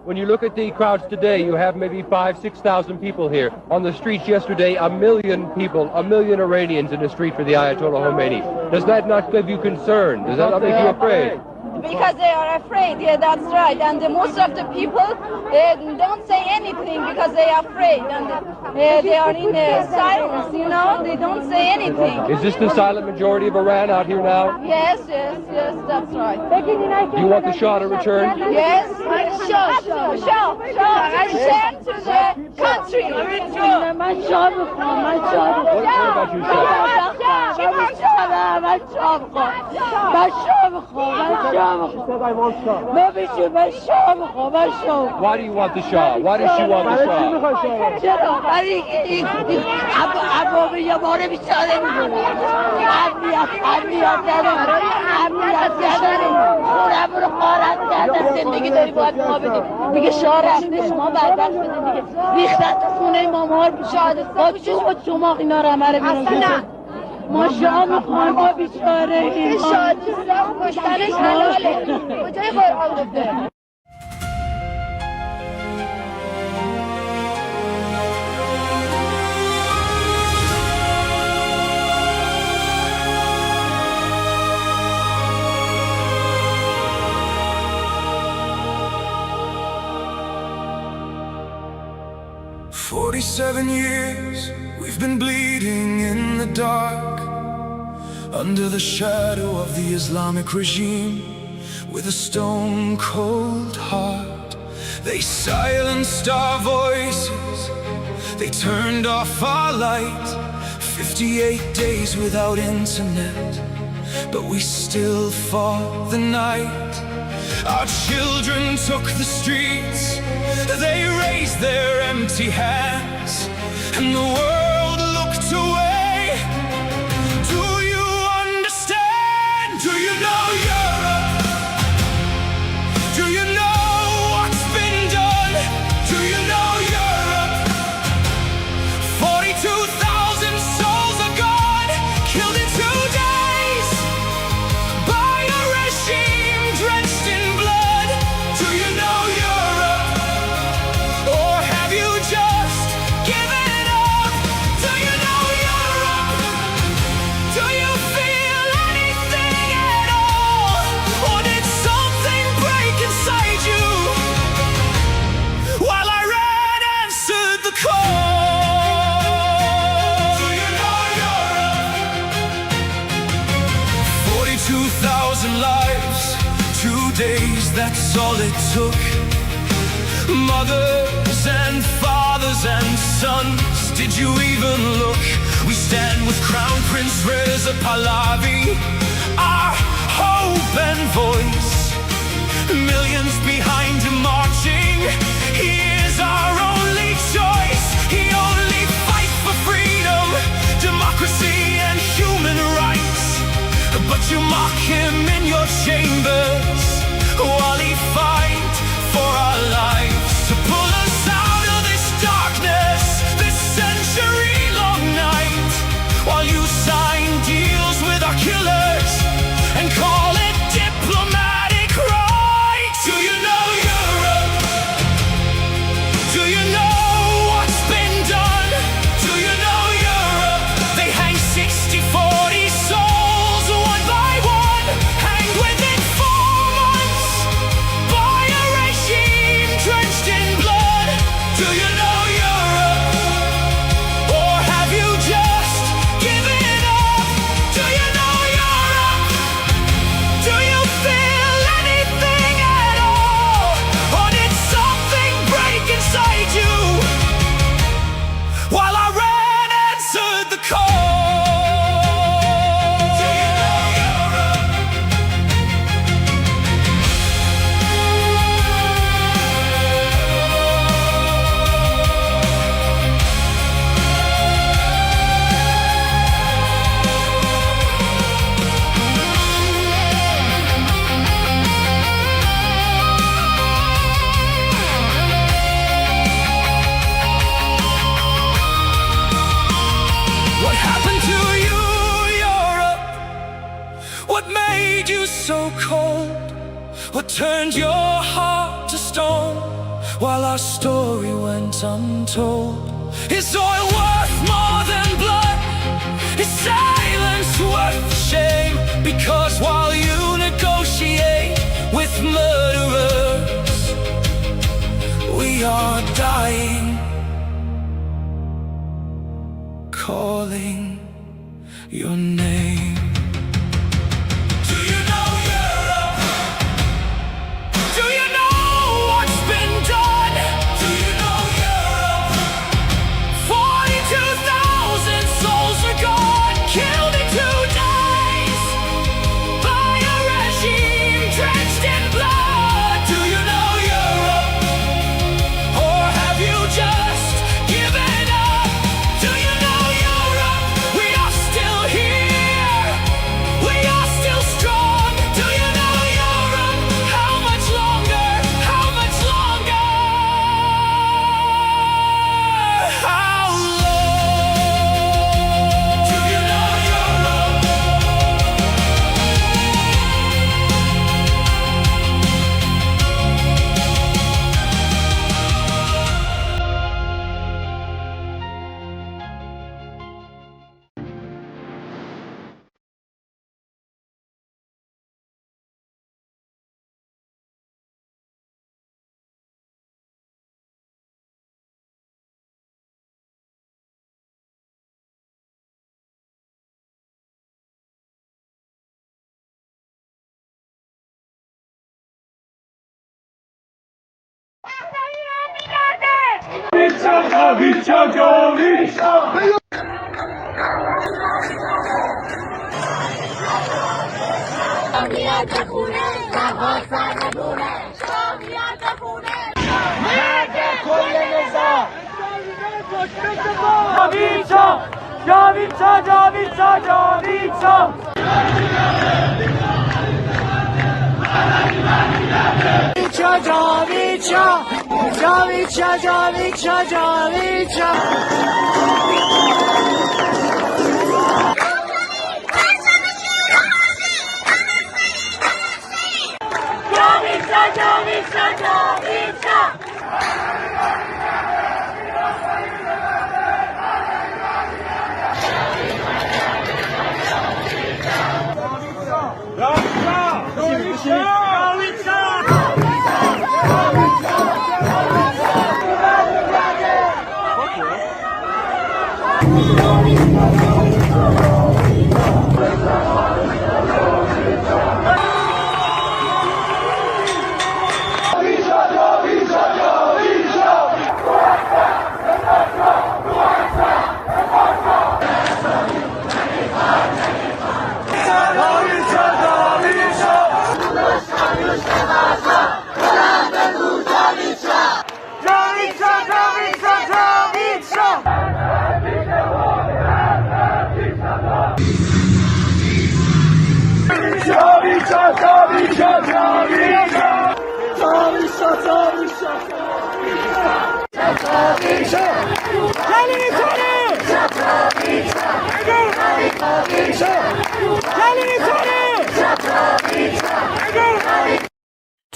When you look at the crowds today, you have maybe 5,000–6,000 people here. On the streets yesterday, 1 million people, 1 million Iranians in the street for the Ayatollah Khomeini. Does that not give you concern? Does that not make you afraid? Because they are afraid, yeah, that's right. And most of the people don't say anything because they are afraid. And they are in silence, you know, they don't say anything. Is this the silent majority of Iran out here now? Yes, that's right. Do you want the Shah to return? Yes, Shah return to the country. What about you, Shah? Why do you want the Shah? Why does she want the ما شاه میخوام ما بیچاره شادی کشتنش حلاله کجای قرآن گفته "47 years we've been bleeding in the dark, under the shadow of the Islamic regime, with a stone-cold heart. They silenced our voices, they turned off our light. 58 days without internet, but we still fought the night. Our children took the streets, they raised their empty hands, and the world looked away. Do you understand? Do you know Europe? Do you know what's been done? Do you know Europe? 42,000 souls are gone, killed in 2 days by a regime drenched in blood. Do you know Europe? Or have you that's all it took. Mothers and fathers and sons, did you even look? We stand with Crown Prince Reza Pahlavi, our hope and voice. Millions behind him marching, he is our only choice. He only fights for freedom, democracy and human rights. But you mock him in your chambers while he fights for our lives. To pull us out of this darkness, this century-long night, while you sign deals with our killers and call it diplomatic right. Do you know Europe? Do you know what's been done? Do you know Europe? They hang 60-40 souls one by one, hanged within 4 months by a regime drenched in blood. Do you know Europe? Or have you just given up? Do you know Europe? Do you feel anything at all? Or did something break inside you while I ran answered the call? Do you know Europe? What happened to you, Europe? What made you so cold? What turned your heart to stone while our story went untold? Is oil worth more than blood? Is silence worth the shame? Because while you negotiate with murderers, we are dying, calling your name. Do you know Europe? Do you know what's been done? Do you know Europe? 42,000 souls are gone, killed in 2 days by a regime drenched in blood. Do you know Europe? Or have you just given up? Do you know Europe? We are still here. We are still strong. Do you know Europe? How much longer? How much longer? How long? Do you know Europe?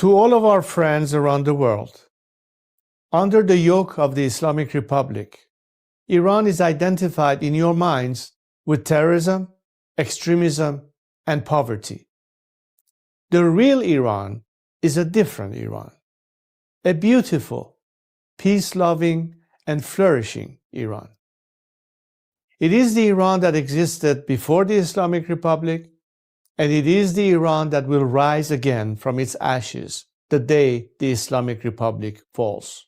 To all of our friends around the world, under the yoke of the Islamic Republic, Iran is identified in your minds with terrorism, extremism, and poverty. The real Iran is a different Iran, a beautiful, peace-loving, and flourishing Iran. It is the Iran that existed before the Islamic Republic, and it is the Iran that will rise again from its ashes the day the Islamic Republic falls.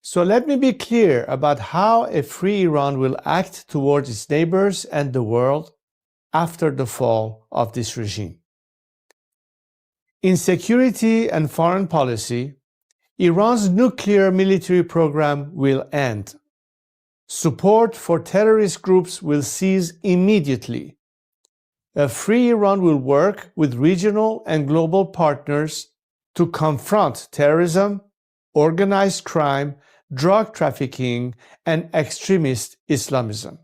So let me be clear about how a free Iran will act towards its neighbors and the world after the fall of this regime. In security and foreign policy, Iran's nuclear military program will end. Support for terrorist groups will cease immediately. A free Iran will work with regional and global partners to confront terrorism, organized crime, drug trafficking, and extremist Islamism.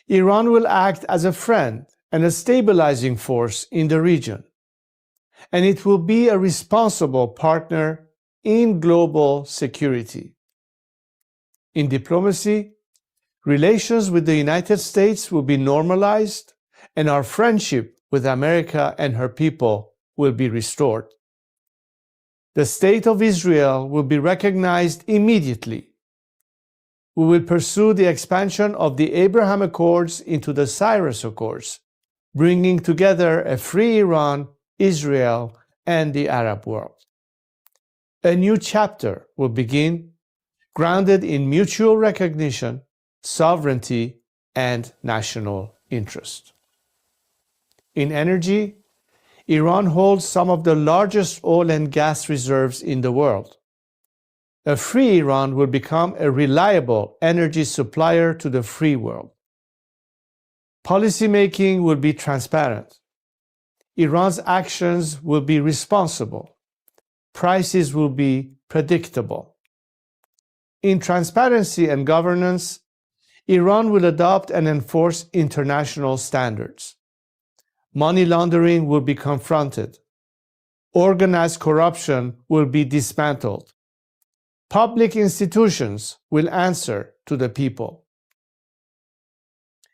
Iran will act as a friend and a stabilizing force in the region, and it will be a responsible partner in global security. In diplomacy, relations with the United States will be normalized, and our friendship with America and her people will be restored. The State of Israel will be recognized immediately. We will pursue the expansion of the Abraham Accords into the Cyrus Accords, bringing together a free Iran, Israel, and the Arab world. A new chapter will begin, grounded in mutual recognition, sovereignty, and national interest. In energy, Iran holds some of the largest oil and gas reserves in the world. A free Iran will become a reliable energy supplier to the free world. Policymaking will be transparent. Iran's actions will be responsible. Prices will be predictable. In transparency and governance, Iran will adopt and enforce international standards. Money laundering will be confronted. Organized corruption will be dismantled. Public institutions will answer to the people.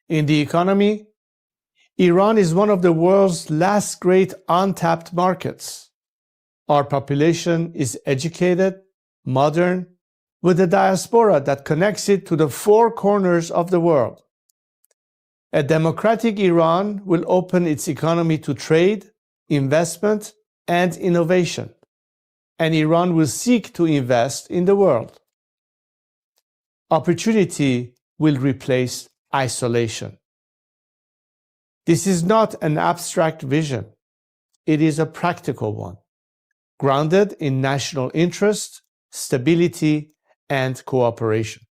In the economy, Iran is one of the world's last great untapped markets. Our population is educated, modern, with a diaspora that connects it to the four corners of the world. A democratic Iran will open its economy to trade, investment, and innovation, and Iran will seek to invest in the world. Opportunity will replace isolation. This is not an abstract vision. It is a practical one, grounded in national interest, stability, and cooperation.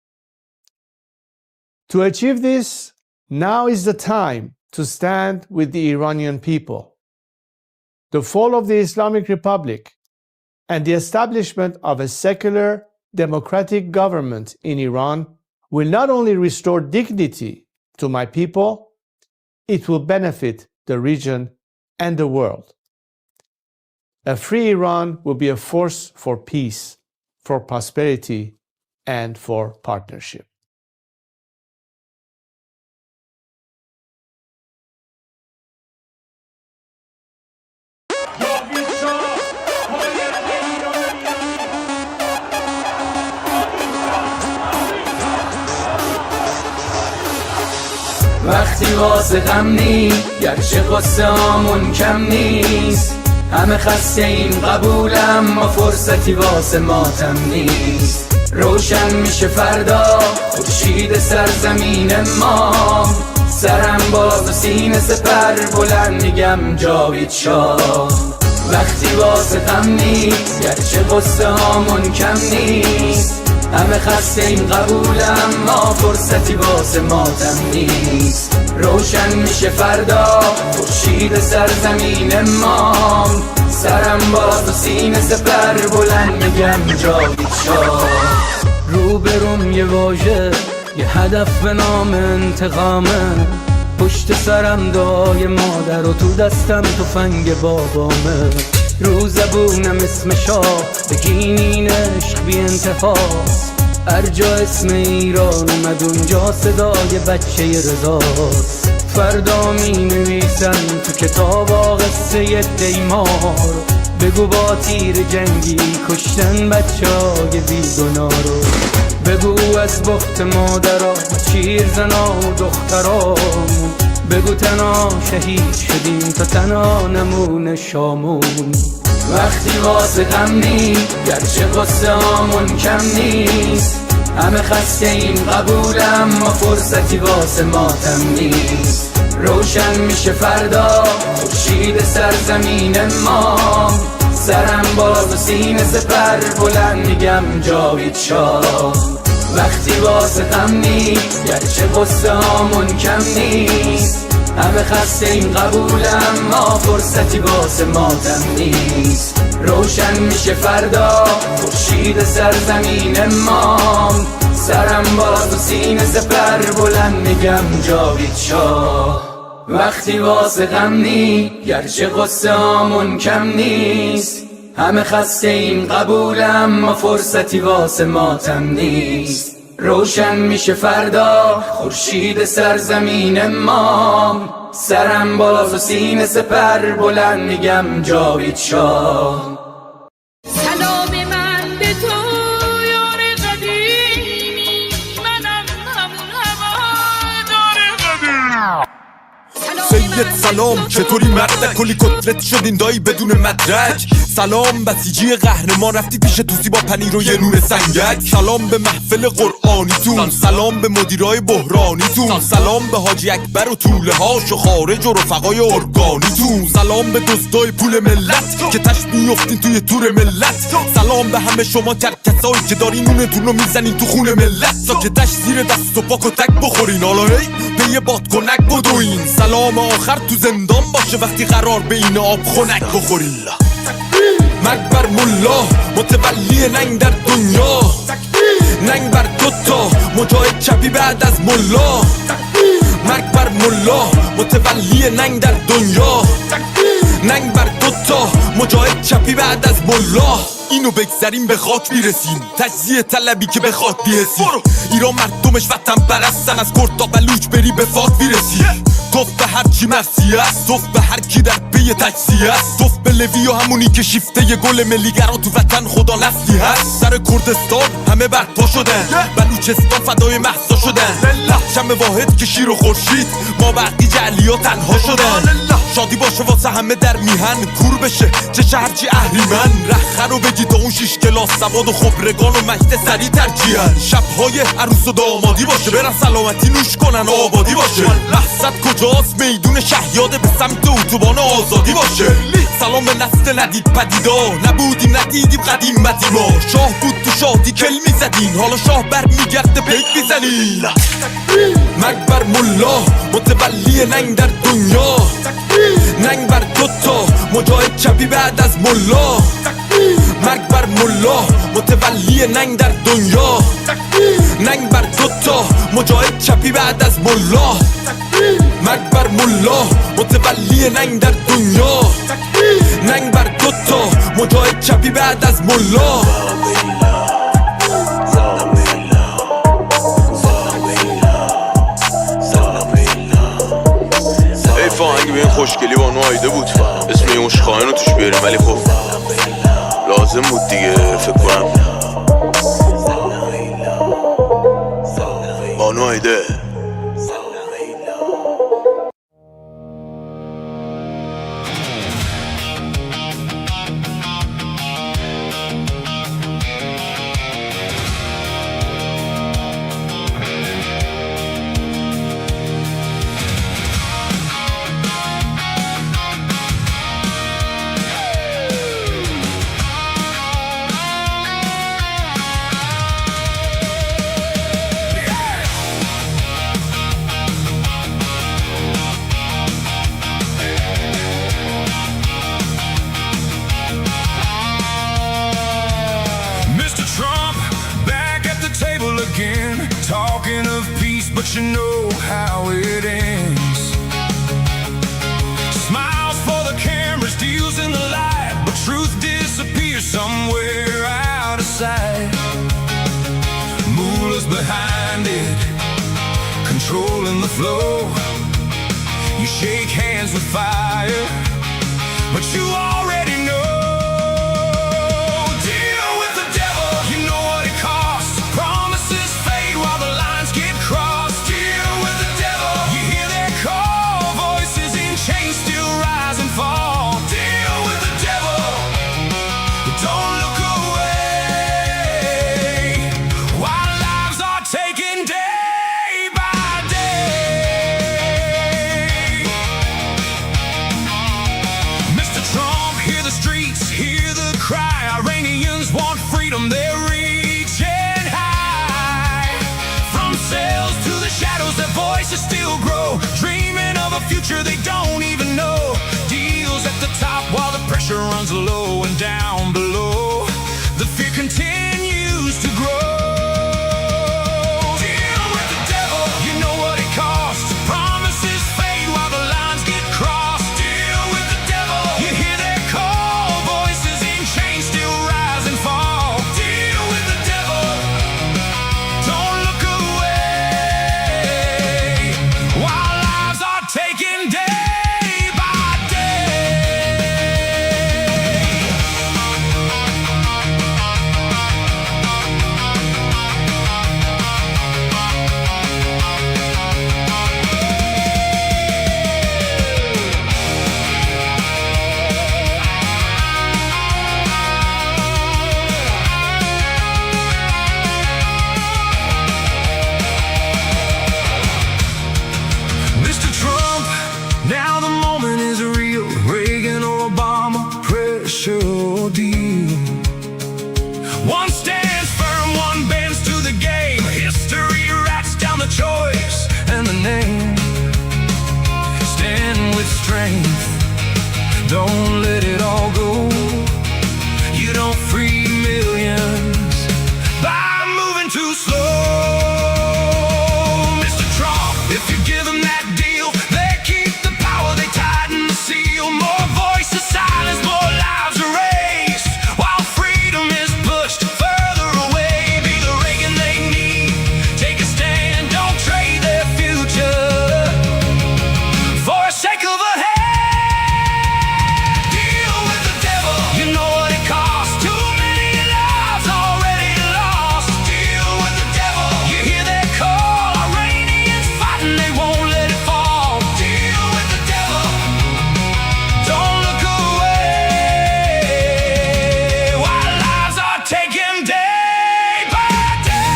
To achieve this, now is the time to stand with the Iranian people. The fall of the Islamic Republic and the establishment of a secular, democratic government in Iran will not only restore dignity to my people, it will benefit the region and the world. A free Iran will be a force for peace, for prosperity, and for partnership. وقتی واسه غم نی گرچه قصه هامون کم نیست همه خسته این قبولم ما فرصتی واسه ماتم نیست روشن میشه فردا خورشید سرزمین ما سرم باز و سینه سپر بلند میگم جاوید شاه وقتی واسه غم نی گرچه قصه هامون کم نیست همه خسته این قبولم ما فرصتی واسه ماتم نیست روشن میشه فردا خورشید سرزمین ما سرم باز و سینه سپر بلند میگم جاوید شاه روبروم یه واژه یه هدف به نام انتقامه پشت سرم دعای مادر و تو دستم تفنگ بابامه. رو زبونم اسم شاه بگین این عشق بی انتهاست. هر جا اسم ایران اومد اونجا صدای بچه رضاست. فردا می نویسن تو کتاب قصه دیمار. بگو با تیر جنگی کشتن بچه های بیگناه رو. بگو از بخت مادرها شیر زنا و دخترامون. بگو تنها شهید شدیم تا تنها نمونه شامون. وقتی واسه غم نی گرچه قصه هامون کم نیست. همه خسته این قبولم ما فرصتی واسه ماتم نیست. روشن میشه فردا خورشید سرزمین ما. سرم باز و سینه سپر بلند میگم جاوید شاه. وقتی واسه غم نیست گرچه قصه هامون کم نیست. همه خسته این قبولم ما فرصتی واسه ماتم نیست. روشن میشه فردا خورشید سرزمین ما. سرم باز و سینه سپر بلند میگم جاوید شاه. وقتی واسه غم نی گرچه قصه هامون کم نیست. همه خسته این قبولم ما فرصتی واسه ماتم نیست. روشن میشه فردا خورشید سرزمین ما. سرم باز و سینه سپر بلند میگم جاوید شاه. سلام من به تو یار قدیمی، منم همون هوادار قدیم. سید سلام، چطوری مرد کلی کتلت شدین دایی بدون مدرک. سلام بسیجی قهرمان رفتی پیش توسی با پنیر و یه نون سنگک. سلام به محفل قرآنیتون، سلام به مدیرای بحرانیتون، سلام به حاجی اکبر و طوله هاش و خارج و رفقای ارگانیتون، سلام به دزدای پول ملت که تش میفتین توی تور ملت. سلام به همه شما کرکسایی که دارین نونتون رو میزنین تو خون ملت. ساکتش زیر دست و پاک و تک بخورین حالا هی به یه بادکنک بدوین. سلام آخر تو زندان باشه وقتی قرار به این آب خنک بخورین. مرگ بر ملا متولی ننگ در دنیا. ننگ بر دوتا مجاهد چپی بعد از ملا. مرگ بر ملا متولی ننگ در دنیا. ننگ بر دوتا مجاهد چپی بعد از ملا. اینو بگذاریم به خاک میرسیم، تجزیه طلبی که به خاک بیرسیم. ایران مردمش وطن پرستن، از کرد تا بلوچ بری به فاک بیرسی. توف به هر چی مرسی است، توف به هر کی در پی تجزیه است. توف به لوی و همونی که شیفته ی گل ملیگرا تو وطن خدا نسلی هست. سر کردستان همه برپا شدن، بلوچستان فدای مهسا شدن. شم واحد که شیر و خورشید ما بقی جعلیا تنها شدن. شادی باشه واسه همه در میهن، کور بشه چه شهر چی اهریمن. رخه رو بگی تا اون 6 کلاس سواد و خبرگان و مجد سری ترجیحن. شبهای عروس و دامادی باشه برن سلامتی نوش کنن آبادی باشه. لحظت کجاست میدون شهیاده به سمت اتوبان آزادی باشه. سلام به نسل ندید پدیدا، نبودیم ندیدیم قدیمتی ما. شاه بود تو شادی کل میزدین، حالا شاه بر میگرده پیک میزنین. مرگ بر ملا متولی ننگ در دنیا. ننگ بر دوتا مجاهد چپی بعد از ملا. مرگ بر ملا متولی ننگ در دنیا. ننگ بر دوتا مجاهد چپی بعد از ملا. مرگ بر ملا متولی ننگ در دنیا. ننگ بر دوتا مجاهد چپی بعد از ملا. فاهنگ به این خوشگلی بانو آیده بود، اسم این عشقانه رو توش بیاریم ولی خب لازم بود دیگه. فکر کنم بانو آیده. Talking of peace, but you know how it ends. disappear somewhere out of sight. Mullah's behind it, controlling the flow. You shake hands with fire, but you already know. Deal with the devil, you know what it costs. Promises fade while the lines get crossed. Deal with the devil, you hear their call. Voices in chains still rise and fall. Deal with the devil, don't look away while lives are taken day by day. Mr. Trump, hear the streets, hear the cry. Iranians want freedom, they're reaching high. From cells to the shadows, their voices still grow, dreaming of a future they don't even know. Deals at the top while the pressure runs low, and down below the fear continues to grow. Deal with the devil, you know what it costs. Promises fade while the lines get crossed. Deal with the devil, you hear their call. Voices in chains still rise and fall. Deal with the devil, don't look away while lives are taken day by day. Mr. Trump, now the moment is real. Reagan or Obama, pressure or deal. One stands firm, one bends to the game. History writes down the choice and the name. Stand with strength, don't let it all go. You don't free millions by moving too slow. Mr. Trump, if you give them that deal, they keep the power, they tighten the seal. More voices silenced, more lives erased, while freedom is pushed further away. Be the Reagan they need, take a stand, don't trade their future for a sake of a hand. Deal with the devil, you know what it costs. Too many lives already lost. Deal with the devil, you hear their call. Iranians fighting, they won't let it fall. Deal with the devil, don't look away while lives are taken day by day.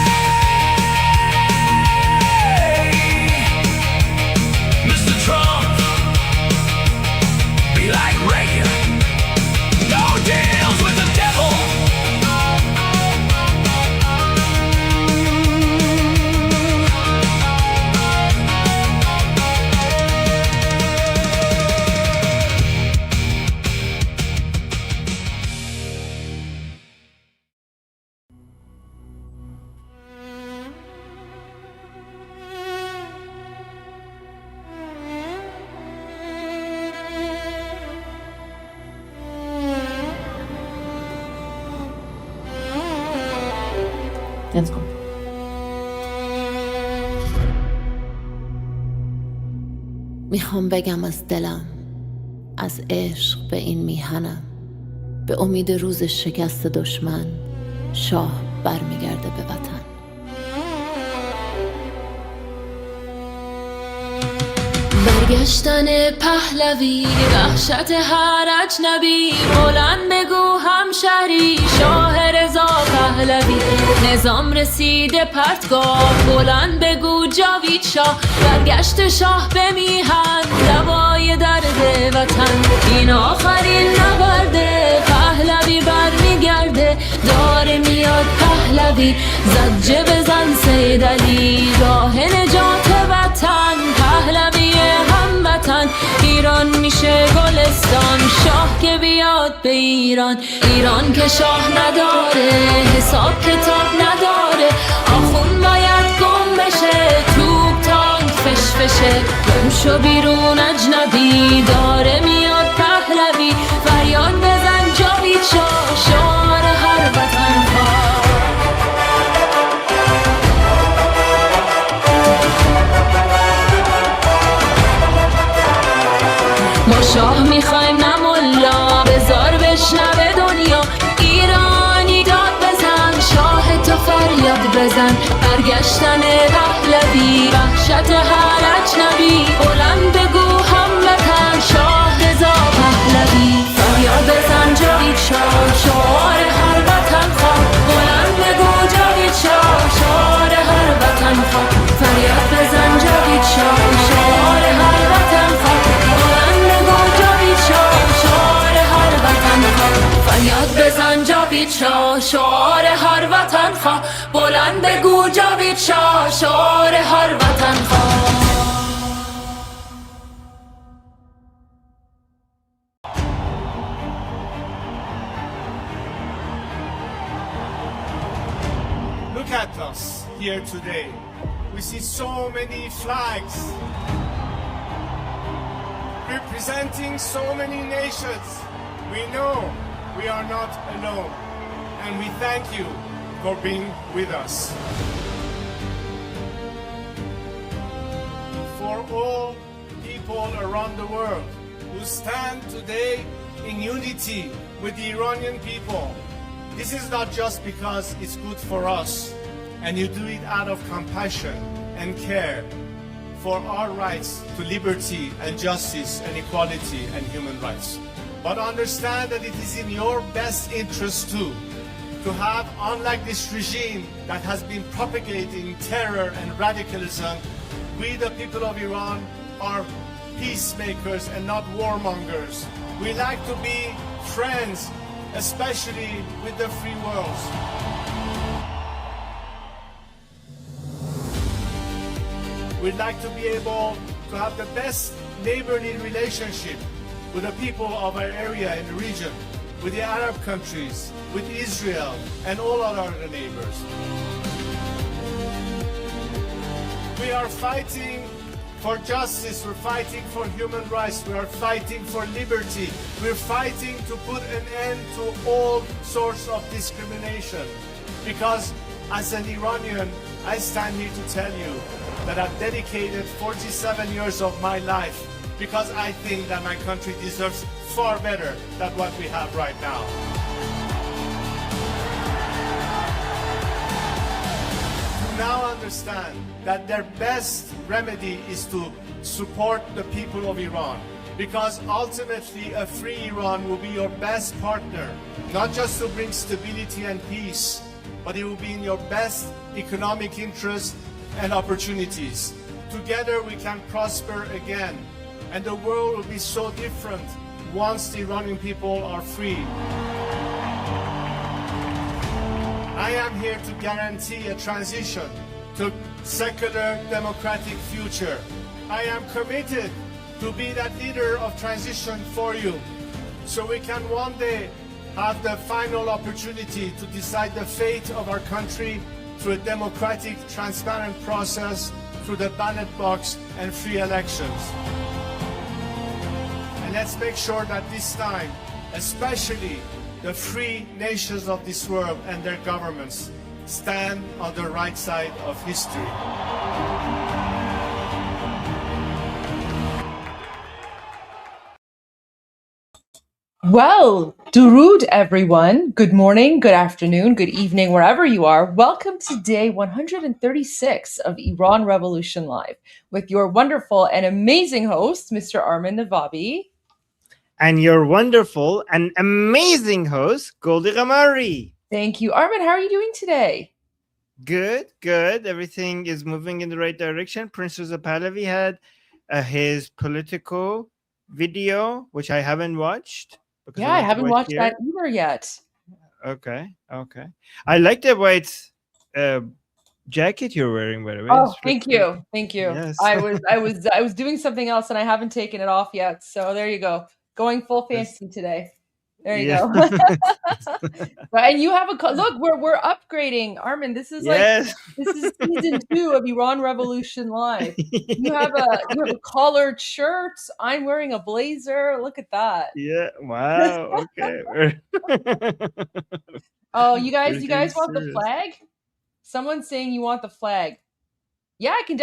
Mr. Trump, be like Reagan, no deals with the devil. Let's go. میخوام بگم از دلم، از عشق به این میهنم، به امید روز شکست دشمن شاه برمیگرده به وطن. برگشتن پهلوی، وحشت هر اجنبی، بلند بگو همشهری، شاه رضا پهلوی، نظام رسیده پرتگاه، بلند بگو جاوید شاه، برگشت شاه به میهن، دوای درد وطن، این آخرین نبرده، پهلوی برمیگرده، داره میاد پهلوی، زجه بزن سید علی، راه نجات وطن، پهلوی هموطن، ایران میشه گلستان، شاه که بیاد به ایران، ایران که شاه نداره، حساب کتاب نداره، آخون باید گم بشه، توپ تانک فشفشه، گم شو بیرون اجنبی، داره میاد پهلوی، فریاد بزن جاوید شاه، بزن برگشتن پهلوی وحشت هر اجنبی بلند بگو هموطن شاه رضا پهلوی فریاد بزن جاوید شاه شعار هر وطن خواه بلند بگو جاوید شاه شعار هر وطن خواه فریاد بزن جاوید شاه شعار هر وطن خواه بلند بگو جاوید شاه شعار هر وطن خواه فریاد بزن جاوید شاه شعار هر وطن خواه بلند بگو جاوید شاه شعار هر وطن خواه. Look at us here today. We see so many flags representing so many nations. We know we are not alone, and we thank you for being with us. For all people around the world who stand today in unity with the Iranian people, this is not just because it's good for us, and you do it out of compassion and care for our rights to liberty and justice and equality and human rights. But understand that it is in your best interest too, to have, unlike this regime that has been propagating terror and radicalism, we the people of Iran are peacemakers and not warmongers. We like to be friends, especially with the free world. We'd like to be able to have the best neighborly relationship with the people of our area and the region, with the Arab countries, with Israel, and all our other neighbors. We are fighting for justice, we're fighting for human rights, we are fighting for liberty, we're fighting to put an end to all sorts of discrimination. Because as an Iranian, I stand here to tell you that I've dedicated 47 years of my life because I think that my country deserves far better than what we have right now. Now understand that their best remedy is to support the people of Iran, because ultimately a free Iran will be your best partner, not just to bring stability and peace, but it will be in your best economic interest and opportunities. Together we can prosper again, and the world will be so different once the Iranian people are free. I am here to guarantee a transition to secular democratic future. I am committed to be that leader of transition for you, so we can one day have the final opportunity to decide the fate of our country through a democratic, transparent process, through the ballot box and free elections. And let's make sure that this time, especially the free nations of this world and their governments, stand on the right side of history. Well, Durud, everyone. Good morning, good afternoon, good evening, wherever you are. Welcome to day 136 of Iran Revolution Live with your wonderful and amazing host, Mr. Armin Navabi. And your wonderful and amazing host, Goldie Ghamari. Thank you. Armin, how are you doing today? Good, good. Everything is moving in the right direction. Prince Reza Pahlavi had his political video, which I haven't watched. Yeah, I haven't watched that either yet. Okay, okay. I like the white jacket you're wearing, by the way. Oh, thank you, thank you. Yes. I was doing something else and I haven't taken it off yet. So there you go, going full fancy today. There you go. And you have a look. We're upgrading, Armin. This is like this is season 2 of Iran Revolution Live. You have a collared shirt. I'm wearing a blazer. Look at that. Yeah. Wow. Okay. Oh, you guys want the flag? Someone's saying you want the flag. Yeah, I can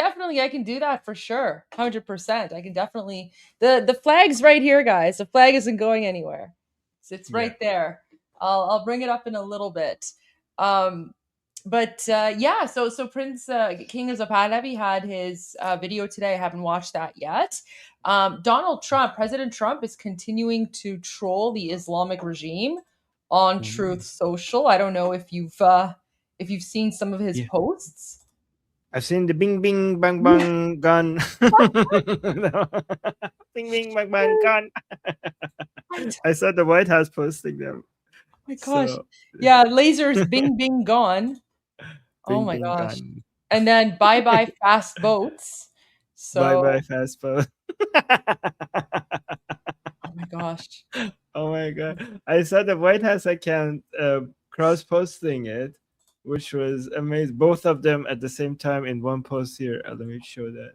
do that for sure. 100%. I can definitely the flag's right here, guys. The flag isn't going anywhere. It's right there. I'll bring it up in a little bit. yeah, so Prince King Reza Pahlavi had his video today. I haven't watched that yet. Donald Trump, President Trump, is continuing to troll the Islamic regime on Truth Social. I don't know if you've seen some of his posts. I've seen the bing bing bang bang gun. Bing bing bang bang gun. I saw the White House posting them. Oh my gosh. So, yeah, lasers bing bing gone. Oh my gosh. Gone. And then bye bye fast boats. So bye bye fast boat. Oh my gosh. Oh my god. I saw the White House account cross posting it, which was amazing. Both of them at the same time in one post here. Let me show that.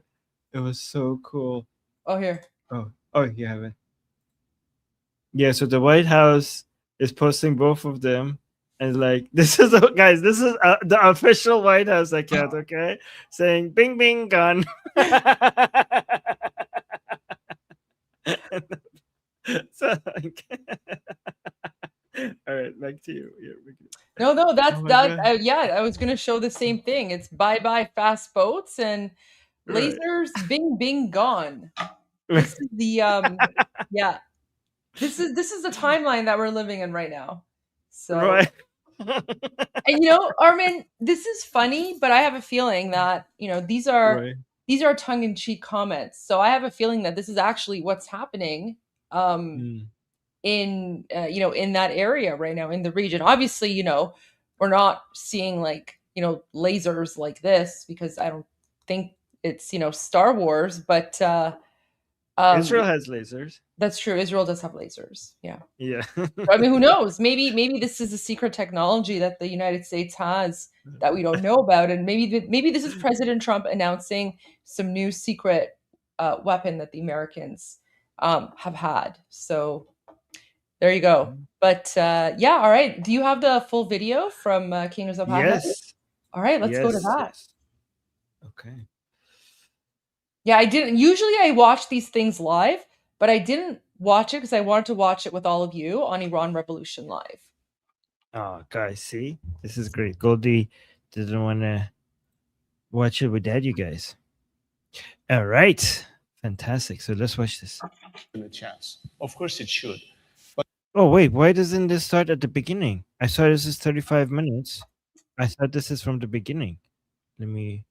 It was so cool. Oh, here. Oh, you have it. Yeah, so the White House is posting both of them. And like, this is, guys, this is the official White House account, okay? Saying, bing, bing, gun. So, like, all right, back to you. No, that's yeah, I was going to show the same thing. It's bye-bye fast boats and lasers, bing, bing, gone. This is the, yeah. This is the timeline that we're living in right now. So, right. And Armin, this is funny, but I have a feeling that these are tongue-in-cheek comments. So I have a feeling that this is actually what's happening in that area right now in the region. Obviously, we're not seeing like lasers like this because I don't think it's Star Wars, but Israel has lasers. That's true. Israel does have lasers. Yeah. Yeah. I mean, who knows? Maybe this is a secret technology that the United States has that we don't know about, and maybe this is President Trump announcing some new secret weapon that the Americans have had. So there you go. But yeah, all right. Do you have the full video from King Reza Pahlavi? Yes. All right, let's go to that. Yes. Okay. Yeah, I didn't. Usually I watch these things live, but I didn't watch it because I wanted to watch it with all of you on Iran Revolution Live. Oh, guys, see? This is great. Goldie didn't want to watch it without you guys. All right. Fantastic. So let's watch this. A chance. Of course it should. But oh, wait. Why doesn't this start at the beginning? I saw this is 35 minutes. I thought this is from the beginning. Let me...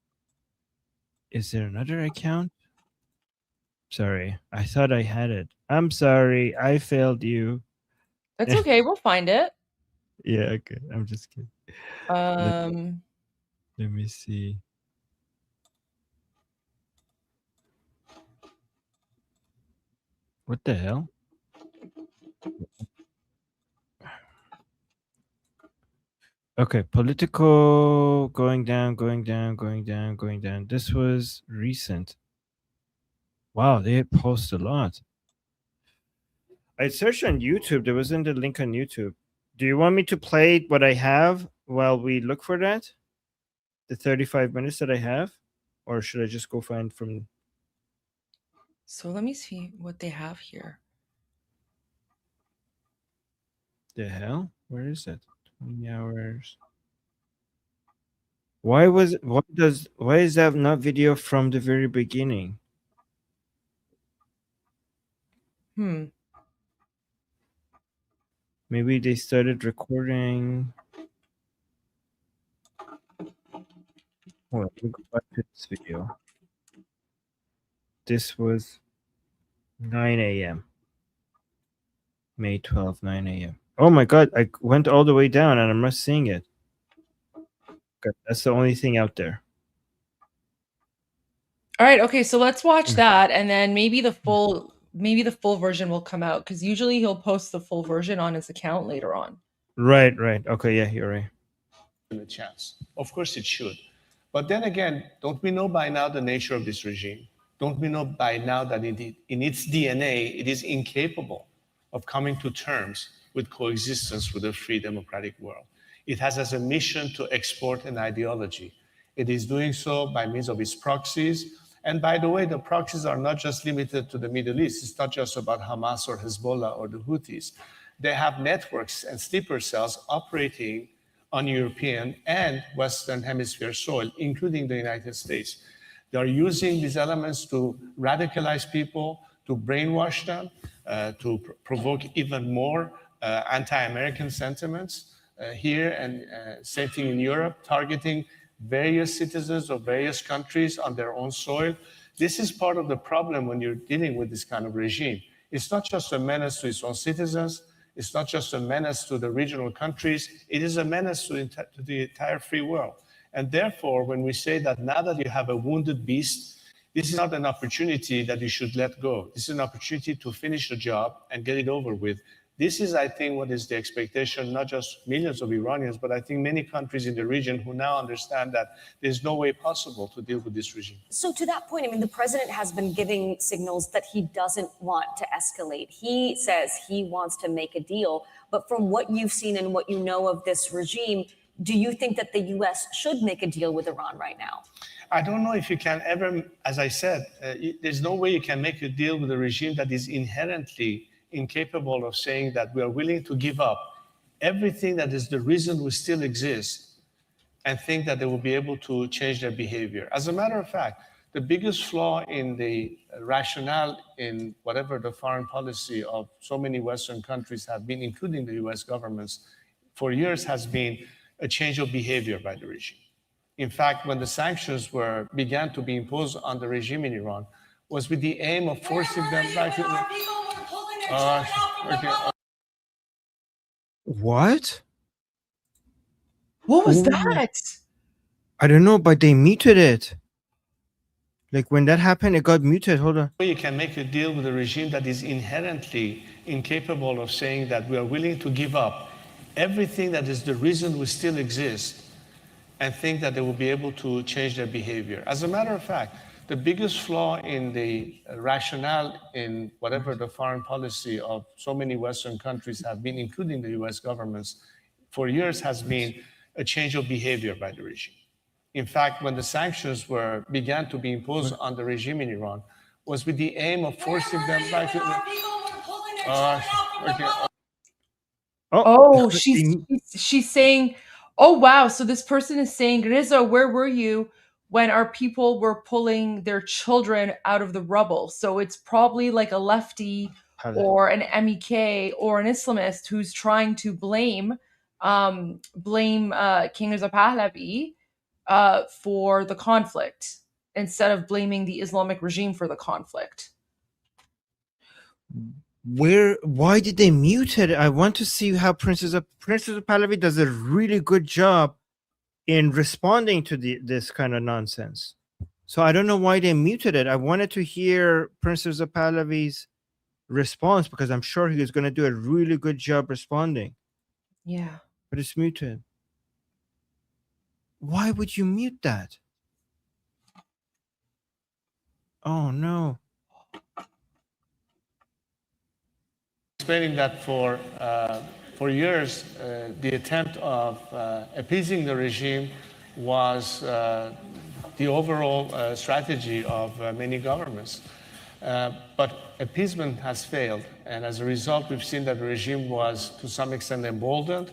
Is there another account? Sorry. I thought I had it. I'm sorry. I failed you. That's okay. We'll find it. Yeah, okay. I'm just kidding. Let me see. What the hell? Okay, political going down. This was recent. Wow, they post a lot. I searched on YouTube. There wasn't a link on YouTube. Do you want me to play what I have while we look for that? The 35 minutes that I have? Or should I just go find from... So let me see what they have here. The hell? Where is it? 20 hours. Why is that not video from the very beginning? Maybe they started recording. Hold on, let me go back to this video. This was 9 a.m. May 12, 9 a.m. Oh my god, I went all the way down and I'm not seeing it. Okay, that's the only thing out there. All right, okay, so let's watch that, and then maybe the full version will come out, because usually he'll post the full version on his account later on. Right. Okay, yeah, you're right. A chance. Of course it should. But then again, don't we know by now the nature of this regime? Don't we know by now that in its DNA, it is incapable of coming to terms with coexistence with a free democratic world? It has as a mission to export an ideology. It is doing so by means of its proxies. And by the way, the proxies are not just limited to the Middle East. It's not just about Hamas or Hezbollah or the Houthis. They have networks and sleeper cells operating on European and Western Hemisphere soil, including the United States. They are using these elements to radicalize people, to brainwash them, to provoke even more anti-American sentiments here, and same thing in Europe, targeting various citizens of various countries on their own soil. This is part of the problem when you're dealing with this kind of regime. It's not just a menace to its own citizens. It's not just a menace to the regional countries. It is a menace to the entire free world. And therefore, when we say that now that you have a wounded beast, this is not an opportunity that you should let go. This is an opportunity to finish the job and get it over with. This is, I think, what is the expectation, not just millions of Iranians, but I think many countries in the region who now understand that there's no way possible to deal with this regime. So to that point, I mean, the president has been giving signals that he doesn't want to escalate. He says he wants to make a deal. But from what you've seen and what you know of this regime, do you think that the U.S. should make a deal with Iran right now? I don't know if you can ever, as I said, there's no way you can make a deal with a regime that is inherently incapable of saying that we are willing to give up everything that is the reason we still exist and think that they will be able to change their behavior. As a matter of fact, the biggest flaw in the rationale in whatever the foreign policy of so many Western countries have been, including the US governments, for years has been a change of behavior by the regime. In fact, when the sanctions began to be imposed on the regime in Iran, was with the aim of forcing them back to What? What was that? I don't know, but they muted it. Like when that happened, it got muted. Hold on. You can make a deal with a regime that is inherently incapable of saying that we are willing to give up everything that is the reason we still exist and think that they will be able to change their behavior. As a matter of fact, the biggest flaw in the rationale in whatever the foreign policy of so many Western countries have been, including the US governments, for years has been a change of behavior by the regime. In fact, when the sanctions began to be imposed on the regime in Iran, was with the aim of forcing them back to Oh, she's saying, oh wow, so this person is saying, Reza, where were you when our people were pulling their children out of the rubble? So it's probably like a lefty or an MEK or an Islamist who's trying to blame King Reza Pahlavi for the conflict instead of blaming the Islamic regime for the conflict. Why did they mute it? I want to see how Princess Pahlavi does a really good job in responding to this kind of nonsense. So I don't know why they muted it. I wanted to hear Princess Pahlavi's response because I'm sure he was going to do a really good job responding. Yeah. But it's muted. Why would you mute that? Oh no. Explaining that for years, the attempt of appeasing the regime was the overall strategy of many governments. But appeasement has failed, and as a result, we've seen that the regime was to some extent emboldened.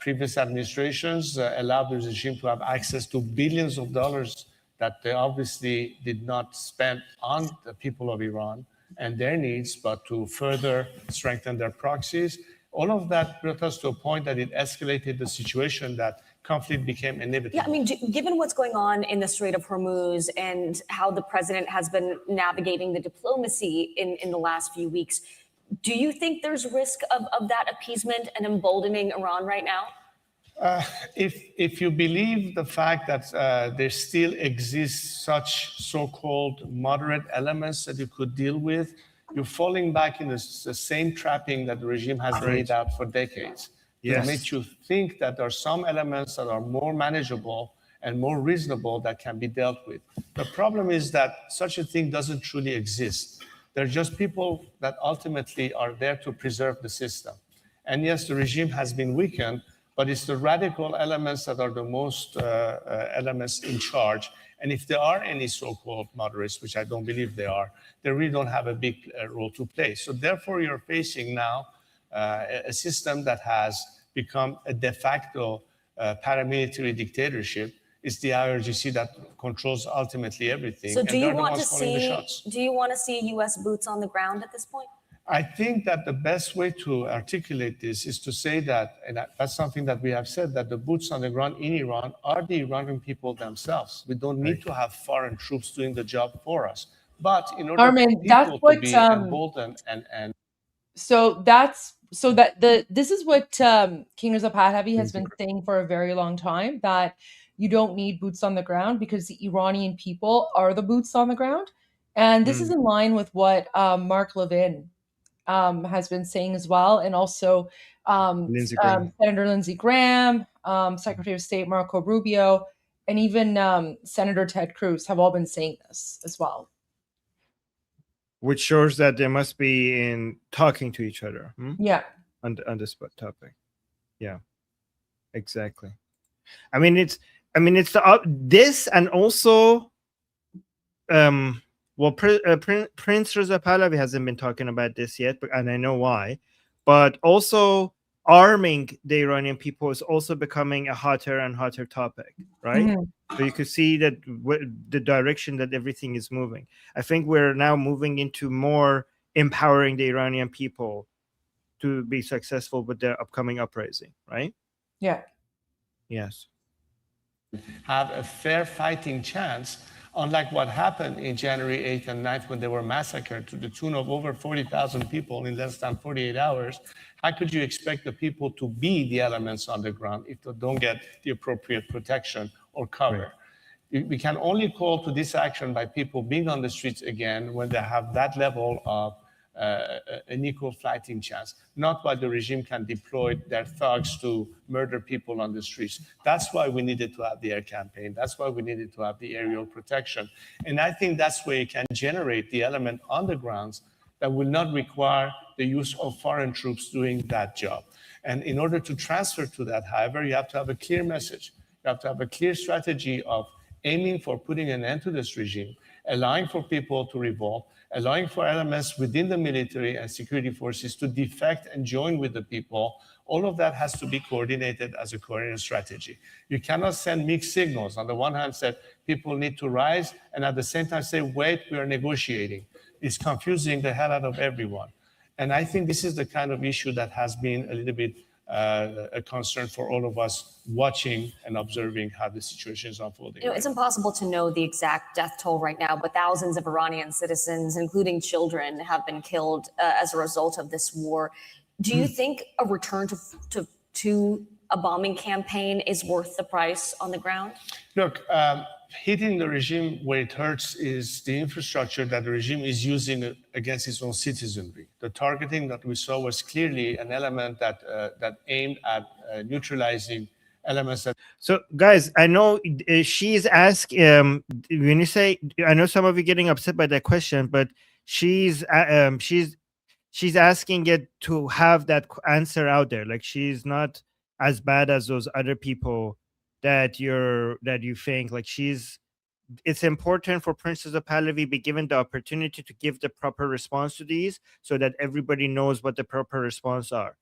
Previous administrations allowed the regime to have access to billions of dollars that they obviously did not spend on the people of Iran and their needs, but to further strengthen their proxies. All of that brought us to a point that it escalated the situation that conflict became inevitable. Yeah, I mean, given what's going on in the Strait of Hormuz and how the president has been navigating the diplomacy in the last few weeks, do you think there's risk of that appeasement and emboldening Iran right now? If you believe the fact that there still exists such so-called moderate elements that you could deal with, you're falling back in the same trapping that the regime has laid out for decades. It makes you think that there are some elements that are more manageable and more reasonable that can be dealt with. The problem is that such a thing doesn't truly exist. They're just people that ultimately are there to preserve the system. And yes, the regime has been weakened, but it's the radical elements that are the most elements in charge. And if there are any so-called moderates, which I don't believe they are, they really don't have a big role to play. So therefore, you're facing now a system that has become a de facto paramilitary dictatorship. It's the IRGC that controls ultimately everything. So do you want to calling the see, shots. do you want to see US boots on the ground at this point? I think that the best way to articulate this is to say that, and that's something that we have said, that the boots on the ground in Iran are the Iranian people themselves. We don't need to have foreign troops doing the job for us. But in order Armin, for that's people what, to be emboldened and this is what King Reza Pahlavi has been saying for a very long time, that you don't need boots on the ground because the Iranian people are the boots on the ground. And this is in line with what Mark Levin has been saying as well, and also Senator Lindsey Graham, Secretary of State Marco Rubio, and even Senator Ted Cruz have all been saying this as well. Which shows that they must be in talking to each other. Yeah. On this topic. Yeah. Exactly. I mean, it's the this, and also well, Prince Reza Pahlavi hasn't been talking about this yet, and I know why. But also arming the Iranian people is also becoming a hotter and hotter topic, right? So you could see that the direction that everything is moving. I think we're now moving into more empowering the Iranian people to be successful with their upcoming uprising, right? Yeah. Yes. Have a fair fighting chance, unlike what happened in January 8th and 9th when they were massacred to the tune of over 40,000 people in less than 48 hours. How could you expect the people to be the elements on the ground if they don't get the appropriate protection or cover? Right. We can only call to this action by people being on the streets again when they have that level of an equal fighting chance, not while the regime can deploy their thugs to murder people on the streets. That's why we needed to have the air campaign. That's why we needed to have the aerial protection. And I think that's where you can generate the element on the grounds that will not require the use of foreign troops doing that job. And in order to transfer to that, however, you have to have a clear message. You have to have a clear strategy of aiming for putting an end to this regime, allowing for people to revolt, allowing for elements within the military and security forces to defect and join with the people. All of that has to be coordinated as a coherent strategy. You cannot send mixed signals. On the one hand, say people need to rise, and at the same time say, wait, we are negotiating. It's confusing the hell out of everyone. And I think this is the kind of issue that has been a little bit a concern for all of us watching and observing how the situation is unfolding. You know, it's impossible to know the exact death toll right now, but thousands of Iranian citizens, including children, have been killed as a result of this war. Do you think a return to a bombing campaign is worth the price on the ground? Look, hitting the regime where it hurts is the infrastructure that the regime is using against its own citizenry. The targeting that we saw was clearly an element that aimed at neutralizing elements that. So, guys, I know she's asking. When you say, I know some of you getting upset by that question, but she's asking it to have that answer out there. Like, she's not as bad as those other people that you think. Like, it's important for Princess Pahlavi be given the opportunity to give the proper response to these so that everybody knows what the proper response are.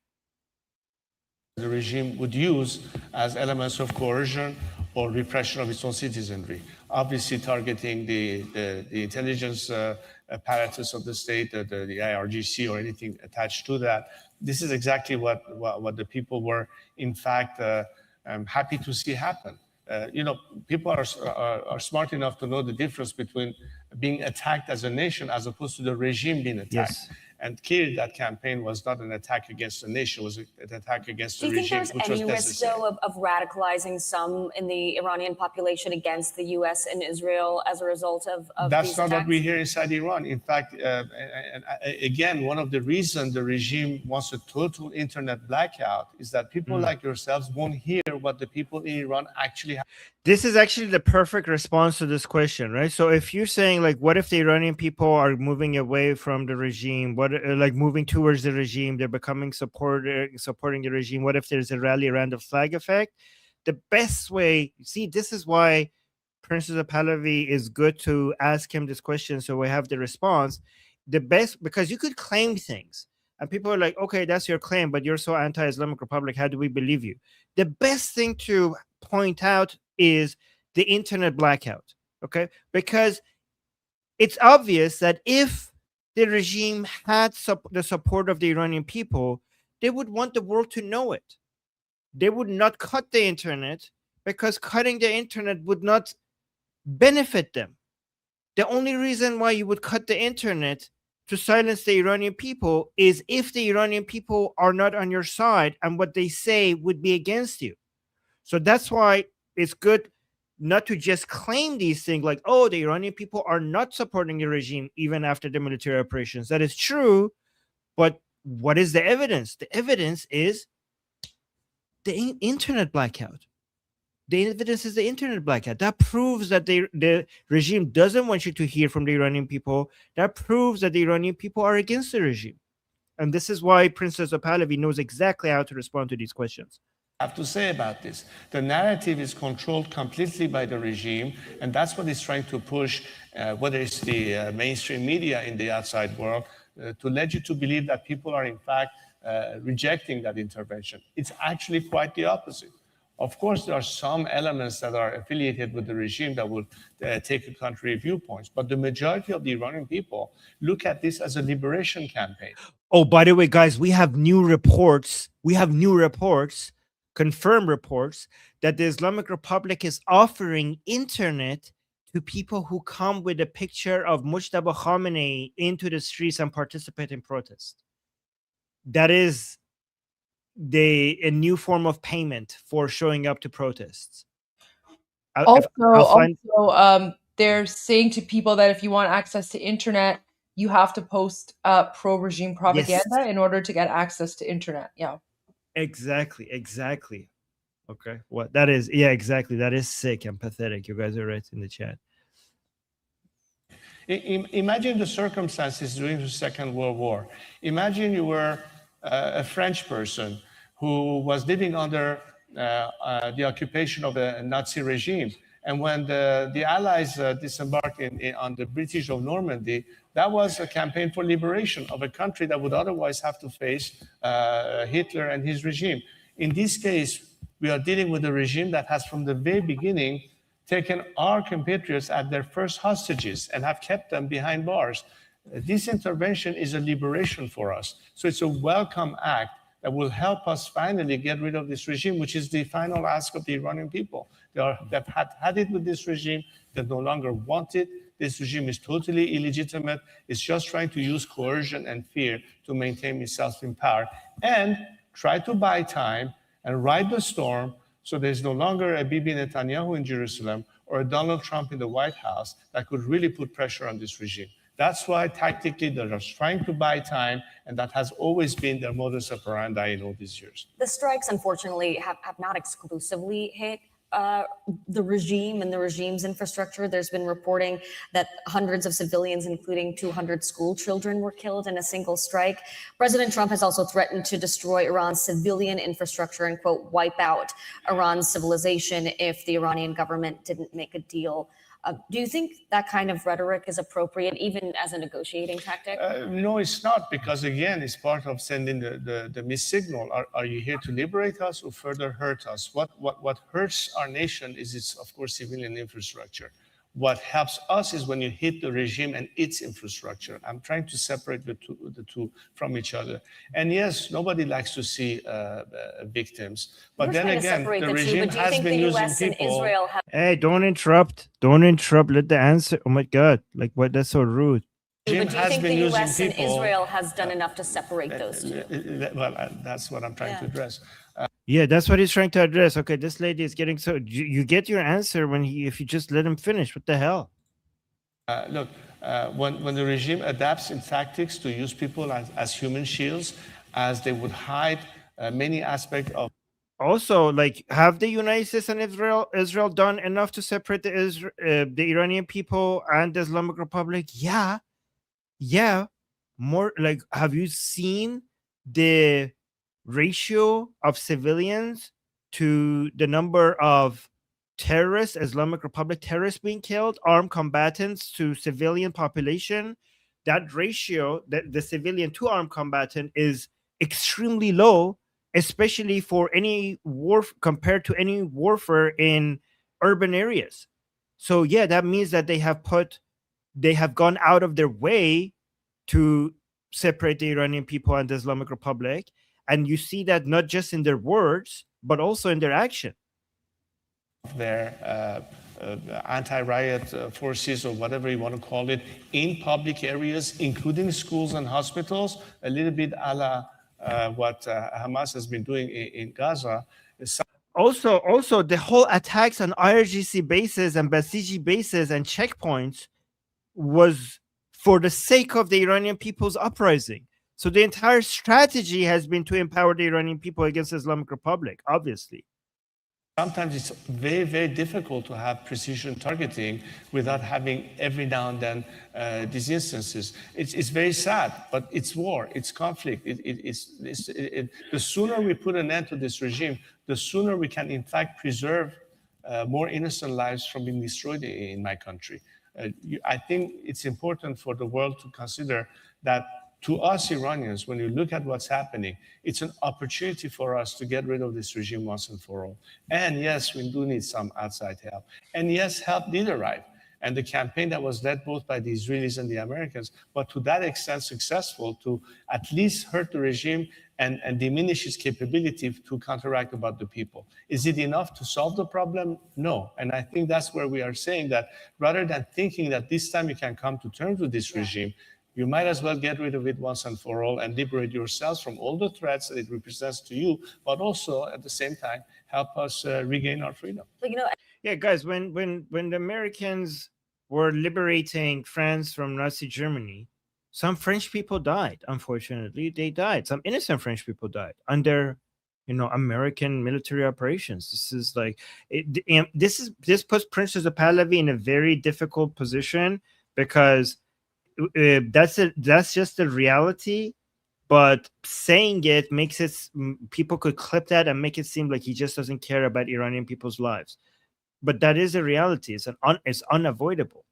The regime would use as elements of coercion or repression of its own citizenry. Obviously targeting the intelligence apparatus of the state, the IRGC or anything attached to that. This is exactly what the people were, in fact, happy to see happen. You know, people are smart enough to know the difference between being attacked as a nation as opposed to the regime being attacked. Yes. And clearly that campaign was not an attack against the nation, it was an attack against the regime, which was necessary. Do you think there's any risk, though, of radicalizing some in the Iranian population against the U.S. and Israel as a result of That's these not attacks? what we hear inside Iran. In fact, again, one of the reasons the regime wants a total internet blackout is that people like yourselves won't hear what the people in Iran actually have. This is actually the perfect response to this question, right? So if you're saying, like, what if the Iranian people are moving away from the regime? What, like, moving towards the regime? They're becoming supporting the regime. What if there's a rally around the flag effect? The best way, see, this is why Princess Pahlavi is good to ask him this question so we have the response. The best, because you could claim things, And people are like, okay, that's your claim, but you're so anti-Islamic Republic. How do we believe you? The best thing to point out is the internet blackout, okay? Because it's obvious that if the regime had the support of the Iranian people, they would want the world to know it. They would not cut the internet because cutting the internet would not benefit them. The only reason why you would cut the internet to silence the Iranian people is if the Iranian people are not on your side and what they say would be against you. So that's why it's good not to just claim these things like, oh, the Iranian people are not supporting the regime even after the military operations. That is true, but what is the evidence? The evidence is the internet blackout. The evidence is the internet blackout. That proves that the regime doesn't want you to hear from the Iranian people. That proves that the Iranian people are against the regime. And this is why Princess of Pahlavi knows exactly how to respond to these questions. Have to say about this. The narrative is controlled completely by the regime, and that's what it's trying to push, whether it's the mainstream media in the outside world, to lead you to believe that people are in fact rejecting that intervention. It's actually quite the opposite. Of course, there are some elements that are affiliated with the regime that will take a contrary viewpoints, but the majority of the Iranian people look at this as a liberation campaign. Oh, by the way, guys, we have new reports. Confirmed reports, that the Islamic Republic is offering internet to people who come with a picture of Mujtaba Khamenei into the streets and participate in protests. That is a new form of payment for showing up to protests. They're saying to people that if you want access to internet, you have to post pro-regime propaganda in order to get access to internet. Yeah. Exactly. Okay. What that is, yeah, exactly. That is sick and pathetic. You guys are right in the chat. Imagine the circumstances during the Second World War. Imagine you were a French person who was living under the occupation of a Nazi regime. And when the Allies disembarked on the British of Normandy, that was a campaign for liberation of a country that would otherwise have to face Hitler and his regime. In this case, we are dealing with a regime that has from the very beginning taken our compatriots as their first hostages and have kept them behind bars. This intervention is a liberation for us. So it's a welcome act that will help us finally get rid of this regime, which is the final ask of the Iranian people. They've had it with this regime. They no longer want it. This regime is totally illegitimate. It's just trying to use coercion and fear to maintain itself in power and try to buy time and ride the storm so there's no longer a Bibi Netanyahu in Jerusalem or a Donald Trump in the White House that could really put pressure on this regime. That's why tactically they're just trying to buy time, and that has always been their modus operandi in all these years. The strikes, unfortunately, have not exclusively hit the regime and the regime's infrastructure. There's been reporting that hundreds of civilians, including 200 school children, were killed in a single strike. President Trump has also threatened to destroy Iran's civilian infrastructure and, quote, wipe out Iran's civilization if the Iranian government didn't make a deal. Do you think that kind of rhetoric is appropriate, even as a negotiating tactic? No, it's not, because again, it's part of sending the missed signal. Are you here to liberate us or further hurt us? What hurts our nation is its, of course, civilian infrastructure. What helps us is when you hit the regime and its infrastructure. I'm trying to separate the two from each other. And yes, nobody likes to see victims. But then again, the regime has been using people. Hey, don't interrupt. Don't interrupt. Let the answer. Oh my God. Like, what? That's so rude. But do you think the U.S. and Israel has done enough to separate those two? Well, that's what I'm trying to address. Yeah, that's what he's trying to address. Okay, this lady is getting so you get your answer if you just let him finish. What the hell? Look, when the regime adapts in tactics to use people as human shields, as they would hide many aspects of. Also, like, have the United States and Israel done enough to separate the Iranian people and the Islamic Republic? Yeah. More like, have you seen the ratio of civilians to the number of terrorists, Islamic Republic terrorists being killed, armed combatants to civilian population? that ratio, the civilian to armed combatant, is extremely low, especially for any war compared to any warfare in urban areas. So yeah, that means that they have gone out of their way to separate the Iranian people and the Islamic Republic. And you see that not just in their words, but also in their action. Their anti-riot forces, or whatever you want to call it, in public areas, including schools and hospitals, a little bit a la what Hamas has been doing in Gaza. Also, the whole attacks on IRGC bases and Basiji bases and checkpoints was for the sake of the Iranian people's uprising. So the entire strategy has been to empower the Iranian people against the Islamic Republic, obviously. Sometimes it's very, very difficult to have precision targeting without having every now and then these instances. It's very sad, but it's war, it's conflict. The sooner we put an end to this regime, the sooner we can, in fact, preserve more innocent lives from being destroyed in my country. I think it's important for the world to consider that to us Iranians, when you look at what's happening, it's an opportunity for us to get rid of this regime once and for all. And yes, we do need some outside help. And yes, help did arrive. And the campaign that was led both by the Israelis and the Americans, but to that extent successful to at least hurt the regime and diminish its capability to counteract about the people. Is it enough to solve the problem? No. And I think that's where we are saying that rather than thinking that this time you can come to terms with this regime, you might as well get rid of it once and for all and liberate yourselves from all the threats that it represents to you, but also at the same time help us regain our freedom. So, you know, yeah, guys, when the Americans were liberating France from Nazi Germany, some French people died. Unfortunately, they died. Some innocent French people died under, American military operations. This is like this puts Princess of Pahlavi in a very difficult position because that's just the reality. But saying it makes it, people could clip that and make it seem like he just doesn't care about Iranian people's lives. But that is a reality. It's unavoidable.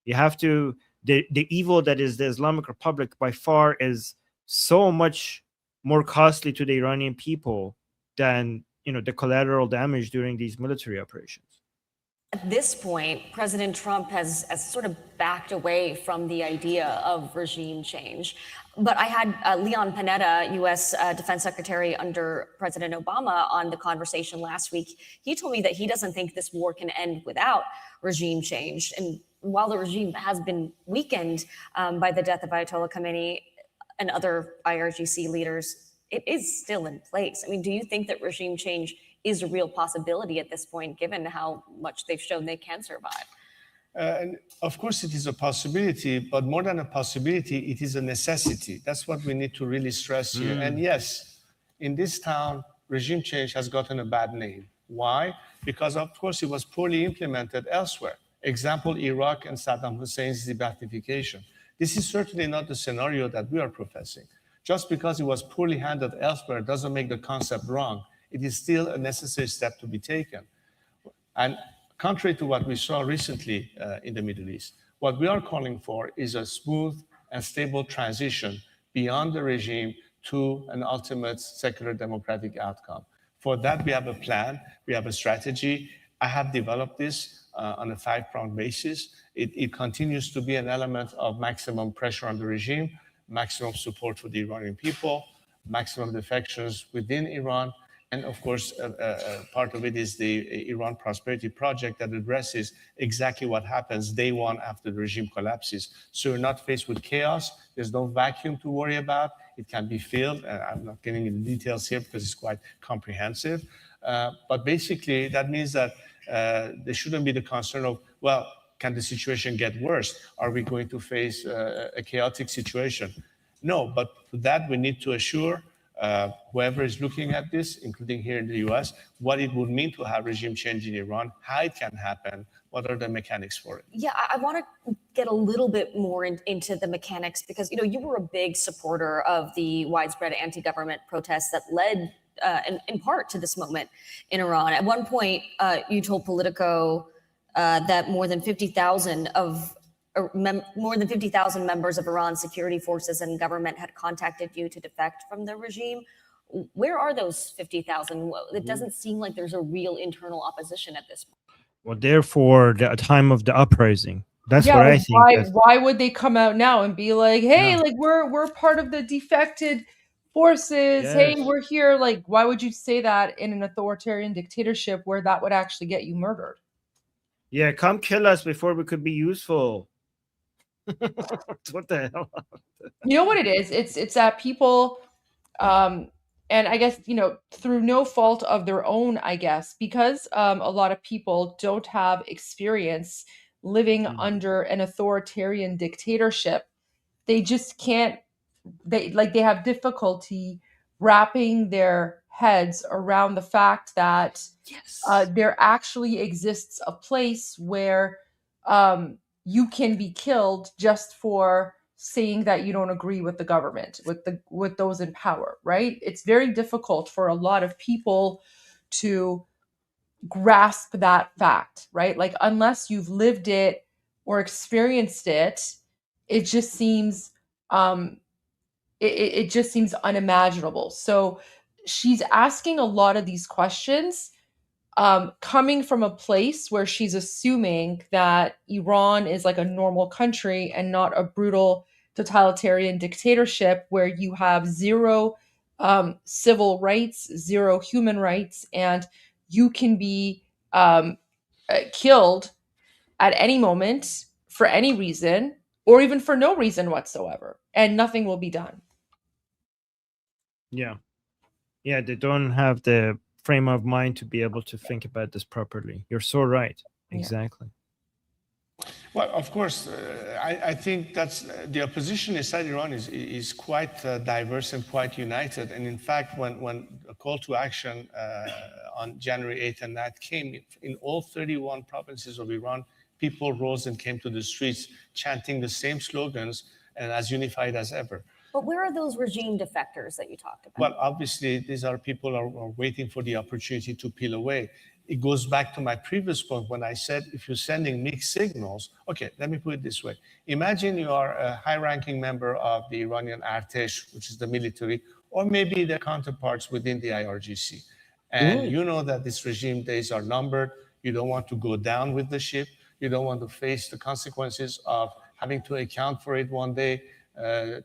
You have to. The evil that is the Islamic Republic by far is so much more costly to the Iranian people than the collateral damage during these military operations. At this point, President Trump has sort of backed away from the idea of regime change. But I had Leon Panetta, U.S. Defense Secretary under President Obama, on the conversation last week. He told me that he doesn't think this war can end without regime change. And while the regime has been weakened by the death of Ayatollah Khamenei and other IRGC leaders, it is still in place. I mean, do you think that regime change is a real possibility at this point, given how much they've shown they can survive? And of course, it is a possibility, but more than a possibility, it is a necessity. That's what we need to really stress here. And yes, in this town, regime change has gotten a bad name. Why? Because, of course, it was poorly implemented elsewhere. Example, Iraq and Saddam Hussein's de-Baathification. This is certainly not the scenario that we are professing. Just because it was poorly handled elsewhere doesn't make the concept wrong. It is still a necessary step to be taken. And contrary to what we saw recently in the Middle East, what we are calling for is a smooth and stable transition beyond the regime to an ultimate secular democratic outcome. For that, we have a plan, we have a strategy. I have developed this on a 5-pronged basis. It continues to be an element of maximum pressure on the regime, maximum support for the Iranian people, maximum defections within Iran, and of course, part of it is the Iran Prosperity Project that addresses exactly what happens day one after the regime collapses. So you're not faced with chaos. There's no vacuum to worry about. It can be filled. I'm not getting into details here because it's quite comprehensive. But basically, that means that there shouldn't be the concern of, well, can the situation get worse? Are we going to face a chaotic situation? No, but for that, we need to assure whoever is looking at this, including here in the US, what it would mean to have regime change in Iran, how it can happen, what are the mechanics for it? Yeah, I want to get a little bit more into the mechanics because, you were a big supporter of the widespread anti-government protests that led in part to this moment in Iran. At one point, you told Politico that more than 50,000 of more than 50,000 members of Iran's security forces and government had contacted you to defect from the regime. Where are those 50,000? It doesn't seem like there's a real internal opposition at this point. Well, therefore, the time of the uprising. That's Yeah, what I like, think. why would they come out now and be like, hey, Yeah. like we're part of the defected forces. Hey, Yes. we're here. Like, why would you say that in an authoritarian dictatorship where that would actually get you murdered? Yeah, come kill us before we could be useful. What the hell? You know what it is? It's that people, and I guess, you know, through no fault of their own, I guess, because a lot of people don't have experience living under an authoritarian dictatorship. They just can't. They have difficulty wrapping their heads around the fact that there actually exists a place where you can be killed just for saying that you don't agree with the government, with those in power, right? It's very difficult for a lot of people to grasp that fact, right? Like, unless you've lived it or experienced it, it just seems it just seems unimaginable. So she's asking a lot of these questions, coming from a place where she's assuming that Iran is like a normal country and not a brutal totalitarian dictatorship where you have zero civil rights, zero human rights, and you can be killed at any moment for any reason or even for no reason whatsoever, and nothing will be done. Yeah. Yeah, they don't have the frame of mind to be able to think about this properly. You're so right. Exactly. Well, of course, I think that's the opposition inside Iran is quite diverse and quite united. And in fact, when a call to action on January 8th and 9th came, in all 31 provinces of Iran, people rose and came to the streets chanting the same slogans and as unified as ever. But where are those regime defectors that you talked about? Well, obviously, these are people who are waiting for the opportunity to peel away. It goes back to my previous point when I said, if you're sending mixed signals, okay, let me put it this way. Imagine you are a high-ranking member of the Iranian Artesh, which is the military, or maybe their counterparts within the IRGC. And you know that this regime days are numbered. You don't want to go down with the ship. You don't want to face the consequences of having to account for it one day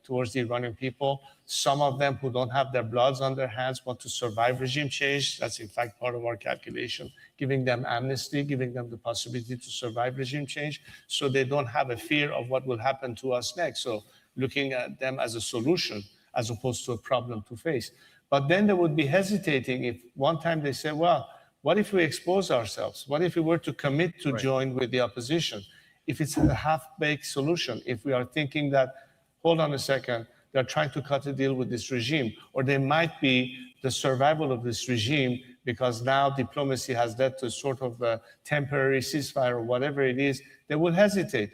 towards the Iranian people. Some of them who don't have their bloods on their hands want to survive regime change. That's in fact part of our calculation, giving them amnesty, giving them the possibility to survive regime change so they don't have a fear of what will happen to us next. So looking at them as a solution as opposed to a problem to face. But then they would be hesitating if one time they say, well, what if we expose ourselves? What if we were to commit to join with the opposition? If it's a half-baked solution, if we are thinking that, hold on a second, they're trying to cut a deal with this regime, or they might be the survival of this regime because now diplomacy has led to sort of a temporary ceasefire or whatever it is, they will hesitate.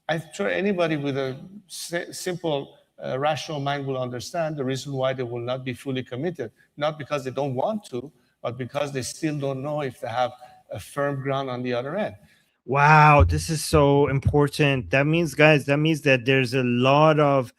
I'm sure anybody with a simple, rational mind will understand the reason why they will not be fully committed, not because they don't want to, but because they still don't know if they have a firm ground on the other end. Wow, this is so important. That means, guys, that means that there's a lot of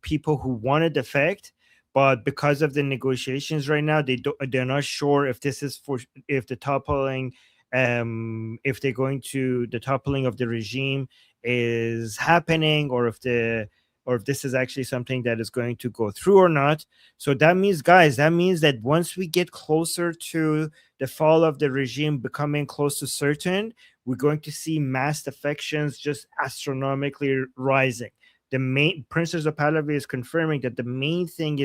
people who want to defect, but because of the negotiations right now, they're not sure if this is if the toppling, if they're going to the toppling of the regime is happening, or if this is actually something that is going to go through or not. So that means, guys, that means that once we get closer to the fall of the regime becoming close to certain, we're going to see mass defections just astronomically rising. The main Princess of Pahlavi is confirming that the main thing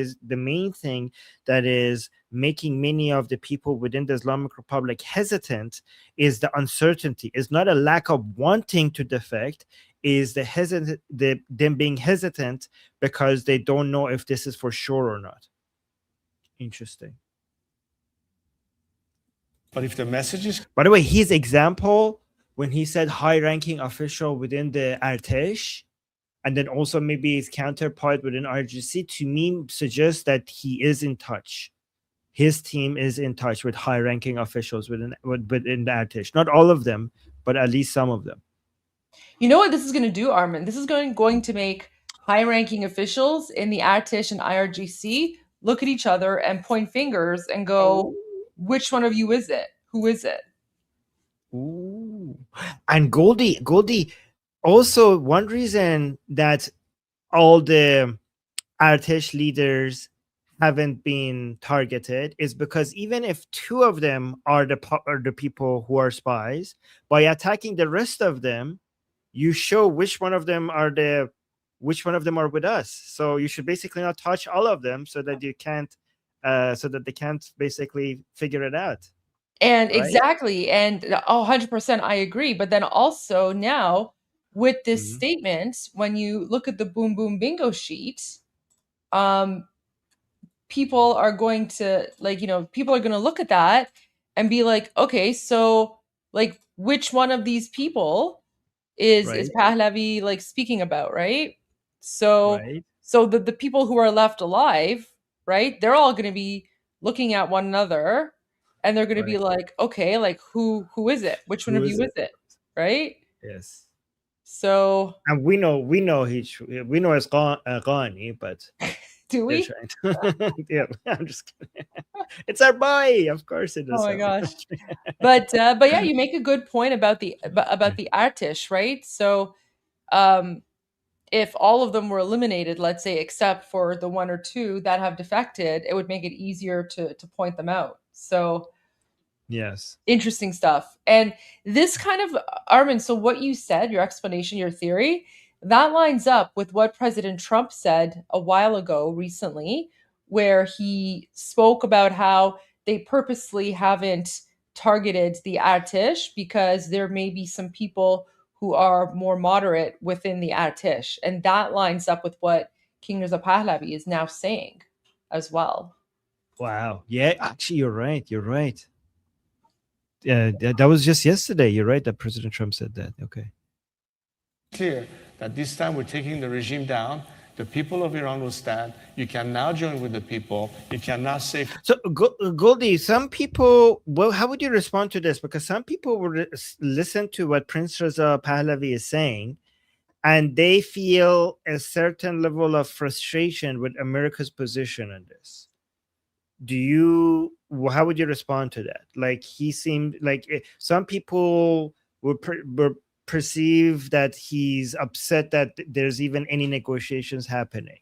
that is making many of the people within the Islamic Republic hesitant is the uncertainty. It's not a lack of wanting to defect, is them being hesitant because they don't know if this is for sure or not. Interesting. But if the message is... By the way, his example, when he said high-ranking official within the Artesh, and then also maybe his counterpart within RGC, to me suggests that he is in touch. His team is in touch with high-ranking officials within the Artesh. Not all of them, but at least some of them. You know what this is going to do, Armin? This is going to make high-ranking officials in the Artish and IRGC look at each other and point fingers and go, which one of you is it? Who is it? Ooh. And Goldie, also one reason that all the Artesh leaders haven't been targeted is because even if two of them are the people who are spies, by attacking the rest of them, you show which one of them are with us. So you should basically not touch all of them so that they can't basically figure it out. And right? exactly. And 100% I agree. But then also now with this statement, when you look at the boom boom bingo sheet, people are going to people are going to look at that and be like, okay, so like which one of these people is Pahlavi like speaking about, right? So the people who are left alive, right, they're all going to be looking at one another and they're going to be like, okay, like who is it? Which one of you is it? Right? Yes. So and we know it's Ghani, but do we? Yeah, I'm just kidding. It's our boy, of course it is. Oh my gosh. But yeah, you make a good point about the Artish, right? So if all of them were eliminated, let's say, except for the one or two that have defected, it would make it easier to point them out. So yes, interesting stuff. And this kind of, Armin, so what you said, your explanation, your theory, that lines up with what President Trump said a while ago recently, where he spoke about how they purposely haven't targeted the Artish because there may be some people who are more moderate within the Artish. And that lines up with what King Reza Pahlavi is now saying as well. Wow. Yeah, actually, you're right. That was just yesterday. You're right that President Trump said that. Okay. Clear that this time we're taking the regime down. The people of Iran will stand. You can now join with the people. You can now say. So, Goldie, some people, well, how would you respond to this? Because some people will listen to what Prince Reza Pahlavi is saying, and they feel a certain level of frustration with America's position on this. How would you respond to that? Like, he seemed like some people would perceive that he's upset that there's even any negotiations happening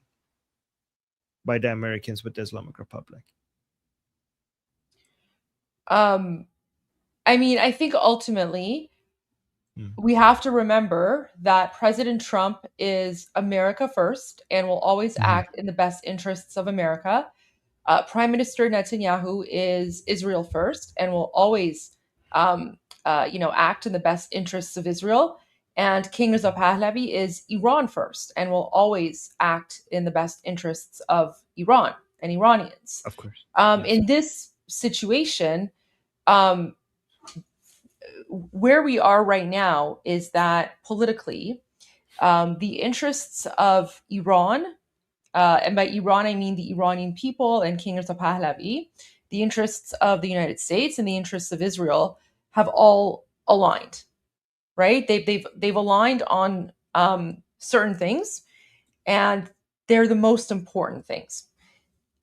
by the Americans with the Islamic Republic. I mean, I think ultimately we have to remember that President Trump is America first and will always act in the best interests of America. Prime Minister Netanyahu is Israel first and will always, act in the best interests of Israel. And King Reza Pahlavi is Iran first and will always act in the best interests of Iran and Iranians. Of course. In this situation, where we are right now is that politically, the interests of Iran, and by Iran, I mean the Iranian people and King Reza Pahlavi, the interests of the United States and the interests of Israel have all aligned, right? They've aligned on certain things, and they're the most important things.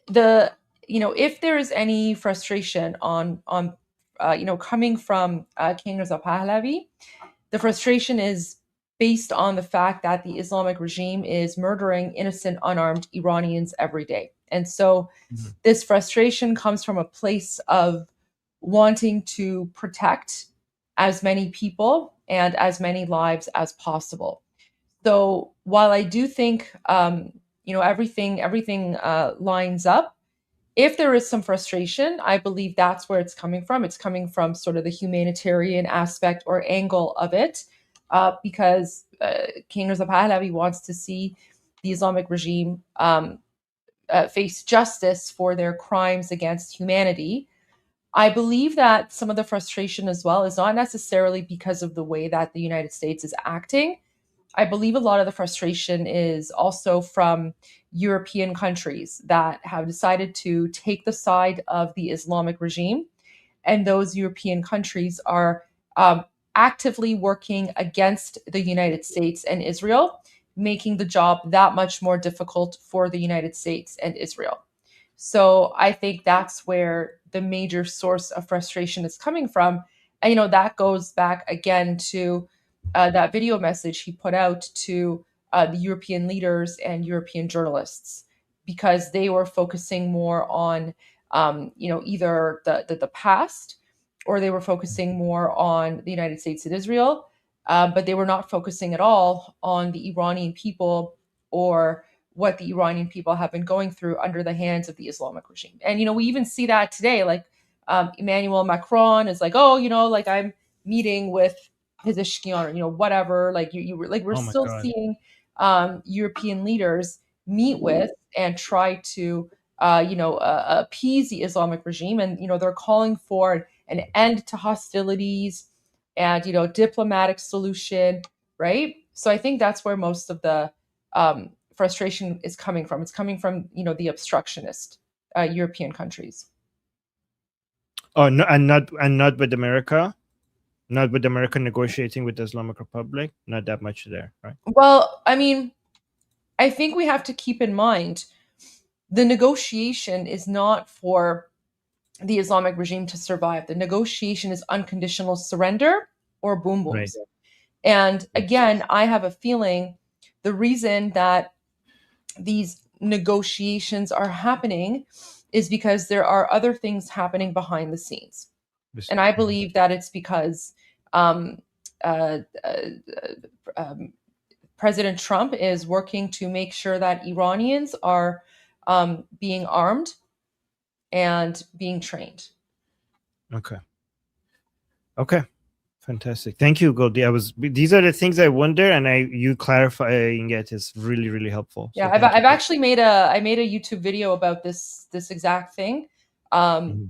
If there is any frustration on coming from King Reza Pahlavi, the frustration is based on the fact that the Islamic regime is murdering innocent, unarmed Iranians every day. And so this frustration comes from a place of wanting to protect as many people and as many lives as possible. So while I do think, everything lines up, if there is some frustration, I believe that's where it's coming from. It's coming from sort of the humanitarian aspect or angle of it, because King Reza Pahlavi wants to see the Islamic regime face justice for their crimes against humanity. I believe that some of the frustration as well is not necessarily because of the way that the United States is acting. I believe a lot of the frustration is also from European countries that have decided to take the side of the Islamic regime. And those European countries are actively working against the United States and Israel, making the job that much more difficult for the United States and Israel. So I think that's where the major source of frustration is coming from. And, that goes back again to that video message he put out to the European leaders and European journalists, because they were focusing more on, either the past, or they were focusing more on the United States and Israel, but they were not focusing at all on the Iranian people or what the Iranian people have been going through under the hands of the Islamic regime. And, we even see that today, like Emmanuel Macron is like, oh, like I'm meeting with Pezeshkian, or, whatever, like we're Oh my still God. seeing European leaders meet with and try to, appease the Islamic regime. And, they're calling for an end to hostilities and, diplomatic solution, right? So I think that's where most of the frustration is coming from. It's coming from, the obstructionist European countries. Oh, no, and not with America, not with America negotiating with the Islamic Republic. Not that much there, right? Well, I mean, I think we have to keep in mind the negotiation is not for the Islamic regime to survive. The negotiation is unconditional surrender or boom booms. Right. And again, I have a feeling the reason that these negotiations are happening is because there are other things happening behind the scenes. And I believe that it's because President Trump is working to make sure that Iranians are being armed and being trained. Okay. Fantastic. Thank you, Goldie. These are the things I wonder, and you clarifying it is really, really helpful. Yeah, So I've actually made a YouTube video about this exact thing,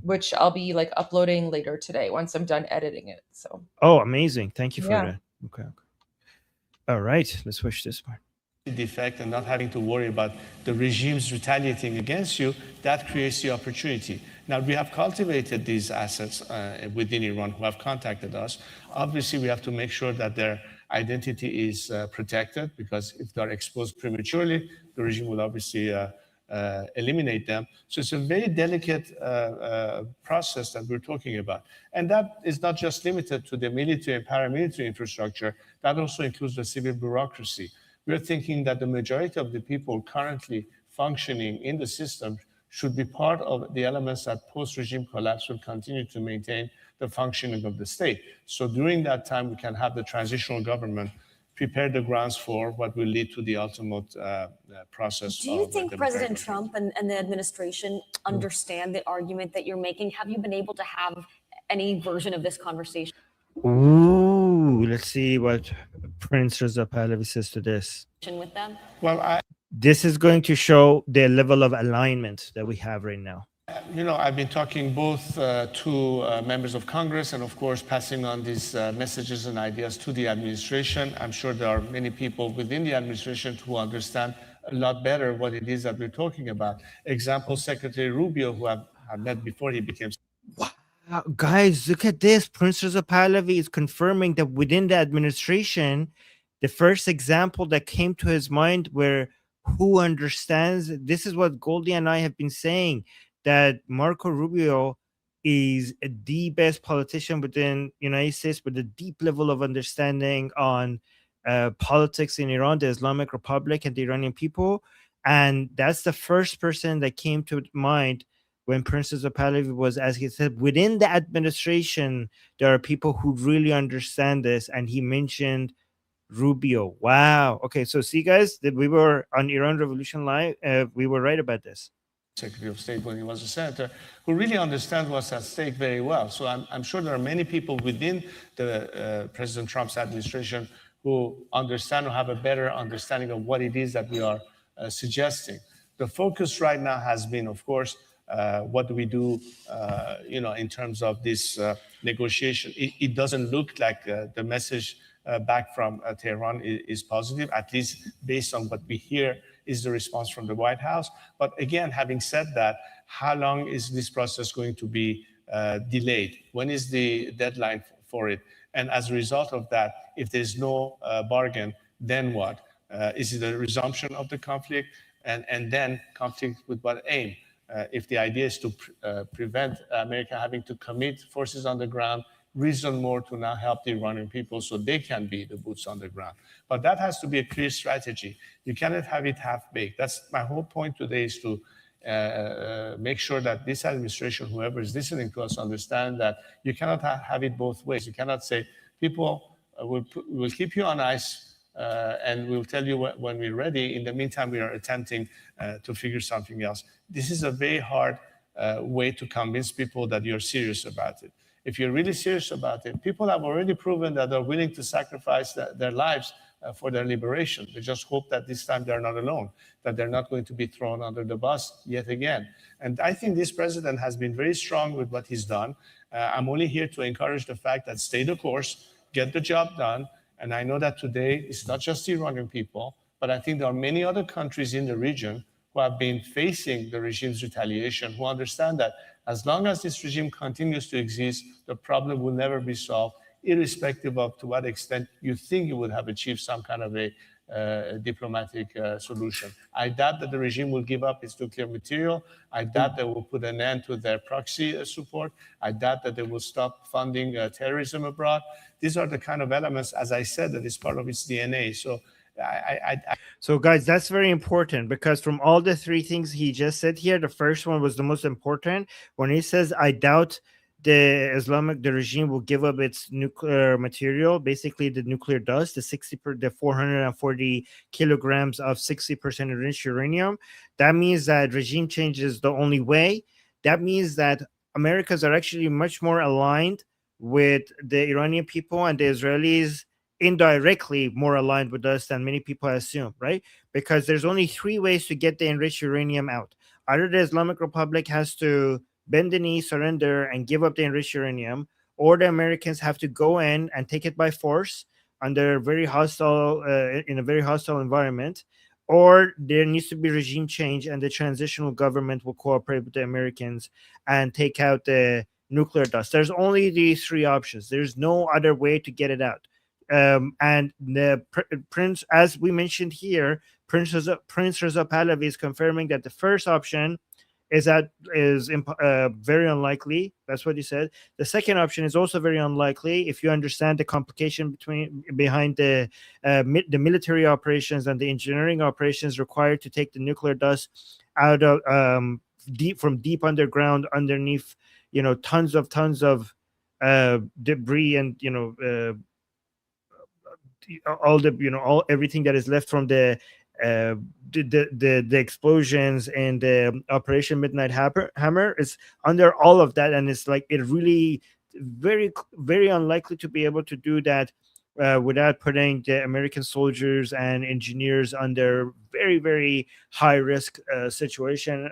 which I'll be like uploading later today once I'm done editing it. So. Oh, amazing! Thank you for Yeah. that. Okay. All right, let's switch this part. Defect and not having to worry about the regimes retaliating against you, that creates the opportunity. Now, we have cultivated these assets within Iran who have contacted us. Obviously, we have to make sure that their identity is protected, because if they're exposed prematurely, the regime will obviously eliminate them. So it's a very delicate process that we're talking about. And that is not just limited to the military and paramilitary infrastructure, that also includes the civil bureaucracy. We're thinking that the majority of the people currently functioning in the system should be part of the elements that post-regime collapse will continue to maintain the functioning of the state. So during that time, we can have the transitional government prepare the grounds for what will lead to the ultimate process. Do you think President Trump and the administration understand the argument that you're making? Have you been able to have any version of this conversation? Ooh, let's see what Prince Reza Pahlavi says to this. With them? Well, this is going to show the level of alignment that we have right now. I've been talking both to members of Congress and, of course, passing on these messages and ideas to the administration. I'm sure there are many people within the administration who understand a lot better what it is that we're talking about. Example, Secretary Rubio, who I've met before he became. Wow, guys, look at this. Prince Reza Pahlavi is confirming that within the administration, the first example that came to his mind where who understands, this is what Goldie and I have been saying, that Marco Rubio is the best politician within the United States with a deep level of understanding on politics in Iran, the Islamic Republic, and the Iranian people. And that's the first person that came to mind when Prince Reza Pahlavi was, as he said, within the administration, there are people who really understand this. And he mentioned Rubio. Wow. Okay, so see, guys, that we were on Iran Revolution Live. We were right about this. Secretary of State when he was a senator, who really understands what's at stake very well. So I'm sure there are many people within the President Trump's administration who understand or have a better understanding of what it is that we are suggesting. The focus right now has been, of course, what do we do, in terms of this negotiation? It doesn't look like the message back from Tehran is positive, at least based on what we hear is the response from the White House. But again, having said that, how long is this process going to be delayed? When is the deadline for it. And as a result of that, if there's no bargain, then what? Is it a resumption of the conflict? And then conflict with what aim? If the idea is to prevent America having to commit forces on the ground, reason more to now help the Iranian people so they can be the boots on the ground. But that has to be a clear strategy. You cannot have it half-baked. That's my whole point today, is to make sure that this administration, whoever is listening to us, understand that you cannot have it both ways. You cannot say, people will keep you on ice and we'll tell you when we're ready. In the meantime, we are attempting to figure something else. This is a very hard way to convince people that you're serious about it. If you're really serious about it, people have already proven that they're willing to sacrifice their lives for their liberation. They just hope that this time they're not alone, that they're not going to be thrown under the bus yet again. And I think this president has been very strong with what he's done. I'm only here to encourage the fact that stay the course, get the job done. And I know that today it's not just the Iranian people, but I think there are many other countries in the region who have been facing the regime's retaliation, who understand that as long as this regime continues to exist, the problem will never be solved, irrespective of to what extent you think you would have achieved some kind of a diplomatic solution. I doubt that the regime will give up its nuclear material. I doubt they will put an end to their proxy support. I doubt that they will stop funding terrorism abroad. These are the kind of elements, as I said, that is part of its DNA. So So guys, that's very important, because from all the three things he just said here, the first one was the most important. When he says, I doubt the regime will give up its nuclear material, basically the nuclear dust, the 440 kilograms of 60% enriched uranium. That means that regime change is the only way. That means that Americans are actually much more aligned with the Iranian people, and the Israelis indirectly more aligned with us than many people assume, right? Because there's only three ways to get the enriched uranium out. Either the Islamic Republic has to bend the knee, surrender, and give up the enriched uranium, or the Americans have to go in and take it by force under very hostile, in a very hostile environment, or there needs to be regime change and the transitional government will cooperate with the Americans and take out the nuclear dust. There's only these three options. There's no other way to get it out. And the Prince, as we mentioned here, Prince Reza Pahlavi is confirming that the first option is very unlikely. That's what he said. The second option is also very unlikely if you understand the complication behind the military operations and the engineering operations required to take the nuclear dust out of from deep underground, underneath tons of debris and all everything that is left from the explosions and the Operation Midnight Hammer is under all of that, and it's like it really very, very unlikely to be able to do that without putting the American soldiers and engineers under very, very high risk situation.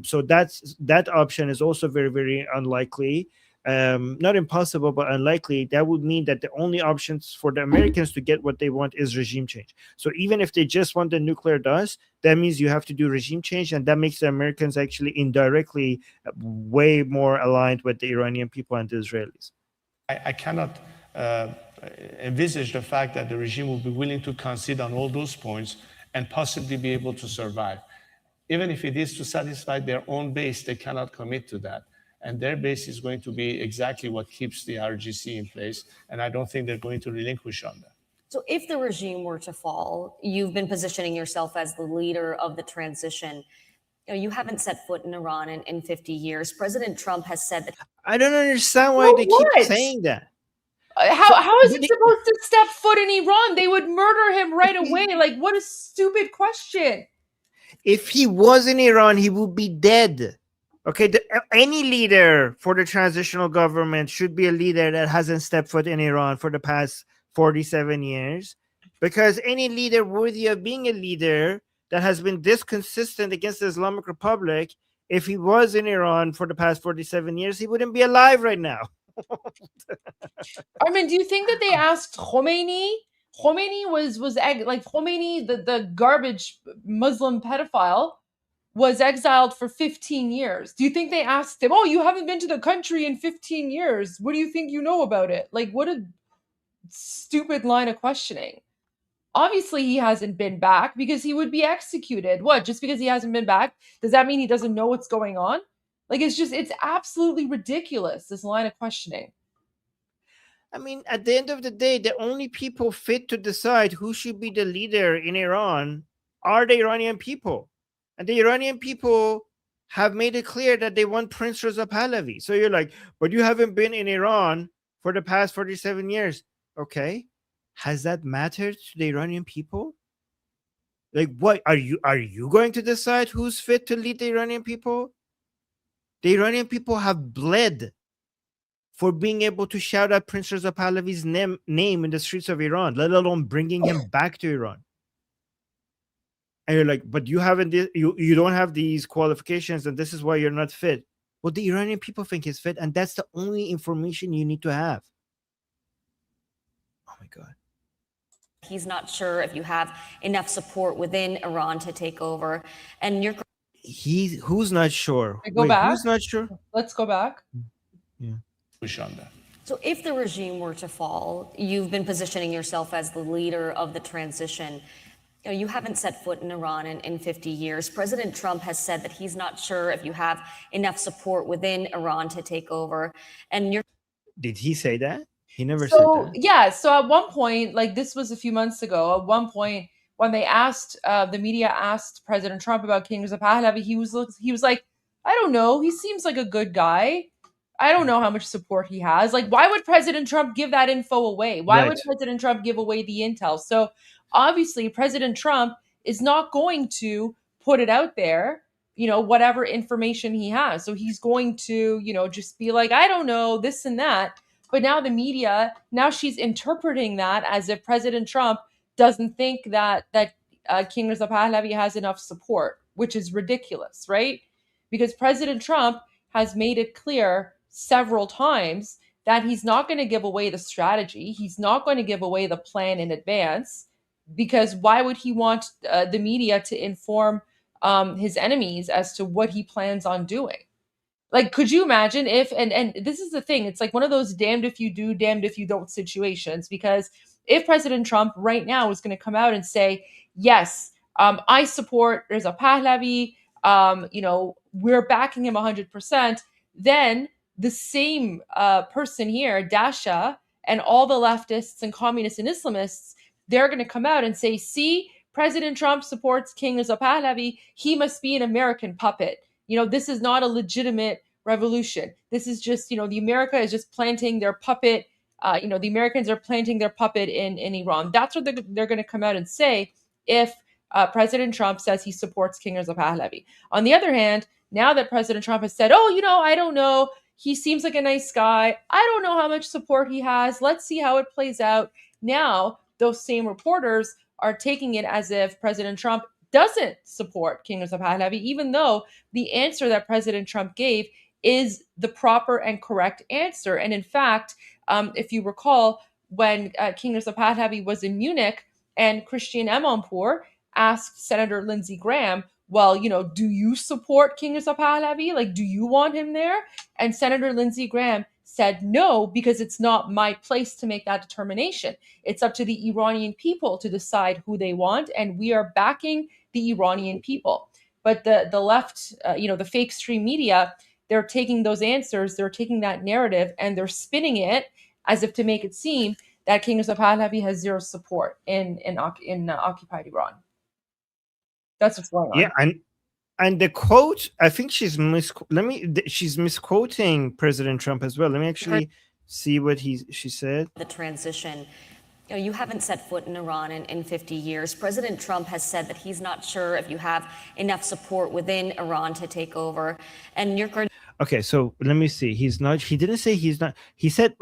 So that option is also very, very unlikely. Not impossible, but unlikely. That would mean that the only options for the Americans to get what they want is regime change. So even if they just want the nuclear dust, that means you have to do regime change, and that makes the Americans actually indirectly way more aligned with the Iranian people and the Israelis. I cannot envisage the fact that the regime will be willing to concede on all those points and possibly be able to survive. Even if it is to satisfy their own base, they cannot commit to that. And their base is going to be exactly what keeps the RGC in place. And I don't think they're going to relinquish on that. So if the regime were to fall, you've been positioning yourself as the leader of the transition. You haven't set foot in Iran in 50 years. President Trump has said that. I don't understand why they keep saying that. How is he supposed to step foot in Iran? They would murder him right away. Like, what a stupid question. If he was in Iran, he would be dead. Okay, any leader for the transitional government should be a leader that hasn't stepped foot in Iran for the past 47 years, because any leader worthy of being a leader that has been this consistent against the Islamic Republic, if he was in Iran for the past 47 years, he wouldn't be alive right now. Armin, do you think that they asked Khomeini? Khomeini was like Khomeini, the garbage Muslim pedophile, was exiled for 15 years. Do you think they asked him, "Oh, you haven't been to the country in 15 years. What do you think you know about it?" Like, what a stupid line of questioning. Obviously, he hasn't been back because he would be executed. What? Just because he hasn't been back, does that mean he doesn't know what's going on? Like, it's absolutely ridiculous, this line of questioning. I mean, at the end of the day, the only people fit to decide who should be the leader in Iran are the Iranian people. And the Iranian people have made it clear that they want Prince Reza Pahlavi. So you're like, but you haven't been in Iran for the past 47 years. Okay. Has that mattered to the Iranian people? Like, what are you going to decide who's fit to lead the Iranian people? The Iranian people have bled for being able to shout out Prince Reza Pahlavi's name in the streets of Iran, let alone bringing him back to Iran. And you're like, but you haven't, you don't have these qualifications, and this is why you're not fit. Well, the Iranian people think he's fit, and that's the only information you need to have. Oh my God. He's not sure if you have enough support within Iran to take over. And you're who's not sure? Go back. Who's not sure? Let's go back. Yeah. So if the regime were to fall, you've been positioning yourself as the leader of the transition. You haven't set foot in Iran in 50 years. President Trump has said that he's not sure if you have enough support within Iran to take over. And Did he say that? He never said that. Yeah. So at one point, like this was a few months ago, at one point when they asked, the media asked President Trump about King Reza Pahlavi, he was like, I don't know. He seems like a good guy. I don't know how much support he has. Like, why would President Trump give that info away? Why would President Trump give away the intel? So obviously, President Trump is not going to put it out there, whatever information he has. So he's going to, just be like, I don't know, this and that. But now the media, she's interpreting that as if President Trump doesn't think that King Reza Pahlavi has enough support, which is ridiculous, right? Because President Trump has made it clear several times that he's not going to give away the strategy. He's not going to give away the plan in advance, because why would he want the media to inform his enemies as to what he plans on doing? Like, could you imagine if, and this is the thing, it's like one of those damned if you do, damned if you don't situations, because if President Trump right now is going to come out and say, yes, I support Reza Pahlavi, we're backing him 100%, then the same person here, Dasha, and all the leftists and communists and Islamists, they're going to come out and say, see, President Trump supports King Reza Pahlavi. He must be an American puppet. This is not a legitimate revolution. This is just, the America is just planting their puppet. The Americans are planting their puppet in Iran. That's what they're going to come out and say if President Trump says he supports King Reza Pahlavi. On the other hand, now that President Trump has said, I don't know, he seems like a nice guy, I don't know how much support he has, let's see how it plays out. Now, those same reporters are taking it as if President Trump doesn't support King Reza Pahlavi, even though the answer that President Trump gave is the proper and correct answer. And in fact, if you recall, when King Reza Pahlavi was in Munich and Christian Amanpour asked Senator Lindsey Graham, well, do you support King Reza Pahlavi? Like, do you want him there? And Senator Lindsey Graham said no, because it's not my place to make that determination. It's up to the Iranian people to decide who they want, and we are backing the Iranian people. But the left, the fake stream media, they're taking those answers, they're taking that narrative, and they're spinning it as if to make it seem that King Reza Pahlavi has zero support in occupied Iran. That's what's going on. Yeah, and the quote, I think she's misquoting President Trump as well. Let me actually see what she said. The transition. You haven't set foot in Iran in 50 years. President Trump has said that he's not sure if you have enough support within Iran to take over. And you're going. Okay, so let me see. He didn't say he's not. He said,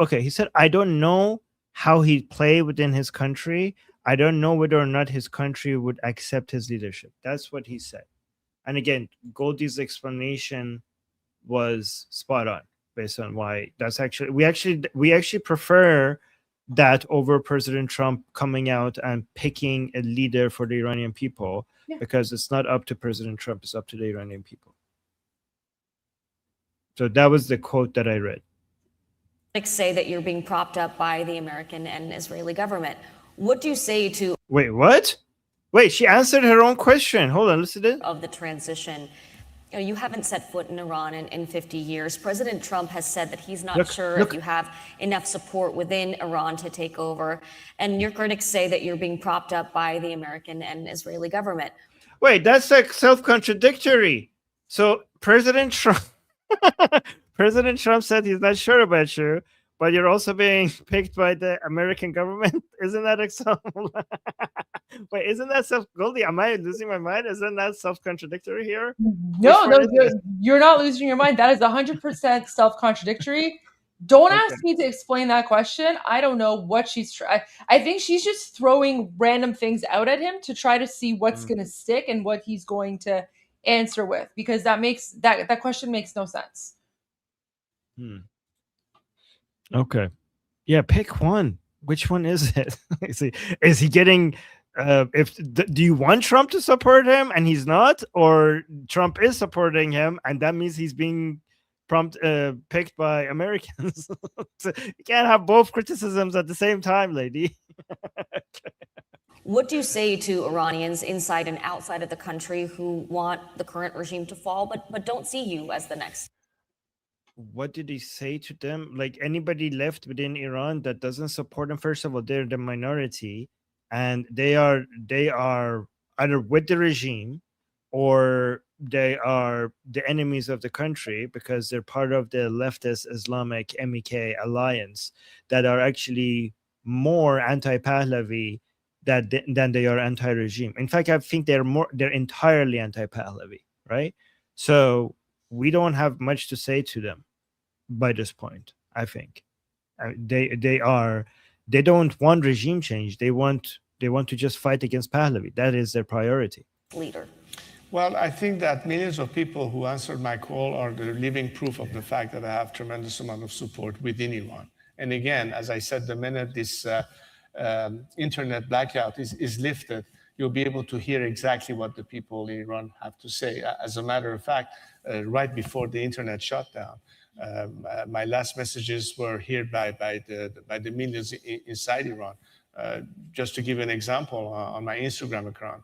I don't know how he'd play within his country. I don't know whether or not his country would accept his leadership. That's what he said. And again, Goldie's explanation was spot on based on why that's actually we actually prefer that over President Trump coming out and picking a leader for the Iranian people, because it's not up to President Trump, it's up to the Iranian people. So that was the quote that I read. Critics say that you're being propped up by the American and Israeli government. What do you say to Wait, what? Wait, she answered her own question. Hold on, listen to this. Of the transition? You haven't set foot in Iran in 50 years. President Trump has said that he's not sure if you have enough support within Iran to take over. And your critics say that you're being propped up by the American and Israeli government. Wait, that's like self-contradictory. So President Trump President Trump said he's not sure about you, but you're also being picked by the American government. Isn't that example? Wait, isn't that Goldie? Am I losing my mind? Isn't that self-contradictory here? No, you're not losing your mind. That is 100% self-contradictory. Don't ask me to explain that question. I don't know what she's trying. I think she's just throwing random things out at him to try to see what's going to stick and what he's going to answer with, because that question makes no sense. Okay. Yeah, pick one. Which one is it? Is he getting do you want Trump to support him and he's not, or Trump is supporting him and that means he's being picked by Americans? So you can't have both criticisms at the same time, lady. What do you say to Iranians inside and outside of the country who want the current regime to fall, but don't see you as the next? What did he say to them? Like, anybody left within Iran that doesn't support him, first of all, they're the minority, and they are either with the regime or they are the enemies of the country because they're part of the leftist Islamic MEK alliance that are actually more anti-Pahlavi than they are anti-regime. In fact, I think they're entirely anti-Pahlavi, right? So we don't have much to say to them by this point. I think they don't want regime change. They want to just fight against Pahlavi. That is their priority. Leader. Well, I think that millions of people who answered my call are the living proof of the fact that I have tremendous amount of support within Iran. And again, as I said, the minute this internet blackout is lifted, you'll be able to hear exactly what the people in Iran have to say. As a matter of fact, right before the internet shutdown, my last messages were heard by the millions inside Iran. Just to give an example, on my Instagram account,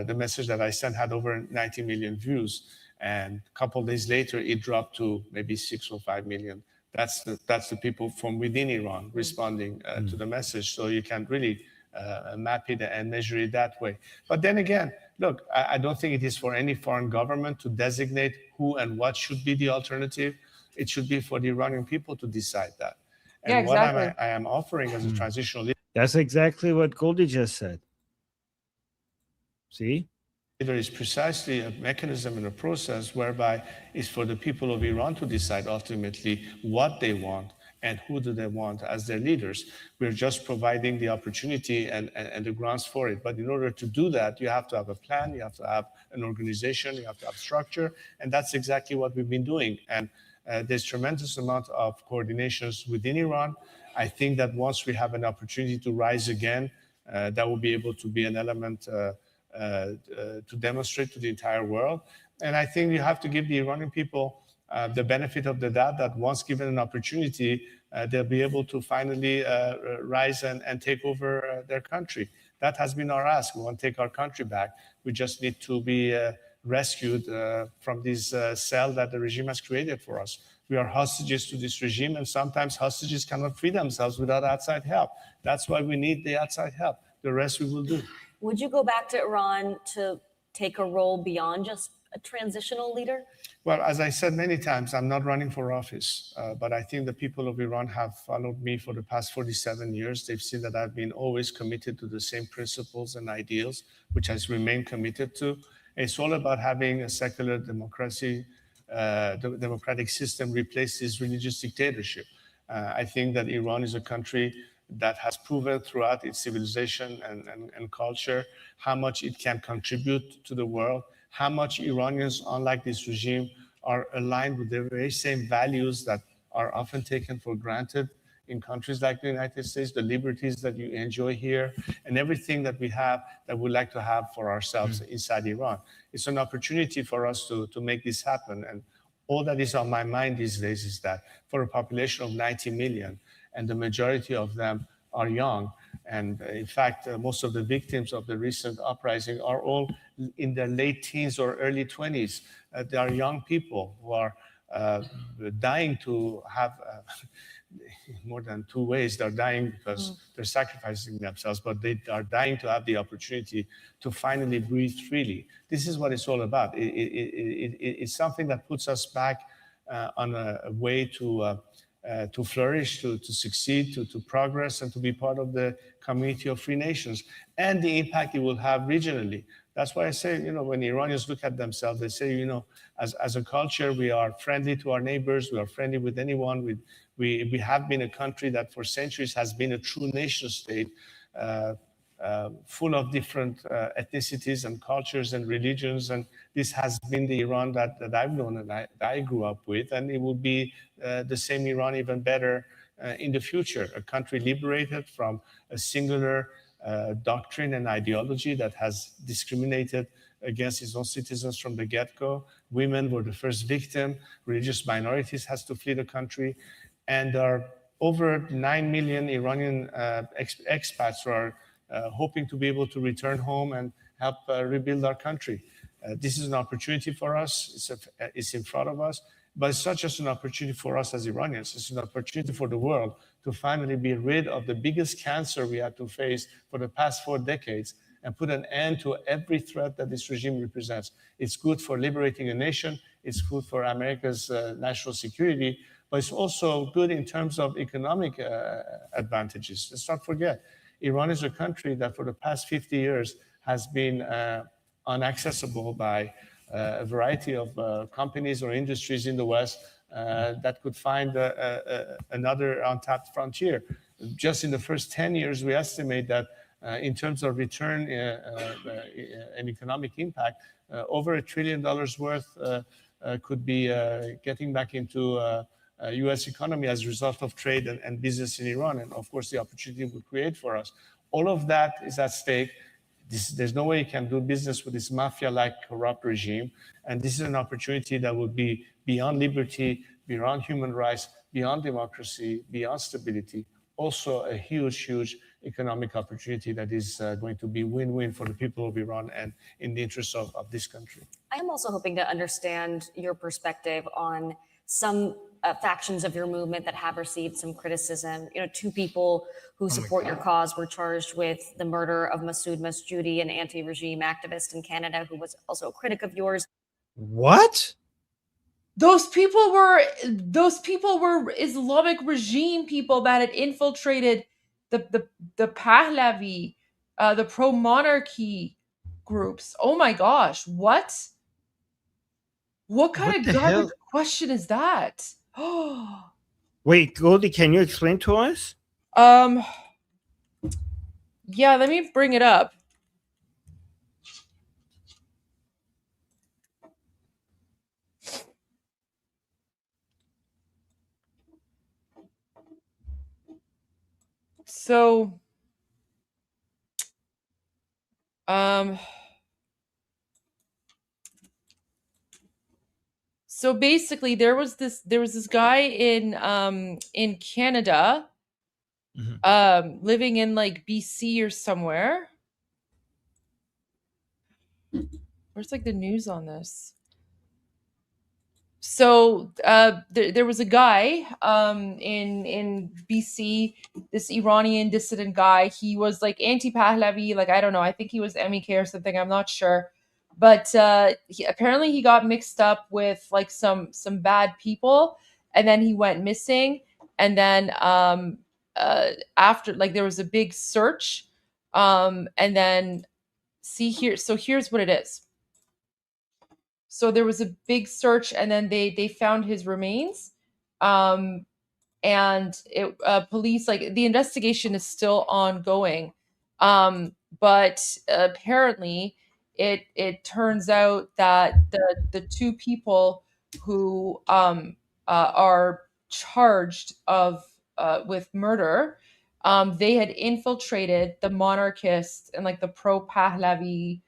the message that I sent had over 90 million views, and a couple of days later, it dropped to maybe 6 or 5 million. That's the people from within Iran responding to the message. So you can really map it and measure it that way. But then again, look, I don't think it is for any foreign government to designate who and what should be the alternative. It should be for the Iranian people to decide that. And exactly. what I am offering as a transitional leader. That's exactly what Goldie just said. See? There is precisely a mechanism and a process whereby it's for the people of Iran to decide ultimately what they want and who do they want as their leaders. We're just providing the opportunity and the grounds for it. But in order to do that, you have to have a plan, you have to have an organization, you have to have structure, and that's exactly what we've been doing. And there's tremendous amount of coordinations within Iran. I think that once we have an opportunity to rise again, that will be able to be an element to demonstrate to the entire world. And I think you have to give the Iranian people the benefit of the doubt that once given an opportunity, they'll be able to finally rise and take over their country. That has been our ask. We want to take our country back. We just need to be rescued from this cell that the regime has created for us. We are hostages to this regime, and sometimes hostages cannot free themselves without outside help. That's why we need the outside help. The rest we will do. Would you go back to Iran to take a role beyond just a transitional leader? Well, as I said many times, I'm not running for office, but I think the people of Iran have followed me for the past 47 years. They've seen that I've been always committed to the same principles and ideals, which has remained committed to. It's all about having a secular democracy, the democratic system replace this religious dictatorship. I think that Iran is a country that has proven throughout its civilization and culture how much it can contribute to the world, how much Iranians, unlike this regime, are aligned with the very same values that are often taken for granted in countries like the United States, the liberties that you enjoy here, and everything that we have that we'd like to have for ourselves inside Iran. It's an opportunity for us to make this happen. And all that is on my mind these days is that for a population of 90 million, and the majority of them are young, and in fact, most of the victims of the recent uprising are all in their late teens or early 20s. They are young people who are dying to have more than two ways. They're dying because they're sacrificing themselves, but they are dying to have the opportunity to finally breathe freely. This is what it's all about. It's something that puts us back on a way to flourish, to succeed, to progress, and to be part of the community of free nations, and the impact it will have regionally. That's why I say, when Iranians look at themselves, they say, as a culture, we are friendly to our neighbors, we are friendly with anyone. We have been a country that for centuries has been a true nation state, full of different ethnicities and cultures and religions. And this has been the Iran that I've known and that I grew up with. And it will be the same Iran, even better in the future, a country liberated from a singular doctrine and ideology that has discriminated against its own citizens from the get-go. Women were the first victim. Religious minorities has to flee the country. And there are over 9 million Iranian expats who are hoping to be able to return home and help rebuild our country. This is an opportunity for us. It's in front of us. But it's not just an opportunity for us as Iranians. It's an opportunity for the world to finally be rid of the biggest cancer we had to face for the past 4 decades and put an end to every threat that this regime represents. It's good for liberating a nation. It's good for America's national security. But it's also good in terms of economic advantages. Let's not forget, Iran is a country that for the past 50 years has been inaccessible by a variety of companies or industries in the West that could find another untapped frontier. Just in the first 10 years, we estimate that in terms of return and economic impact, over $1 trillion worth could be getting back into U.S. economy as a result of trade and business in Iran, and of course the opportunity it would create for us. All of that is at stake. There's no way you can do business with this mafia-like corrupt regime, and this is an opportunity that would be beyond liberty, beyond human rights, beyond democracy, beyond stability. Also a huge, huge economic opportunity that is going to be win-win for the people of Iran and in the interest of this country. I am also hoping to understand your perspective on some factions of your movement that have received some criticism. 2 people who support your cause were charged with the murder of Masoud Masjoudi, an anti-regime activist in Canada who was also a critic of yours. What? Those people were Islamic regime people that had infiltrated the Pahlavi, the pro-monarchy groups. Oh my gosh, what kind of garbage question is that? Wait, Goldie, can you explain to us? Yeah, let me bring it up. So, so basically there was this guy in Canada, living in like BC or somewhere. Where's like the news on this? So there was a guy in BC, this Iranian dissident guy. He was like anti-Pahlavi, like I don't know. I think he was MEK or something. I'm not sure, but apparently he got mixed up with like some bad people, and then he went missing. And then after, like, there was a big search, and then see here. So here's what it is. So there was a big search, and then they found his remains, and police, like, the investigation is still ongoing, but apparently it turns out that the 2 people who are charged of with murder, they had infiltrated the monarchists and like the pro Pahlavi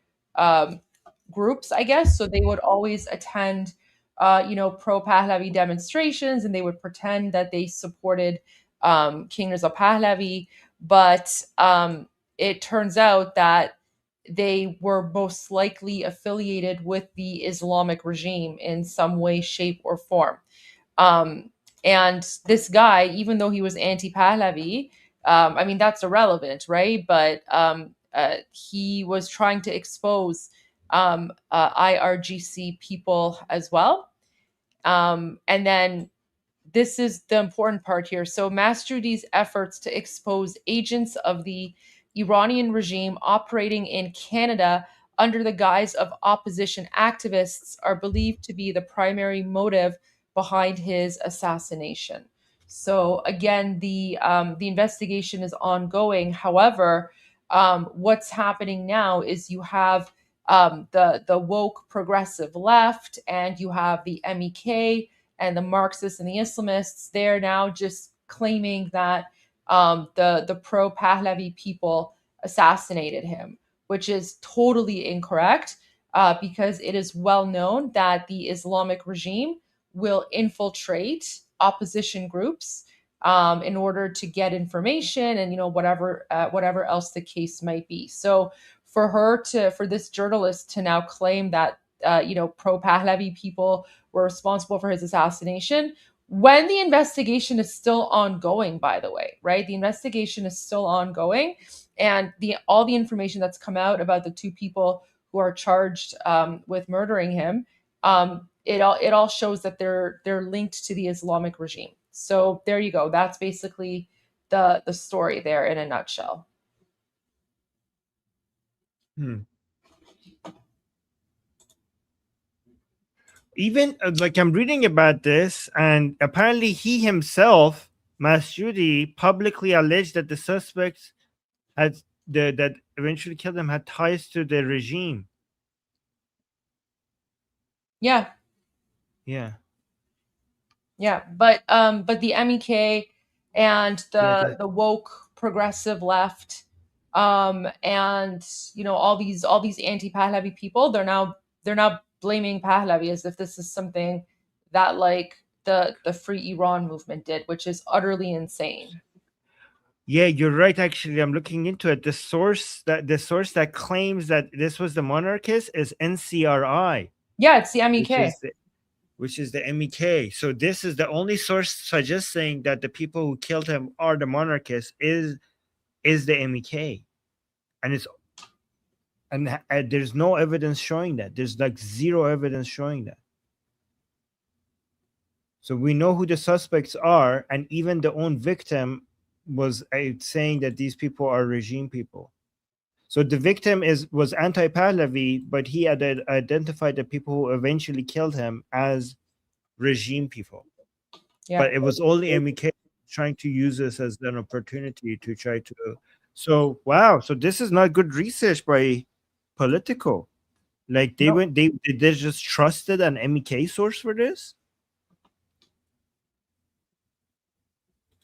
groups, I guess. So they would always attend, pro Pahlavi demonstrations, and they would pretend that they supported King Reza Pahlavi. But it turns out that they were most likely affiliated with the Islamic regime in some way, shape, or form. Um, and this guy, even though he was anti-Pahlavi, I mean, that's irrelevant, right? But he was trying to expose IRGC people as well. And then this is the important part here. So Masjoudi's efforts to expose agents of the Iranian regime operating in Canada under the guise of opposition activists are believed to be the primary motive behind his assassination. So again, the investigation is ongoing. However, what's happening now is you have the woke progressive left, and you have the MEK and the Marxists and the Islamists. They're now just claiming that the pro Pahlavi people assassinated him, which is totally incorrect, because it is well known that the Islamic regime will infiltrate opposition groups in order to get information and whatever else the case might be. So for this journalist to now claim that pro Pahlavi people were responsible for his assassination, when the investigation is still ongoing, by the way, right? The investigation is still ongoing, and all the information that's come out about the two people who are charged with murdering him, it all shows that they're linked to the Islamic regime. So there you go. That's basically the story there in a nutshell. Even like I'm reading about this, and apparently he himself, Masjoudi, publicly alleged that the suspects that eventually killed him had ties to the regime. Yeah. Yeah. Yeah, but the MEK and the woke progressive left, and all these anti-Pahlavi people, they're now blaming Pahlavi as if this is something that like the Free Iran movement did, which is utterly insane. Yeah, you're right. Actually, I'm looking into it. The source that claims that this was the monarchist is NCRI. Yeah, it's the MEK. Which is the MEK. So this is the only source suggesting that the people who killed him are the monarchists is the MEK, and there's no evidence showing that. There's like zero evidence showing that. So we know who the suspects are, and even the own victim was saying that these people are regime people. So the victim was anti-Pahlavi, but he had identified the people who eventually killed him as regime people. Yeah. But it was only MEK trying to use this as an opportunity to try to. So wow, so this is not good research by Politico. Like they just trusted an MEK source for this.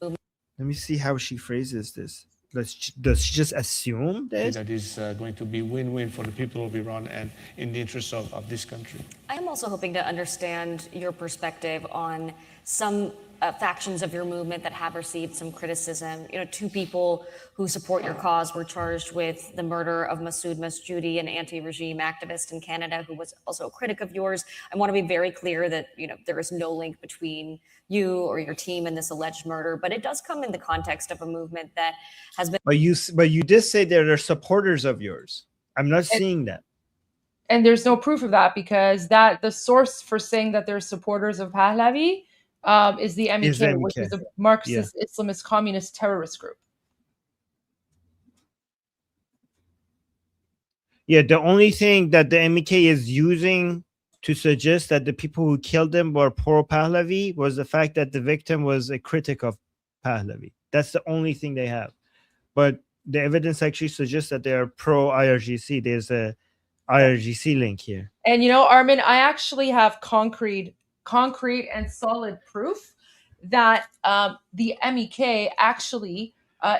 Let me see how she phrases this. Does she just assume this? That is going to be win-win for the people of Iran and in the interest of this country. I am also hoping to understand your perspective on some factions of your movement that have received some criticism. Two people who support your cause were charged with the murder of Masood Masjoudi, an anti-regime activist in Canada who was also a critic of yours. I want to be very clear that there is no link between you or your team and this alleged murder, but it does come in the context of a movement that has been. But you did say there are supporters of yours. I'm not seeing that. And there's no proof of that, because the source for saying that they're supporters of Pahlavi is the MEK, which is a Marxist Islamist communist terrorist group. Yeah, the only thing that the MEK is using to suggest that the people who killed him were pro-Pahlavi was the fact that the victim was a critic of Pahlavi. That's the only thing they have. But the evidence actually suggests that they are pro-IRGC. There's a IRGC link here. And Armin, I actually have concrete and solid proof that the MEK actually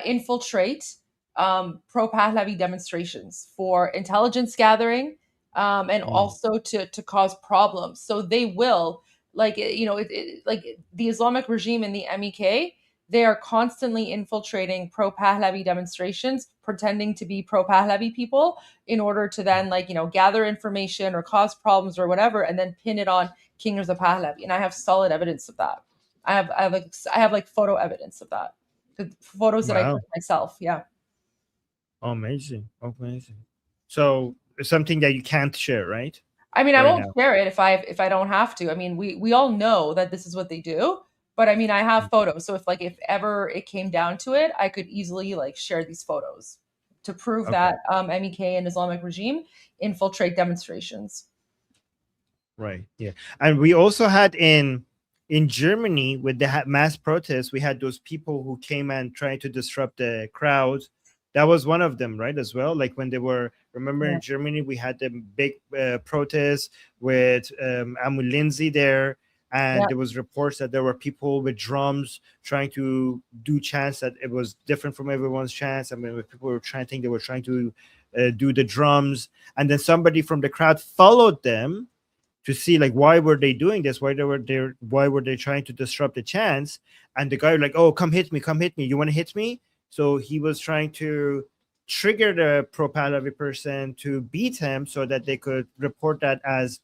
infiltrate pro-Pahlavi demonstrations for intelligence gathering and also to cause problems. So they will, like, like the Islamic regime in the MEK, they are constantly infiltrating pro-Pahlavi demonstrations, pretending to be pro-Pahlavi people in order to then, like, gather information or cause problems or whatever, and then pin it on King Reza Pahlavi. And I have solid evidence of that. I have like photo evidence of that. The photos that I Wow. took myself. Yeah. Amazing. Amazing. So it's something that you can't share, right? I mean, I Right won't now. share it if I don't have to. I mean, we all know that this is what they do, but I mean, I have photos. So if ever it came down to it, I could easily like share these photos to prove Okay. that MEK and Islamic regime infiltrate demonstrations. Right. Yeah. And we also had in Germany with the mass protests, we had those people who came and tried to disrupt the crowd. That was one of them, right? As well, like when they were. Remember Yeah. in Germany, we had the big protests with Amu Lindsay there, and Yeah. there was reports that there were people with drums trying to do chants that it was different from everyone's chants. I mean, people were chanting, they were trying to do the drums, and then somebody from the crowd followed them to see like why were they doing this, why were they trying to disrupt the chants, and the guy was like, oh, come hit me, you want to hit me. So he was trying to trigger the pro-Pahlavi person to beat him so that they could report that as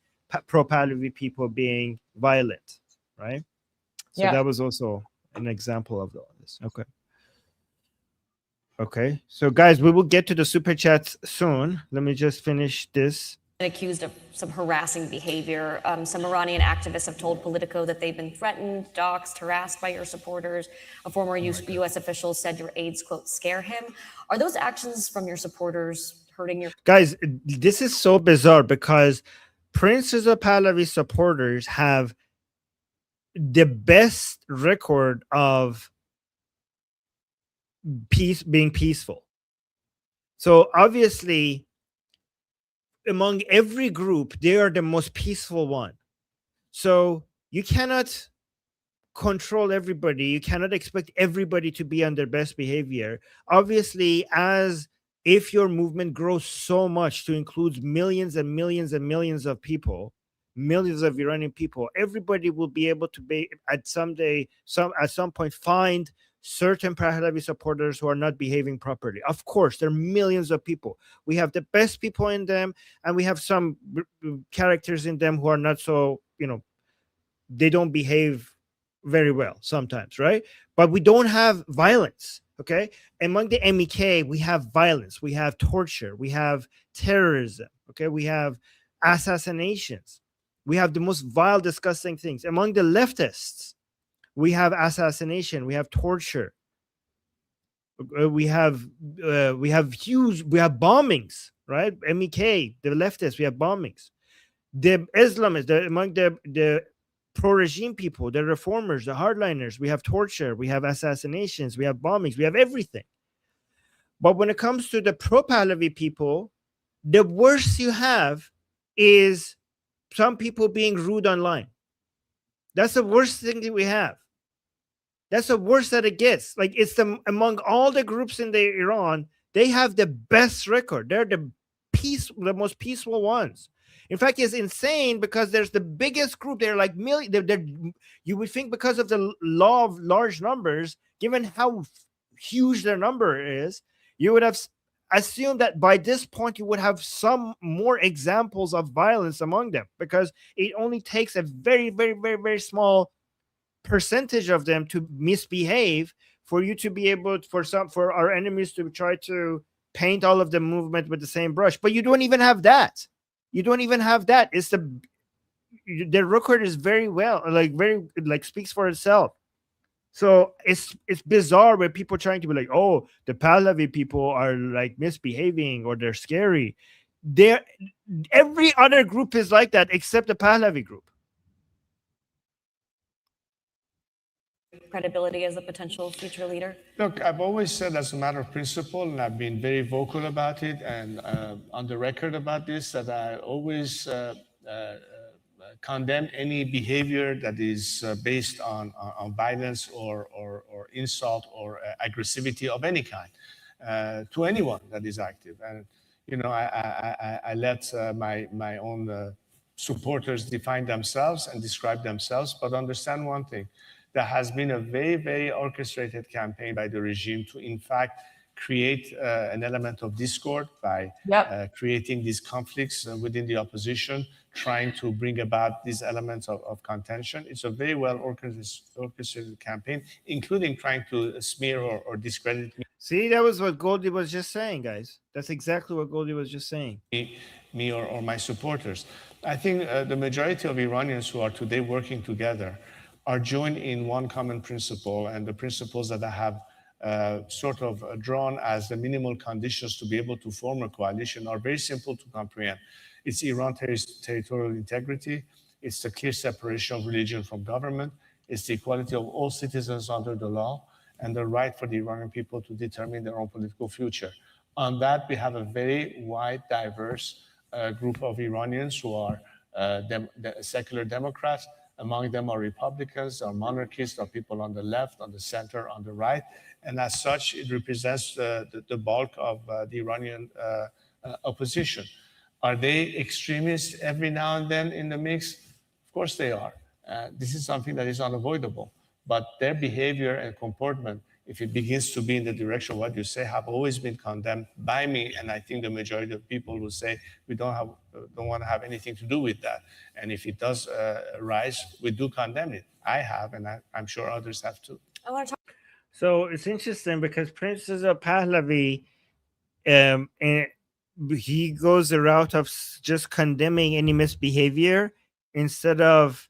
pro-Pahlavi people being violent, right? So Yeah. that was also an example of all this. Okay, so guys, we will get to the super chats soon. Let me just finish this. Accused of some harassing behavior. Some Iranian activists have told Politico that they've been threatened, doxxed, harassed by your supporters. A former U.S. official said your aides, quote, scare him. Are those actions from your supporters hurting your... Guys, this is so bizarre because Prince Reza Pahlavi supporters have the best record of being peaceful. So obviously, among every group, they are the most peaceful one. So you cannot control everybody. You cannot expect everybody to be on their best behavior. Obviously, as if your movement grows so much to include millions and millions and millions of people, millions of Iranian people, everybody will be able to be at some point find certain Pahlavi supporters who are not behaving properly. Of course, there are millions of people. We have the best people in them, and we have some characters in them who are not so, they don't behave very well sometimes, right? But we don't have violence. Okay, among the MEK, we have violence, we have torture, we have terrorism. Okay, we have assassinations, we have the most vile, disgusting things. Among the leftists, we have assassination, we have torture, we have bombings, right? MEK, the leftists, we have bombings. The Islamists, among the pro-regime people, the reformers, the hardliners, we have torture, we have assassinations, we have bombings, we have everything. But when it comes to the pro-Pahlavi people, the worst you have is some people being rude online. That's the worst thing that we have. That's the worst that it gets. Like, it's among all the groups in Iran, they have the best record. They're the most peaceful ones. In fact, it's insane because there's the biggest group. They're like million. You would think because of the law of large numbers, given how huge their number is, you would have assumed that by this point you would have some more examples of violence among them, because it only takes a very, very, very, very small percentage of them to misbehave for you to be able for our enemies to try to paint all of the movement with the same brush. But you don't even have that. It's the record is very well, speaks for itself. So it's bizarre where people trying to be like, oh, the Pahlavi people are like misbehaving or they're scary. Every other group is like that except the Pahlavi group. Credibility as a potential future leader? Look, I've always said as a matter of principle, and I've been very vocal about it and on the record about this, that I always condemn any behavior that is based on violence or insult or aggressivity of any kind to anyone that is active. And I let my own supporters define themselves and describe themselves, but understand one thing: there has been a very, very orchestrated campaign by the regime to, in fact, create an element of discord by creating these conflicts within the opposition, trying to bring about these elements of contention. It's a very well orchestrated campaign, including trying to smear or discredit me. See, that was what Goldie was just saying, guys. That's exactly what Goldie was just saying. Me or my supporters. I think the majority of Iranians who are today working together are joined in one common principle, and the principles that I have sort of drawn as the minimal conditions to be able to form a coalition are very simple to comprehend. It's Iran's territorial integrity, it's the clear separation of religion from government, it's the equality of all citizens under the law, and the right for the Iranian people to determine their own political future. On that, we have a very wide, diverse group of Iranians who are secular Democrats. Among them are Republicans, are monarchists, are people on the left, on the center, on the right. And as such, it represents the bulk of the Iranian opposition. Are they extremists every now and then in the mix? Of course they are. This is something that is unavoidable. But their behavior and comportment, if it begins to be in the direction of what you say, have always been condemned by me. And I think the majority of people will say we don't want to have anything to do with that. And if it does rise, we do condemn it. I have, and I'm sure others have too. I want to talk. So it's interesting because Prince Reza Pahlavi, and he goes the route of just condemning any misbehavior instead of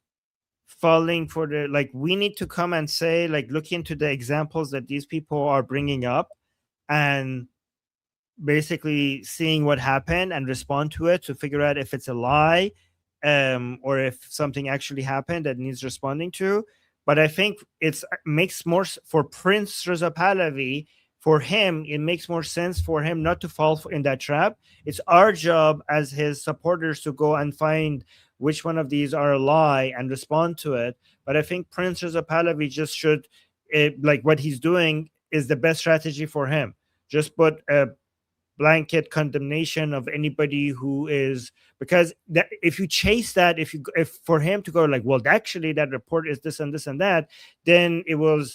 falling for the, like, we need to come and say, like, look into the examples that these people are bringing up and basically seeing what happened and respond to it to figure out if it's a lie or if something actually happened that needs responding to. But I think it makes more for Prince Reza Pahlavi, for him, it makes more sense for him not to fall in that trap. It's our job as his supporters to go and find which one of these are a lie and respond to it. But I think Prince Reza Pahlavi just should, like what he's doing is the best strategy for him. Just put a blanket condemnation of anybody who is, because that, if you chase that, if for him to go like, well, actually that report is this and this and that, then it will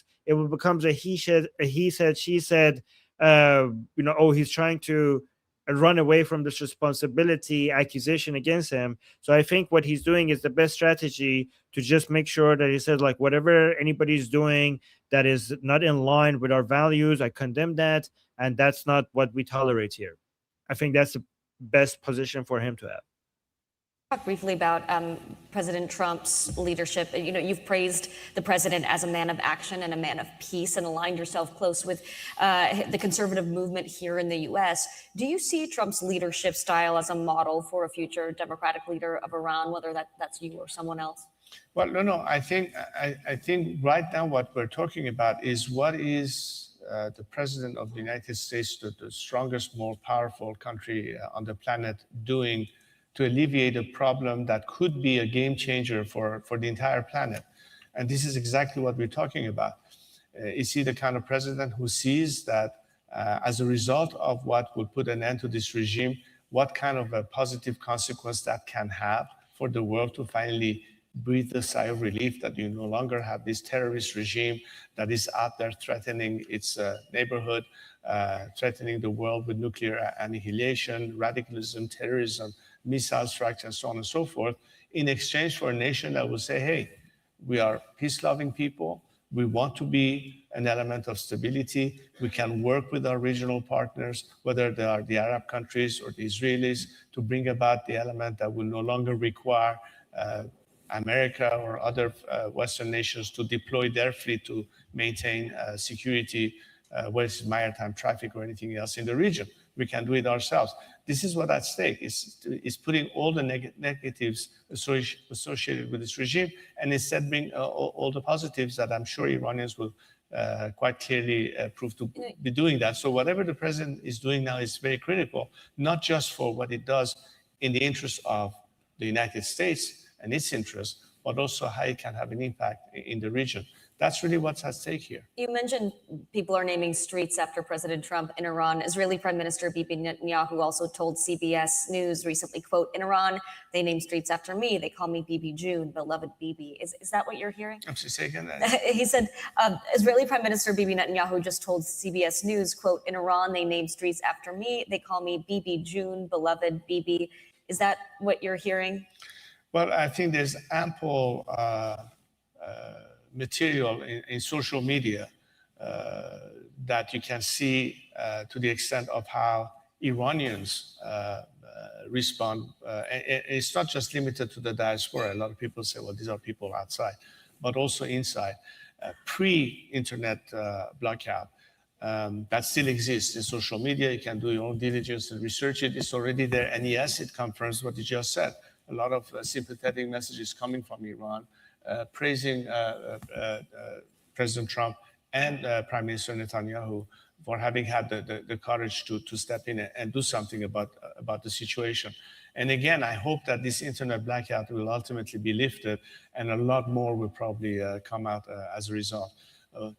becomes a he said, she said, oh, he's trying to run away from this responsibility accusation against him. So I think what he's doing is the best strategy to just make sure that he says, like, whatever anybody's doing that is not in line with our values, I condemn that, and that's not what we tolerate here. I think that's the best position for him to have. Talk briefly about President Trump's leadership. You've praised the president as a man of action and a man of peace and aligned yourself close with the conservative movement here in the U.S. Do you see Trump's leadership style as a model for a future democratic leader of Iran, whether that's you or someone else? Well, no. I think right now what we're talking about is what is the president of the United States, the strongest, more powerful country on the planet, doing to alleviate a problem that could be a game changer for the entire planet. And this is exactly what we're talking about. Is he the kind of president who sees that as a result of what will put an end to this regime, what kind of a positive consequence that can have for the world to finally breathe a sigh of relief that you no longer have this terrorist regime that is out there threatening its neighborhood, threatening the world with nuclear annihilation, radicalism, terrorism, missile strikes, and so on and so forth, in exchange for a nation that will say, hey, we are peace-loving people. We want to be an element of stability. We can work with our regional partners, whether they are the Arab countries or the Israelis, to bring about the element that will no longer require America or other Western nations to deploy their fleet to maintain security, whether it's maritime traffic or anything else in the region. We can do it ourselves. This is what's at stake, is putting all the negatives associated with this regime and instead bring all the positives that I'm sure Iranians will quite clearly prove to be doing that. So whatever the president is doing now is very critical, not just for what it does in the interest of the United States and its interests, but also how it can have an impact in the region. That's really what's at stake here. You mentioned people are naming streets after President Trump in Iran. Israeli Prime Minister Bibi Netanyahu also told CBS News recently, quote, "In Iran, they name streets after me. They call me Bibi June, beloved Bibi." Is that what you're hearing? I'm just saying that. He said, Israeli Prime Minister Bibi Netanyahu just told CBS News, quote, "In Iran, they name streets after me. They call me Bibi June, beloved Bibi." Is that what you're hearing? Well, I think there's ample material in social media that you can see to the extent of how Iranians respond. It's not just limited to the diaspora. A lot of people say, well, these are people outside, but also inside. Pre-internet blackout, that still exists in social media. You can do your own diligence and research it. It's already there. And yes, it confirms what you just said. A lot of sympathetic messages coming from Iran, praising President Trump and Prime Minister Netanyahu for having had the courage to step in and do something about the situation. And again, I hope that this internet blackout will ultimately be lifted, and a lot more will probably come out as a result.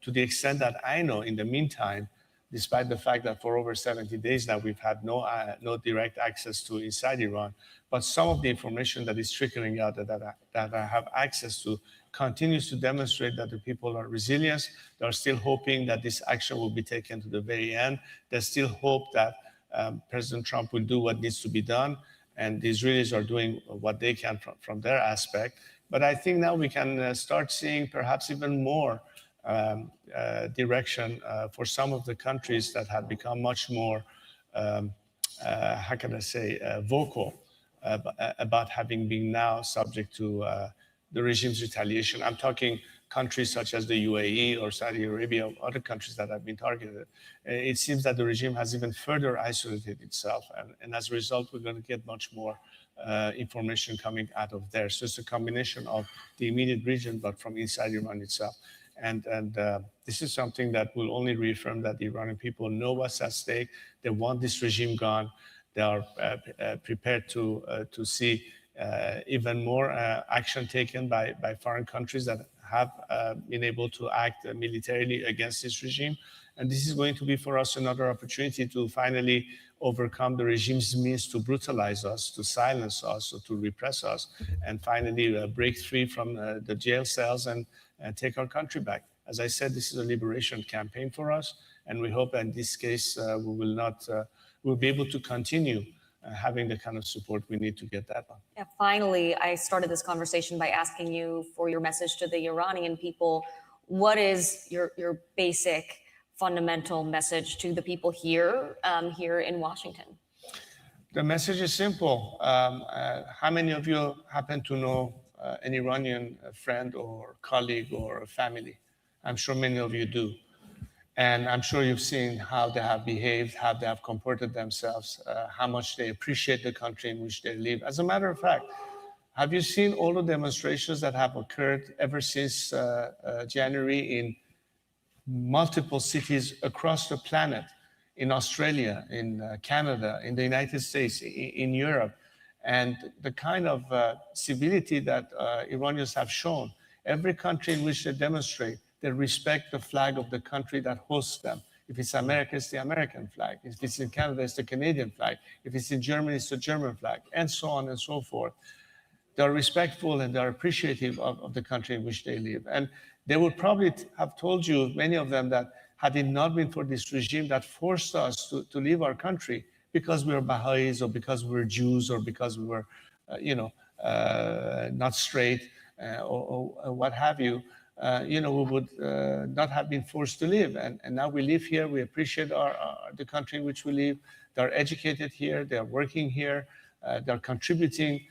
To the extent that I know, in the meantime, despite the fact that for over 70 days now we've had no direct access to inside Iran, but some of the information that is trickling out that I have access to continues to demonstrate that the people are resilient. They're still hoping that this action will be taken to the very end. They still hope that President Trump will do what needs to be done, and the Israelis are doing what they can from their aspect. But I think now we can start seeing perhaps even more direction for some of the countries that have become much more, how can I say, vocal about having been now subject to the regime's retaliation. I'm talking countries such as the UAE or Saudi Arabia, or other countries that have been targeted. It seems that the regime has even further isolated itself, and as a result, we're going to get much more information coming out of there. So it's a combination of the immediate region, but from inside Iran itself. And this is something that will only reaffirm that the Iranian people know what's at stake. They want this regime gone. They are prepared to see even more action taken by foreign countries that have been able to act militarily against this regime. And this is going to be for us another opportunity to finally overcome the regime's means to brutalize us, to silence us, or to repress us, and finally break free from the jail cells and take our country back. As I said, this is a liberation campaign for us, and we hope that in this case we'll be able to continue having the kind of support we need to get that done. Yeah, finally, I started this conversation by asking you for your message to the Iranian people. What is your basic, fundamental message to the people here, here in Washington? The message is simple. How many of you happen to know an Iranian friend or colleague or family? I'm sure many of you do. And I'm sure you've seen how they have behaved, how they have comported themselves, how much they appreciate the country in which they live. As a matter of fact, have you seen all the demonstrations that have occurred ever since January in multiple cities across the planet, in Australia, in Canada, in the United States, in Europe, and the kind of civility that Iranians have shown? Every country in which they demonstrate, they respect the flag of the country that hosts them. If it's America, it's the American flag. If it's in Canada, it's the Canadian flag. If it's in Germany, it's the German flag, and so on and so forth. They're respectful and they're appreciative of the country in which they live. And they would probably have told you, many of them, that had it not been for this regime that forced us to leave our country because we were Baha'is or because we were Jews or because we were, not straight or what have you, we would not have been forced to live. And now we live here. We appreciate the country in which we live. They're educated here. They're working here. They're contributing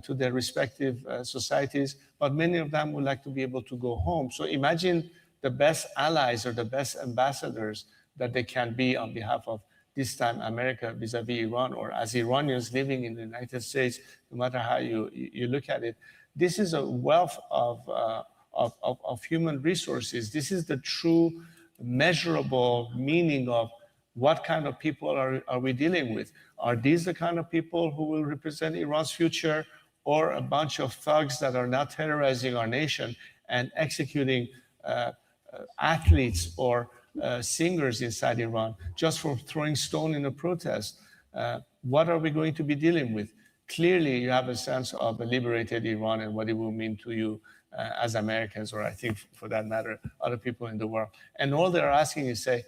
to their respective societies. But many of them would like to be able to go home. So imagine the best allies or the best ambassadors that they can be on behalf of, this time, America vis-a-vis Iran, or as Iranians living in the United States, no matter how you look at it. This is a wealth of human resources. This is the true measurable meaning of what kind of people are we dealing with. Are these the kind of people who will represent Iran's future, or a bunch of thugs that are not terrorizing our nation and executing athletes or singers inside Iran just for throwing stone in a protest, what are we going to be dealing with? Clearly, you have a sense of a liberated Iran and what it will mean to you as Americans, or I think for that matter, other people in the world. And all they're asking is say,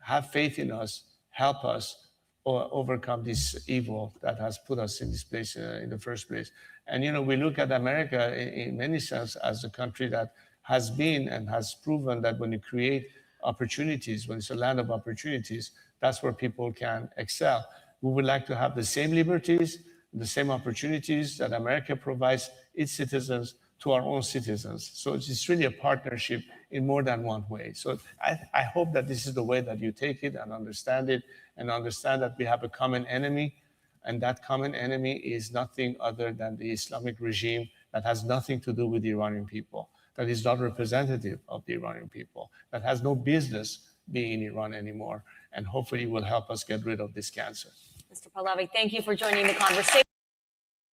have faith in us, help us or overcome this evil that has put us in this place in the first place. And, you know, we look at America in many sense as a country that has been and has proven that when you create opportunities, when it's a land of opportunities, that's where people can excel. We would like to have the same liberties, the same opportunities that America provides its citizens to our own citizens. So it's really a partnership in more than one way. So I hope that this is the way that you take it and understand that we have a common enemy, and that common enemy is nothing other than the Islamic regime that has nothing to do with the Iranian people, that is not representative of the Iranian people, that has no business being in Iran anymore, and hopefully will help us get rid of this cancer. Mr. Pahlavi, thank you for joining the conversation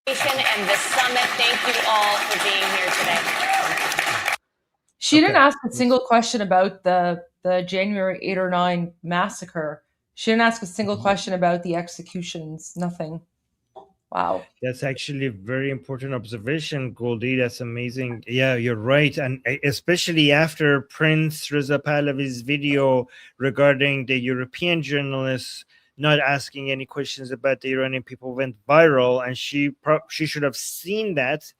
and the summit. Thank you all for being here today. She didn't ask a single question about the January 8 or 9 massacre. She didn't ask a single question about the executions. Nothing. Wow. That's actually a very important observation, Goldie. That's amazing. Yeah, you're right. And especially after Prince Reza Pahlavi's video regarding the European journalists not asking any questions about the Iranian people went viral, and she should have seen that,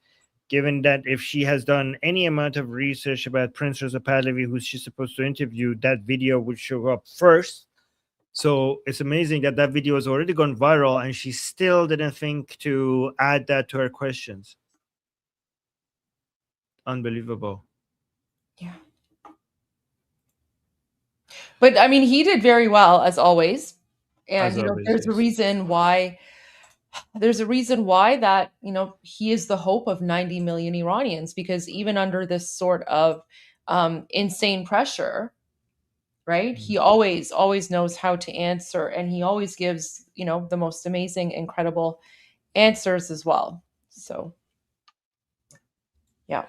given that if she has done any amount of research about Prince Reza Pahlavi, who she's supposed to interview, that video would show up first. So it's amazing that that video has already gone viral and she still didn't think to add that to her questions. Unbelievable. Yeah. But I mean, he did very well as always. And you know, there's a reason why that, you know, he is the hope of 90 million Iranians, because even under this sort of insane pressure, right? He always knows how to answer, and he always gives, you know, the most amazing, incredible answers as well. So, yeah.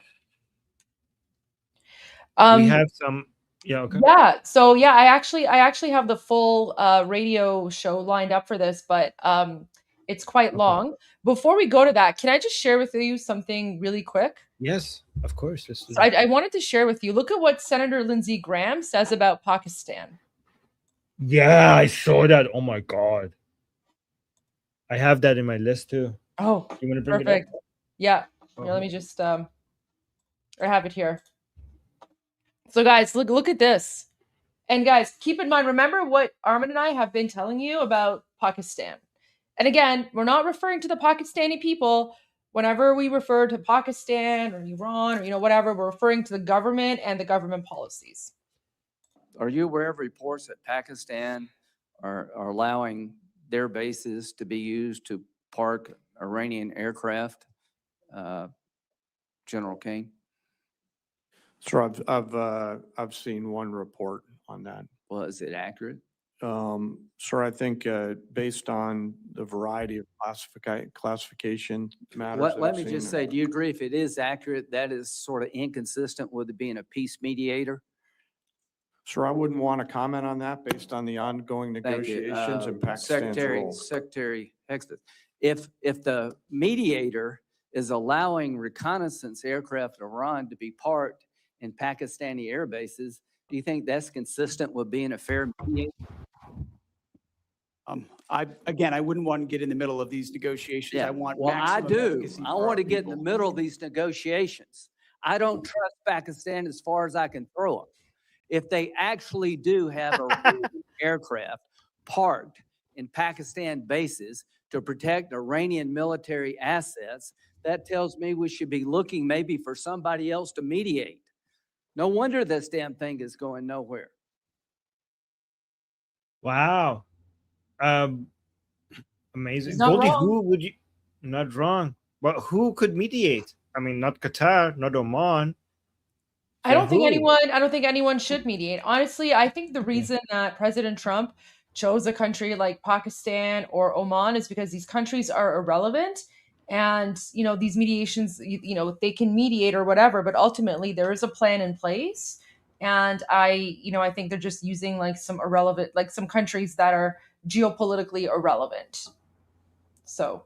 We have some, yeah, okay. Yeah. So yeah, I actually have the full radio show lined up for this, but it's quite long. Before we go to that, can I just share with you something really quick? Yes, of course. So I wanted to share with you. Look at what Senator Lindsey Graham says about Pakistan. Yeah, I saw that. Oh my God. I have that in my list too. Oh, you want to bring perfect. it up? Yeah. Here, let me just I have it here. So guys, look at this. And guys, keep in mind, remember what Armin and I have been telling you about Pakistan. And again, we're not referring to the Pakistani people. Whenever we refer to Pakistan or Iran or, you know, whatever, we're referring to the government and the government policies. Are you aware of reports that Pakistan are allowing their bases to be used to park Iranian aircraft, General King? Sure, I've seen one report on that. Well, is it accurate? Sir, I think based on the variety of classification matters. Let me just say, do you agree if it is accurate, that is sort of inconsistent with it being a peace mediator? Sir, I wouldn't want to comment on that based on the ongoing negotiations and Pakistan's role. Secretary Hexton, if the mediator is allowing reconnaissance aircraft in Iran to be parked in Pakistani air bases, do you think that's consistent with being a fair mediator? I wouldn't want to get in the middle of these negotiations. Yeah. I want well, I do. efficacy I for want our to get in people. the middle of these negotiations. I don't trust Pakistan as far as I can throw them. If they actually do have a aircraft parked in Pakistan bases to protect Iranian military assets, that tells me we should be looking maybe for somebody else to mediate. No wonder this damn thing is going nowhere. Wow. Amazing. not Goldie, wrong. who would you, not wrong, but who could mediate? I mean, not Qatar, not Oman. I don't think who? anyone should mediate. Honestly, I think the reason that President Trump chose a country like Pakistan or Oman is because these countries are irrelevant And these mediations, they can mediate or whatever, but ultimately there is a plan in place. And I think they're just using like some irrelevant, like some countries that are geopolitically irrelevant. So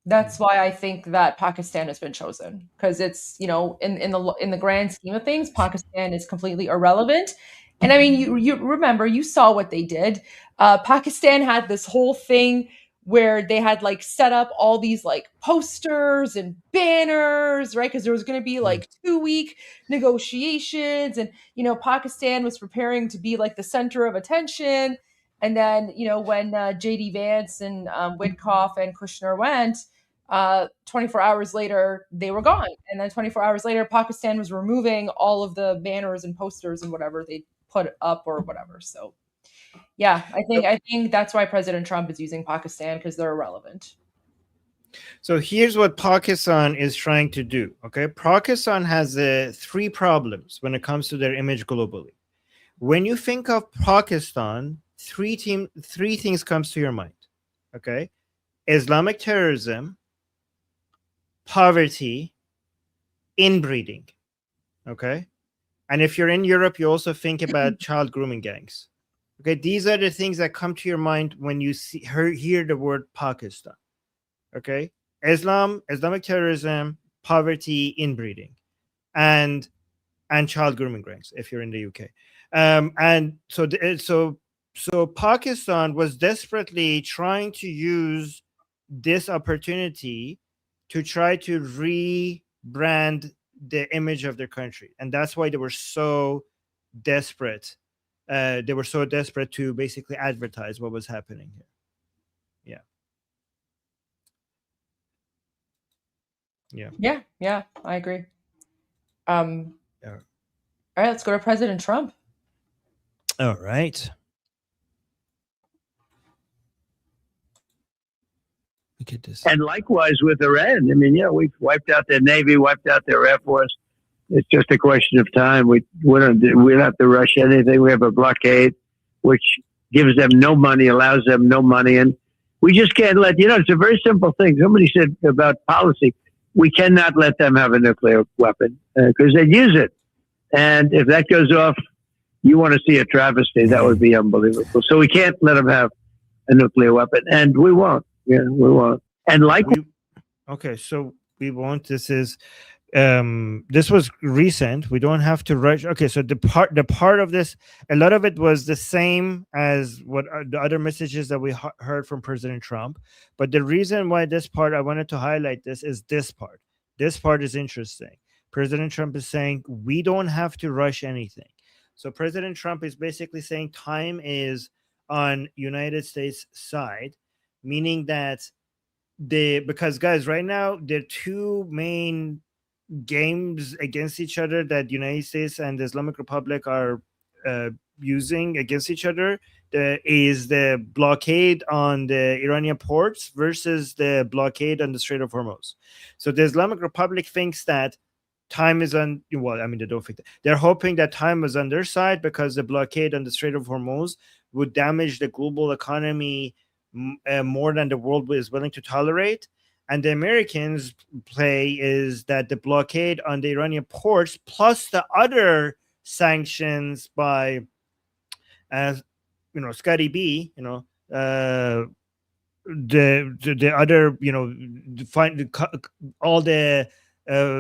that's why I think that Pakistan has been chosen, because it's in the grand scheme of things, Pakistan is completely irrelevant. And I mean, you remember, you saw what they did. Pakistan had this whole thing where they had like set up all these like posters and banners, right? Because there was going to be like 2-week negotiations, and Pakistan was preparing to be like the center of attention. And then when JD Vance and Witkoff and Kushner went, 24 hours later they were gone, and then 24 hours later Pakistan was removing all of the banners and posters and whatever they put up or whatever. So yeah, I think that's why President Trump is using Pakistan, because they're irrelevant. So here's what Pakistan is trying to do. Okay, Pakistan has 3 problems when it comes to their image globally. When you think of Pakistan, three things comes to your mind. Okay, Islamic terrorism, poverty, inbreeding. Okay, and if you're in Europe, you also think about child grooming gangs. Okay, these are the things that come to your mind when you hear the word Pakistan. Okay, Islamic terrorism, poverty, inbreeding, and child grooming gangs if you're in the UK. And so Pakistan was desperately trying to use this opportunity to try to rebrand the image of their country, and that's why they were so desperate. They were so desperate to basically advertise what was happening here. Yeah, I agree. All right, let's go to President Trump. All right. Look at this. And likewise with Iran. I mean, we've wiped out their Navy, wiped out their Air Force. It's just a question of time. We don't have to rush anything. We have a blockade, which gives them no money, allows them no money. And we just can't let, it's a very simple thing. Somebody said about policy, we cannot let them have a nuclear weapon because they'd use it. And if that goes off, you want to see a travesty. That would be unbelievable. So we can't let them have a nuclear weapon. And we won't. Yeah, we won't. And okay, so we won't. This was recent. We don't have to rush. Okay, so the part of this, a lot of it was the same as what the other messages that we heard from President Trump. But the reason why this part I wanted to highlight this is this part. This part is interesting. President Trump is saying we don't have to rush anything. So President Trump is basically saying time is on United States side, meaning that because guys, right now there are 2 main games against each other that United States and the Islamic Republic are using against each other. Is the blockade on the Iranian ports versus the blockade on the Strait of Hormuz. So the Islamic Republic thinks that time is on, well, I mean, they don't think that. They're hoping that time is on their side because the blockade on the Strait of Hormuz would damage the global economy more than the world is willing to tolerate. And the Americans' play is that the blockade on the Iranian ports plus the other sanctions by, Scotty B, the other, all the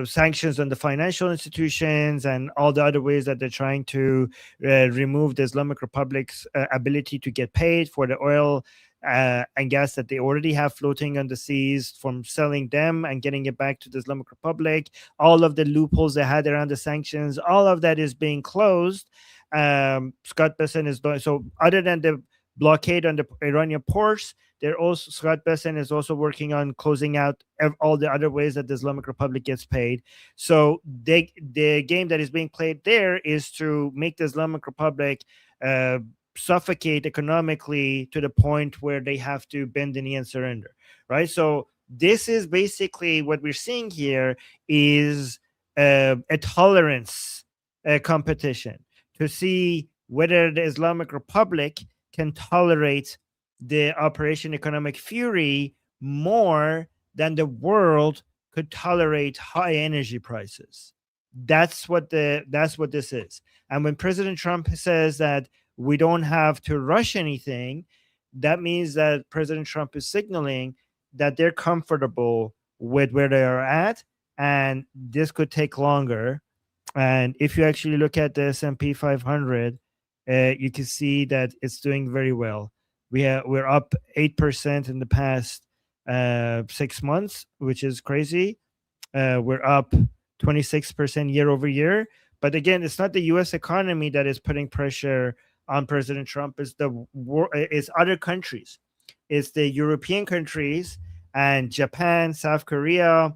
sanctions on the financial institutions and all the other ways that they're trying to remove the Islamic Republic's ability to get paid for the oil and gas that they already have floating on the seas from selling them and getting it back to the Islamic Republic. All of the loopholes they had around the sanctions, all of that is being closed. Scott Bessent is doing so. Other than the blockade on the Iranian ports, Scott Bessent is also working on closing out all the other ways that the Islamic Republic gets paid. So the game that is being played there is to make the Islamic Republic suffocate economically to the point where they have to bend the knee and surrender, right? So this is basically what we're seeing here is a tolerance competition to see whether the Islamic Republic can tolerate the Operation Economic Fury more then the world could tolerate high energy prices. That's what this is. And when President Trump says that we don't have to rush anything, that means that President Trump is signaling that they're comfortable with where they are at, and this could take longer. And if you actually look at the S&P 500, you can see that it's doing very well. We're up 8% in the past 6 months, which is crazy. We're up 26% year over year. But again, it's not the U.S. economy that is putting pressure on President Trump. It's other countries. It's the European countries and Japan, South Korea.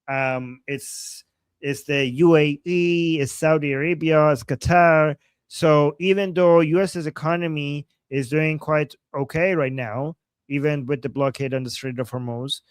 It's the UAE, it's Saudi Arabia, it's Qatar. So even though U.S.'s economy is doing quite okay right now, even with the blockade on the Strait of Hormuz,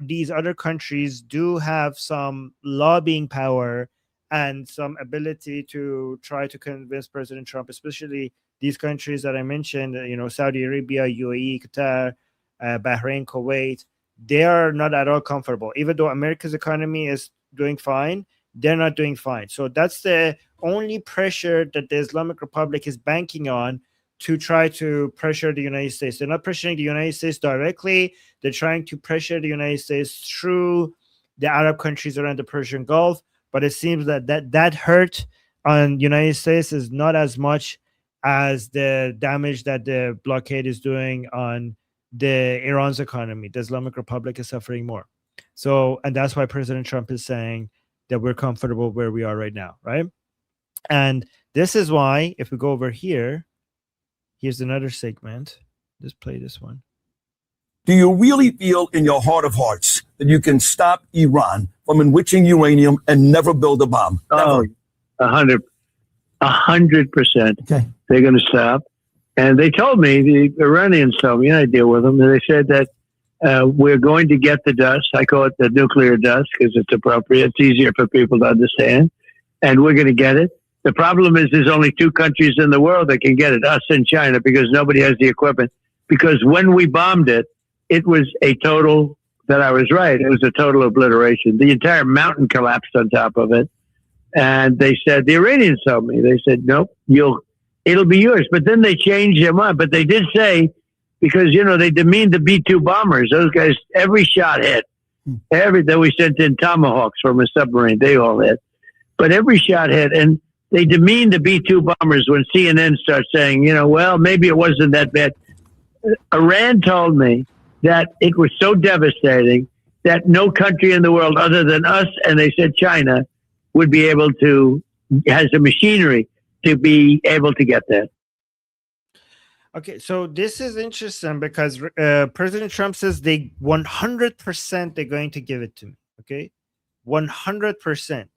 these other countries do have some lobbying power and some ability to try to convince President Trump, especially these countries that I mentioned, Saudi Arabia, UAE, Qatar, Bahrain, Kuwait. They are not at all comfortable. Even though America's economy is doing fine, they're not doing fine. So that's the only pressure that the Islamic Republic is banking on to try to pressure the United States. They're not pressuring the United States directly. They're trying to pressure the United States through the Arab countries around the Persian Gulf. But it seems that hurt on United States is not as much as the damage that the blockade is doing on Iran's economy. The Islamic Republic is suffering more. So, and that's why President Trump is saying that we're comfortable where we are right now, right? And this is why, if we go over here, here's another segment. Just play this one. Do you really feel in your heart of hearts that you can stop Iran from enriching uranium and never build a bomb? Never. 100%. Okay. They're going to stop. And they told me, the Iranians told me, and I deal with them, and they said that we're going to get the dust. I call it the nuclear dust because it's appropriate. It's easier for people to understand. And we're going to get it. The problem is there's only 2 countries in the world that can get it, us and China, because nobody has the equipment. Because when we bombed it, it was a total, that I was right, it was a total obliteration. The entire mountain collapsed on top of it. And they said, the Iranians told me, they said, nope, it'll be yours. But then they changed their mind. But they did say, because, they demeaned the B-2 bombers. Those guys, every shot hit. That we sent in Tomahawks from a submarine, they all hit. But every shot hit. And they demeaned the B-2 bombers when CNN starts saying, well, maybe it wasn't that bad. Iran told me that it was so devastating that no country in the world other than us, and they said China, would be able to, has the machinery to be able to get that. Okay, so this is interesting because President Trump says 100% they're going to give it to me, okay? 100%.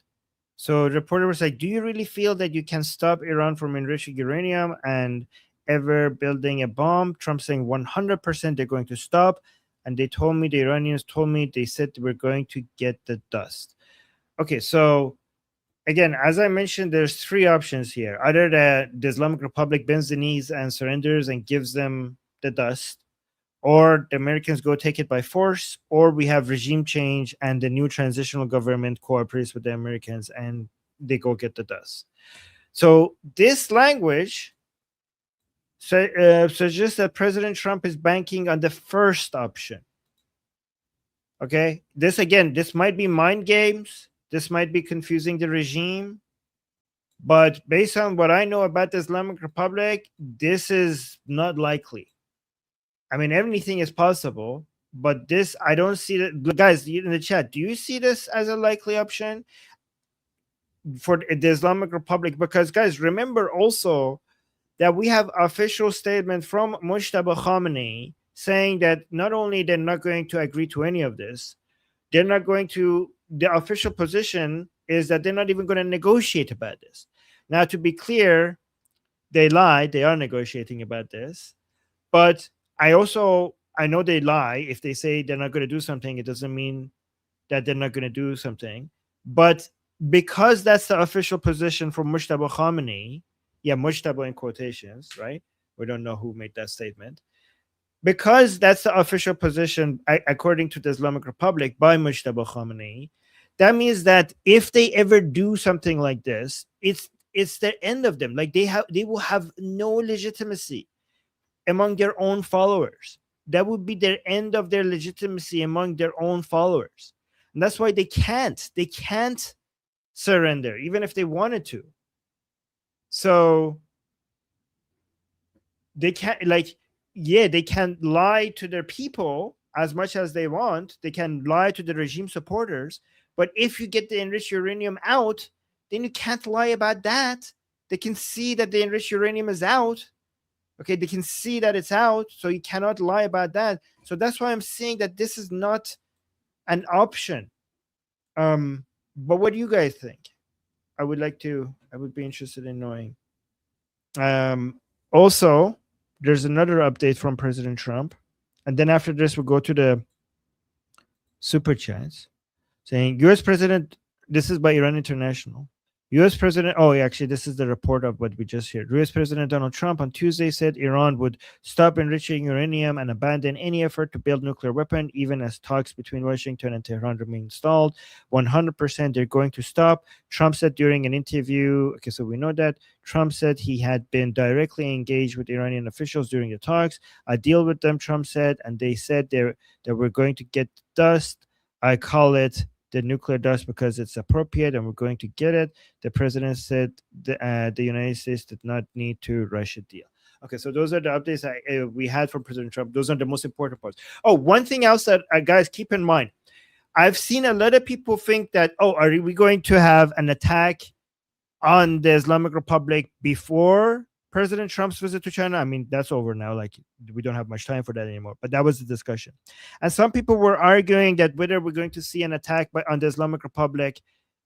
So the reporter was like, do you really feel that you can stop Iran from enriching uranium and ever building a bomb? Trump saying 100% they're going to stop. And the Iranians told me, they said we're going to get the dust. Okay, so again, as I mentioned, there's 3 options here. Either the Islamic Republic bends the knees and surrenders and gives them the dust, or the Americans go take it by force, or we have regime change and the new transitional government cooperates with the Americans and they go get the dust. So this language suggests that President Trump is banking on the first option. Okay, this might be mind games. This might be confusing the regime. But based on what I know about the Islamic Republic, this is not likely. I mean, anything is possible, but this, I don't see that. Guys, in the chat, do you see this as a likely option for the Islamic Republic? Because, guys, remember also that we have official statement from Mujtaba Khamenei saying that not only they're not going to agree to any of this, they're not going to, the official position is that they're not even going to negotiate about this. Now, to be clear, they lied. They are negotiating about this. But I know they lie. If they say they're not going to do something, it doesn't mean that they're not going to do something. But because that's the official position from Mujtaba Khamenei, Mujtaba in quotations, right? We don't know who made that statement. because that's the official position, according to the Islamic Republic, by Mujtaba Khamenei. That means that if they ever do something like this, it's the end of them. Like they will have no legitimacy among their own followers. That would be their end of their legitimacy among their own followers. And that's why they can't surrender, even if they wanted to. So they can't, they can lie to their people as much as they want. They can lie to the regime supporters. But if you get the enriched uranium out, then you can't lie about that. They can see that the enriched uranium is out. Okay, they can see that it's out, so you cannot lie about that. So that's why I'm saying that this is not an option. But what do you guys think? I would be interested in knowing. Also, there's another update from President Trump. And then after this, we'll go to the super chats saying, U.S. President, this is by Iran International. U.S. President, actually, this is the report of what we just heard. U.S. President Donald Trump on Tuesday said Iran would stop enriching uranium and abandon any effort to build nuclear weapon, even as talks between Washington and Tehran remain stalled. 100% they're going to stop. Trump said during an interview, okay, so we know that. Trump said he had been directly engaged with Iranian officials during the talks. I deal with them, Trump said, and they said that we're going to get dust. I call it the nuclear dust because it's appropriate and we're going to get it. The president said the United States did not need to rush a deal. Okay, so those are the updates we had from President Trump. Those are the most important parts. Oh, one thing else that guys keep in mind. I've seen a lot of people think that, are we going to have an attack on the Islamic Republic before President Trump's visit to China? I mean, that's over now. Like, we don't have much time for that anymore. But that was the discussion. And some people were arguing that whether we're going to see an attack on the Islamic Republic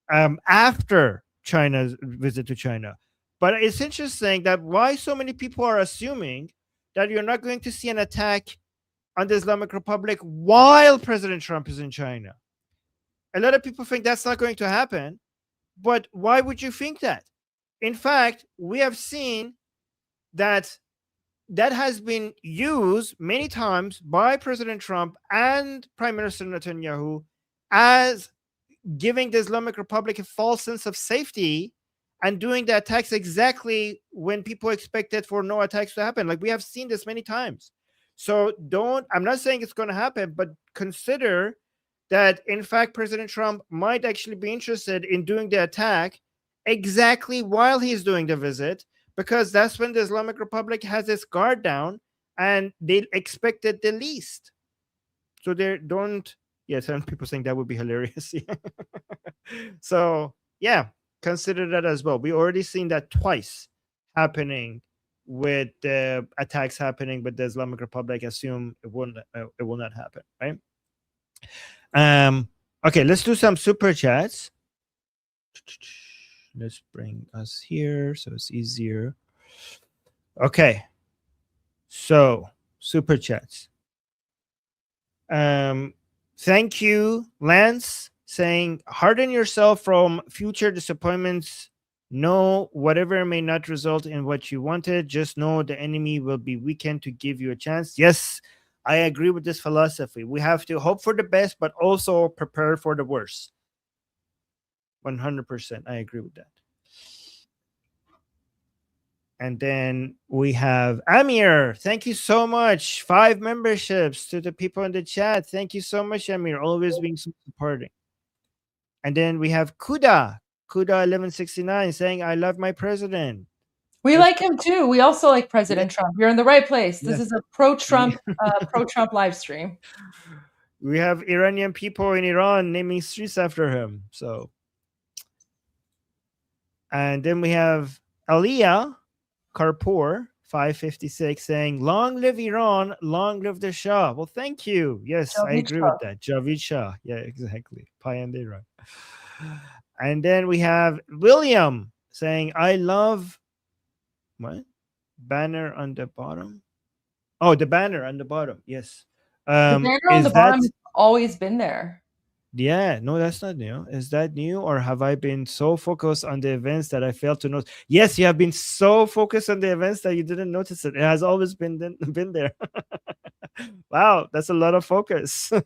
after China's visit to China. But it's interesting that why so many people are assuming that you're not going to see an attack on the Islamic Republic while President Trump is in China. A lot of people think that's not going to happen. But why would you think that? In fact, we have seen that has been used many times by President Trump and Prime Minister Netanyahu as giving the Islamic Republic a false sense of safety and doing the attacks exactly when people expected for no attacks to happen. Like, we have seen this many times. So I'm not saying it's going to happen, but consider that, in fact, President Trump might actually be interested in doing the attack exactly while he's doing the visit, because that's when the Islamic Republic has its guard down and they expected the least. So some people think that would be hilarious. So, yeah, consider that as well. We already seen that twice happening with the attacks happening with the Islamic Republic. Assume it will not happen, right? Okay, let's do some super chats. Let's bring us here so it's easier. Okay, so super chats. Thank you, Lance, saying, harden yourself from future disappointments. No, whatever may not result in what you wanted, just know the enemy will be weakened to give you a chance. Yes, I agree with this philosophy. We have to hope for the best, but also prepare for the worst. 100%. I agree with that. And then we have Amir. Thank you so much. 5 memberships to the people in the chat. Thank you so much, Amir. Always being so supporting. And then we have Kuda 1169 saying, I love my president. We like him too. We also like President Trump. You're in the right place. This is a pro-Trump live stream. We have Iranian people in Iran naming streets after him. So, and then we have Aliyah Karpoor 556 saying, long live Iran, long live the Shah. Well, thank you. Yes, I agree with that. Javid Shah. Yeah, exactly. Payam Iran. And then we have William saying, I love what? Banner on the bottom. Oh, the banner on the bottom. Yes. The banner on the bottom has always been there. Yeah, no, that's not new. Is that new, or have I been so focused on the events that I failed to notice? Yes, you have been so focused on the events that you didn't notice it. It has always been there. Wow, that's a lot of focus. Oh,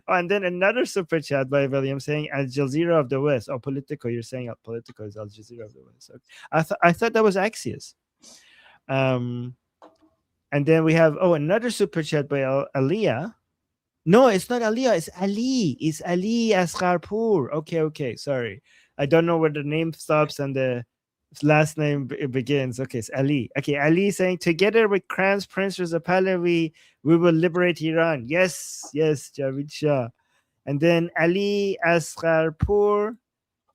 and then another super chat by William saying Al Jazeera of the West. Oh, Politico. You're saying Politico is Al Jazeera of the West. Okay. I thought that was Axios. And then we have another super chat by Aliyah. No, it's not Aliyah. It's Ali. It's Ali Asgharpour. Okay. Sorry, I don't know where the name stops and the last name begins. Okay, it's Ali. Okay, Ali saying, together with Crown Prince Reza Pahlavi, we will liberate Iran. Yes, Javid Shah. And then Ali Asgharpour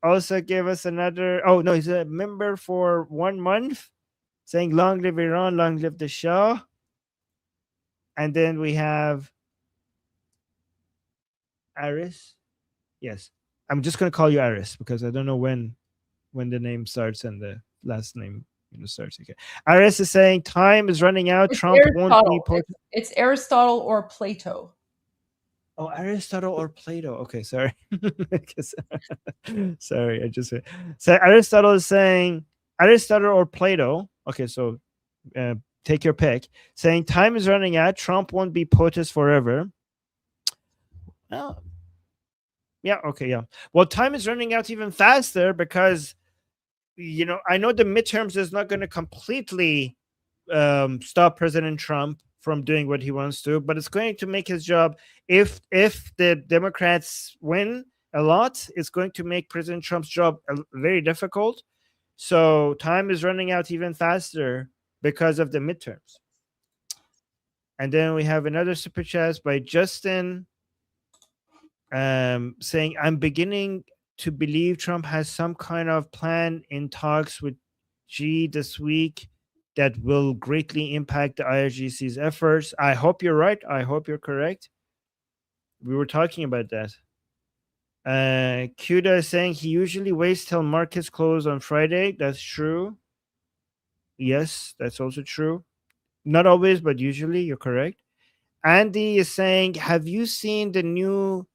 also gave us another. Oh no, he's a member for 1 month, saying, long live Iran, long live the Shah. And then we have Aris. Yes, I'm just gonna call you Aris because I don't know when the name starts and the last name starts. Okay, Aris is saying time is running out. It's Trump won't be. It's Aristotle or Plato. Oh, Aristotle or Plato. Okay, sorry. Sorry, I just so Aristotle is saying Aristotle or Plato. Okay, so take your pick. Saying time is running out. Trump won't be POTUS forever. Oh, yeah. Okay. Yeah. Well, time is running out even faster because, I know the midterms is not going to completely stop President Trump from doing what he wants to, but it's going to make his job. If the Democrats win a lot, it's going to make President Trump's job very difficult. So time is running out even faster because of the midterms. And then we have another super chat by Justin. Saying, I'm beginning to believe Trump has some kind of plan in talks with Xi this week that will greatly impact the IRGC's efforts. I hope you're right. I hope you're correct. We were talking about that. Kuda is saying he usually waits till markets close on Friday. That's true. Yes, that's also true. Not always, but usually you're correct. Andy is saying, have you seen the new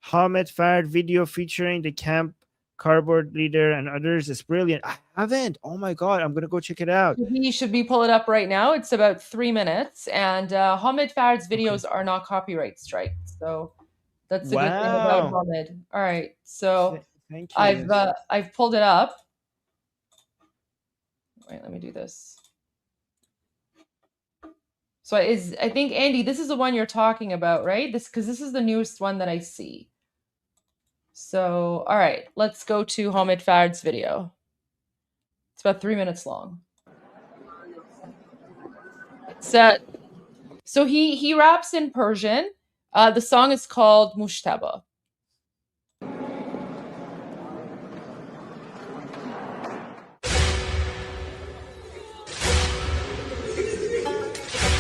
Hamed Fard video featuring the camp cardboard leader and others? It's brilliant. I haven't. Oh my god, I'm gonna go check it out. You should pull it up right now. It's about 3 minutes, and Hamed Fard's videos are not copyright strike, so that's the good thing about Hamed. All right, so thank you. I've pulled it up. Wait, let me do this. So I think, Andy, this is the one you're talking about, right? Because this is the newest one that I see. So, all right, let's go to Hamed Fard's video. It's about 3 minutes long. So he raps in Persian. The song is called Mushtaba.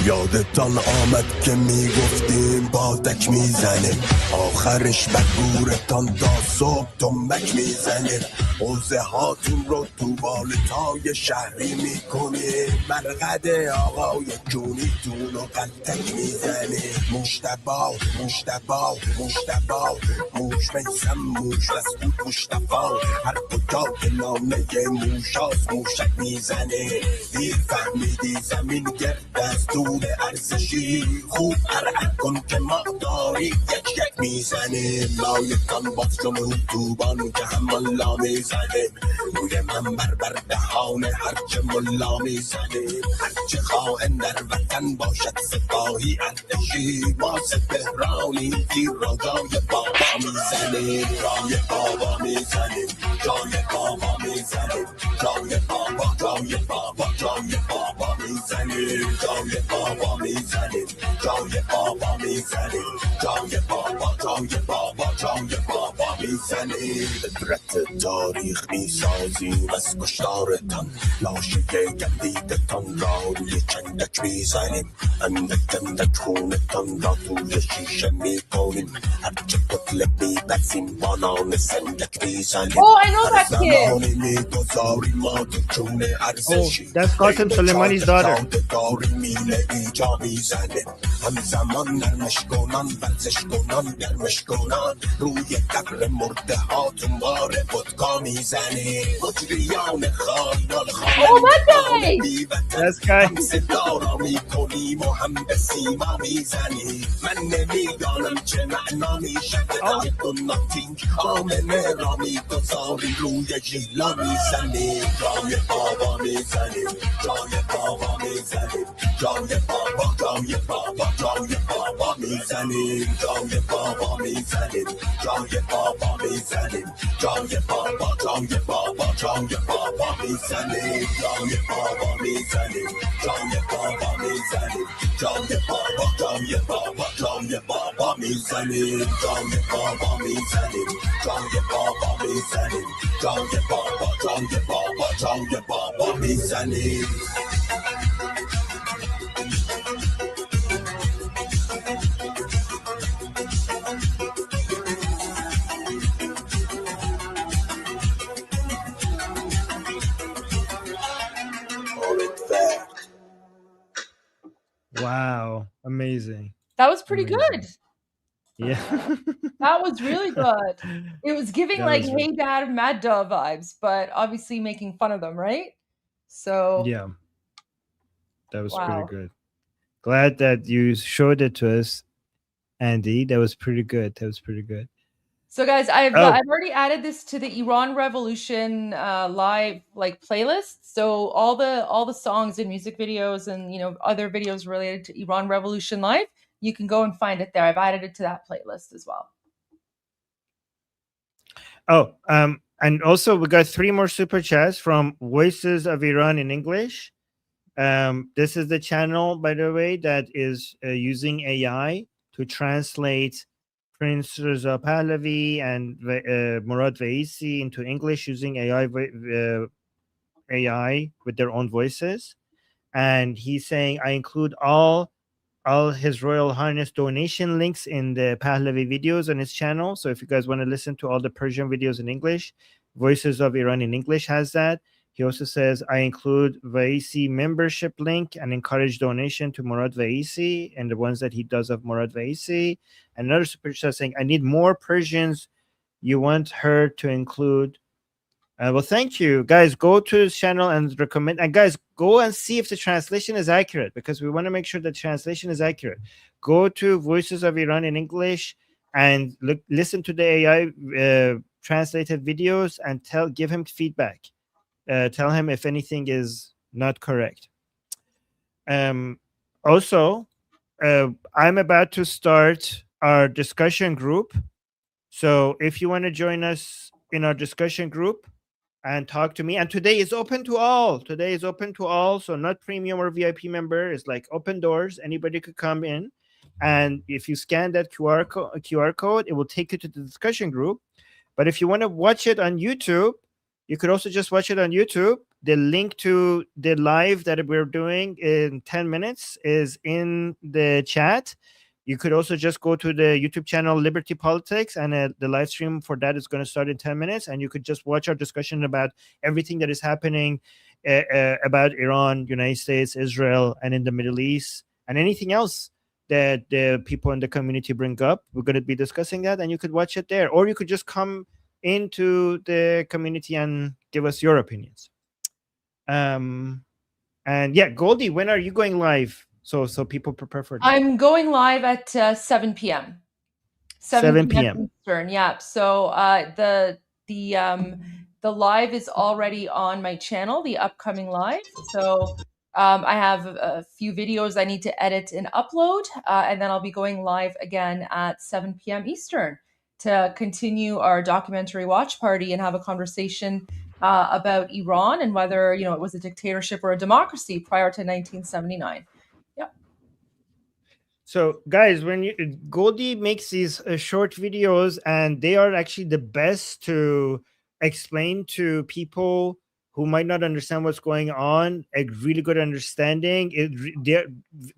یادتان آمد که میگفتیم بادک میزنیم آخرش بگورتان تا صبح تنبک میزنیم حوزه هاتون رو تو بالتای شهری میکنیم مرقد آقای جونیتون رو قلتک میزنیم مشتبا مشتبا مشتبا موش میسم موش مسعود مشتبا هر کجا که نامه موشاست موشک میزنه دیر فهمیدی زمین گرد از دور ارزشی خوب ارعب کن که ما داری یک میزنه لایتان باز جمهور توبان که همان لا میزنه روی منبر بر دهان هرچه ملا میزنه هرچه خائن در وطن باشد سپاهی ارتشی واسه تهرانی تیر را جای بابا میزنه جای بابا میزنه جای بابا میزنه جای بابا جای بابا جای بابا میزنه جای بابا میزنه جای بابا میزنه جای بابا جای بابا جای بابا میزنه عبرت تاریخ میسازیم از کشتارتان لاشه گندیدتان را روی چندک میزنیم اندک اندک خونتان را توی شیشه میکنیم هرچه کتله میبزیم بانان سندک میزنیم زمانی میگذاریم ما تو چون ارزشی That's Qasim Soleimani's daughter. داری میله ایجا میزنه همزمان نرمش کنان ورزش کنان گرمش کنان روی قبر مرده هاتون بار ودکا میزنی مجریان خایال خوانندگان بیوطن هم صدا را میکنیم و هم به سیما میزنی من نمیدانم چه معنا میشه بدای دو ناتینگ آمنه را میگذاری روی ژیلا میزنی جای بابا میزنی جای بابا میزنی جای بابا جای بابا جای بابا میزنیم جای بابا میزنیم جای بابا میزنیم جای بابا جای بابا جای بابا میزنیم جای بابا میزنیم جای بابا میزنیم جای بابا جای بابا جای بابا میزنیم جای بابا میزنیم جای بابا میزنیم جای بابا جای بابا جای بابا میزنیم Wow, amazing. That was pretty Amazing. good. Yeah. That was really good. It was giving That like was Hey Dad, Mad Dog vibes, but obviously making fun of them, right? So Yeah. That was pretty wow. good. Glad that you showed it to us, Andy. That was pretty good. That was pretty good. So guys, I've Oh. I've already added this to the Iran Revolution live like playlist. So all the songs and music videos and other videos related to Iran Revolution live, you can go and find it there. I've added it to that playlist as well. Oh, and also we got 3 more super chats from Voices of Iran in English. This is the channel, by the way, that is using AI to translate Prince Reza Pahlavi and Murad Vaisi into English using AI with their own voices. And he's saying, I include all His Royal Highness donation links in the Pahlavi videos on his channel. So if you guys want to listen to all the Persian videos in English, Voices of Iran in English has that. He also says, I include Vaisi membership link and encourage donation to Murad Vaisi and the ones that he does of Murad Vaisi. Another super chat saying, I need more Persians. You want her to include. Well, thank you. Guys, go to his channel and recommend. And guys, go and see if the translation is accurate because we want to make sure the translation is accurate. Go to Voices of Iran in English and listen to the AI translated videos and give him feedback. Tell him if anything is not correct. Also, I'm about to start our discussion group. So if you want to join us in our discussion group and talk to me, and today is open to all. Today is open to all. So not premium or VIP member. It's like open doors. Anybody could come in. And if you scan that QR code, it will take you to the discussion group. But if you want to watch it on YouTube, you could also just watch it on YouTube. The link to the live that we're doing in 10 minutes is in the chat. You could also just go to the YouTube channel Liberty Politics, and the live stream for that is going to start in 10 minutes. And you could just watch our discussion about everything that is happening about Iran, United States, Israel, and in the Middle East, and anything else that the people in the community bring up. We're going to be discussing that, and you could watch it there. Or you could just come into the community and give us your opinions. And yeah, Goldie, when are you going live? So people prepare for that. I'm going live at 7 p.m. 7 p.m. Eastern. Yeah. So the live is already on my channel, the upcoming live. So I have a few videos I need to edit and upload, and then I'll be going live again at 7 p.m. Eastern to continue our documentary watch party and have a conversation about Iran and whether it was a dictatorship or a democracy prior to 1979. So guys, when Goldie makes these short videos, and they are actually the best to explain to people who might not understand what's going on a really good understanding.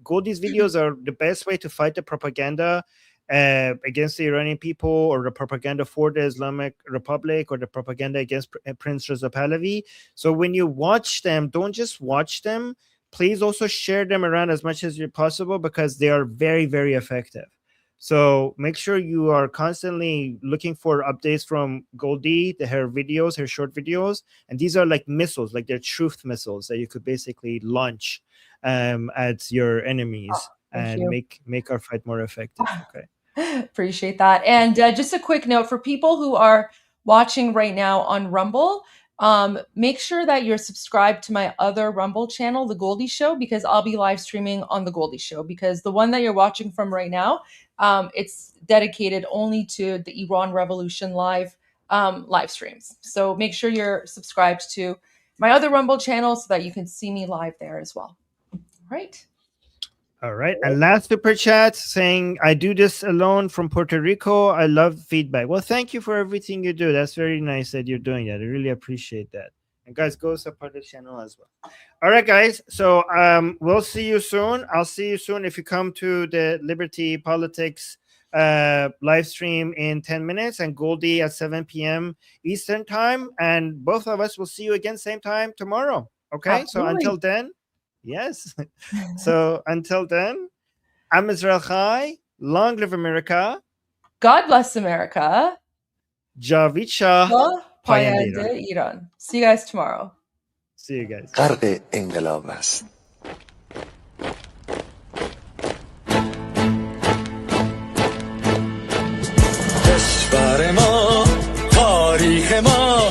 Goldie's videos are the best way to fight the propaganda against the Iranian people, or the propaganda for the Islamic Republic, or the propaganda against Prince Reza Pahlavi. So when you watch them, don't just watch them, please also share them around as much as possible because they are very, very effective. So make sure you are constantly looking for updates from Goldie, her videos, her short videos. And these are like missiles, like they're truth missiles that you could basically launch at your enemies and make our fight more effective. Okay. Appreciate that. And just a quick note for people who are watching right now on Rumble, make sure that you're subscribed to my other Rumble channel, The Goldie Show, because I'll be live streaming on The Goldie Show, because the one that you're watching from right now, it's dedicated only to the Iran Revolution live streams. So make sure you're subscribed to my other Rumble channel so that you can see me live there as well. All right. All right. And last super chat saying, I do this alone from Puerto Rico. I love feedback. Well, thank you for everything you do. That's very nice that you're doing that. I really appreciate that. And guys, go support the channel as well. All right, guys. So we'll see you soon. I'll see you soon if you come to the Liberty Politics live stream in 10 minutes and Goldie at 7 p.m. Eastern time. And both of us will see you again same time tomorrow. Okay. Absolutely. So until then. Yes. So until then, I'm Israel Chai. Long live America. God bless America. Javid Shah. Payande Iran. See you guys tomorrow. See you guys. غرق انقلاب است. کشور ما، تاریخ ما،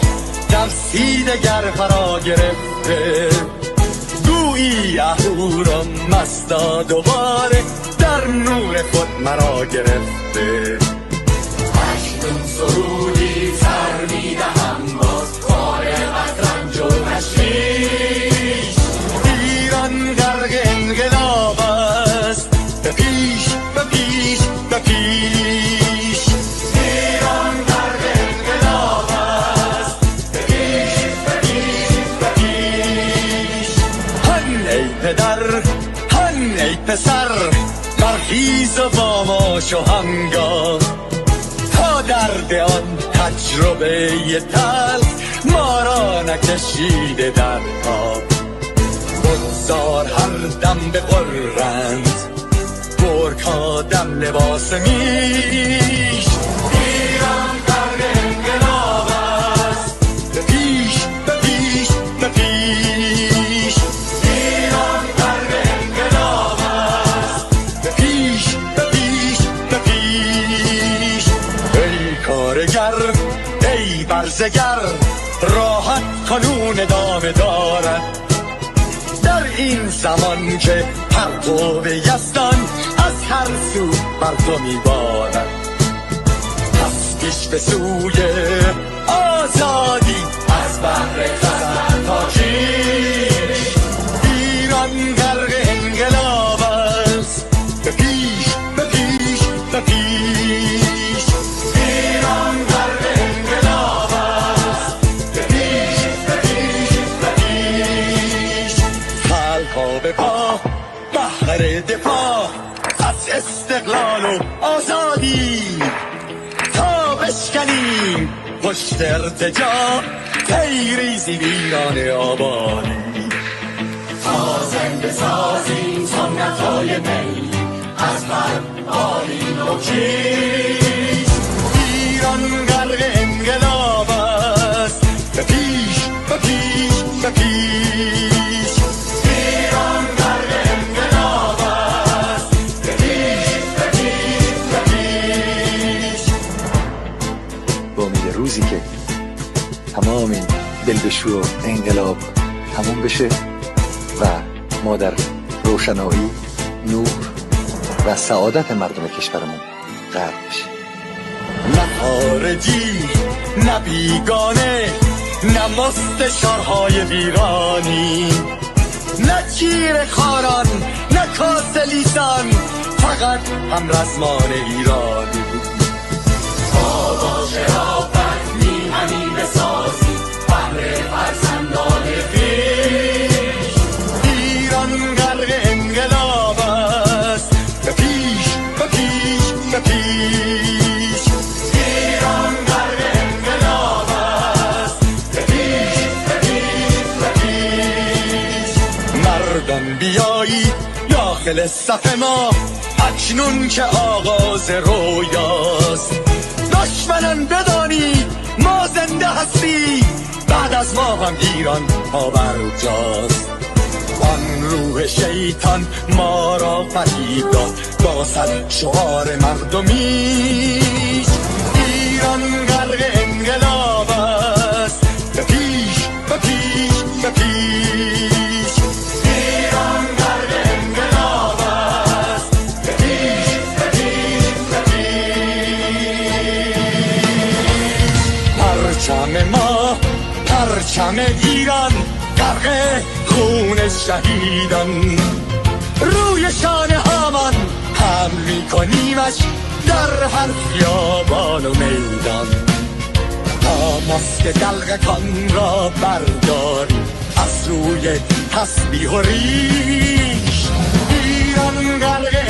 نفسی دگر فرا گرفته، گویی اهورا مستا دوباره در نور خود مرا گرفته. اکنون سرودی سر میدهم باز فارغ از رنج و تشویش، ایران غرق انقلاب است، به پیش به پیش به پیش، ایران غرق انقلاب است، به پیش به پیش به پیش. هن ای پدر، هن ای پسر، برخیز و باماش و همگام، تا درد آن تجربه تلخ ما را نکشیده در خواب. بگذار هر دم بغرند گرگ‌ها دم لباس میش، ایران غرق انقلاب است، به پیش به پیش به پیش، ایران غرق انقلاب است، به پیش به پیش به پیش. ای کارگر، ای برزگر، راحت کنون ادامه دارد در این زمان که پرتو یزدان از هر سو بر تو میبارد. پس پیش به سوی آزادی از بحر خزر تا کیش، ایران غرق انقلاب است، به پیش به پیش به پیش، ایران غرق انقلاب است، به پیش به پیش به پیش. خلق‌ها به پا بهر دفاع از استقلال و آزادی، تا بشکنیم پشت ارتجاع تیریزی ویران آبادی. تا زنده سازیم سنت‌های می از بر بالین و کیش، ایران غرق انقلاب است، به پیش به پیش به پیش، ایران غرق انقلاب است، به پیش به پیش به پیش. با امید روزی که تمام این دلبشو و انقلاب تموم بشه و ما در روشنایی، نور و سعادت مردم کشورمون غرق بشیم. نه خارجی، نه بیگانه، نه مستشارهای ویرانی، نه چیر خاران، نه کاسه لیسان، فقط هم رزمان ایرانی. تا با شرافت میهنی بسازی بهر فرزندان خویش، ایران غرق انقلاب است، به پیش به پیش به پیش، ایران غرق انقلاب است، به پیش به پیش به پیش. مردان داخل صف ما اکنون که آغاز رویاست. دشمنان بدانید ما زنده هستی، بعد از ما هم ایران پابرجاست. آن روح شیطان ما را فریب داد با صد شعار مردمیش. ایران غرق انقلاب است، به پیش به پیش به پیش. ایران غرق انقلاب است، به پیش به پیش به پیش. پرچم ما پرچم ایران غرق خون شهیدان، روی شانه هامان حمل میکنیمش در هر خیابان و میدان. تا ماسک دلقکان را برداریم از روی تسبیح و ریش. ایران غرق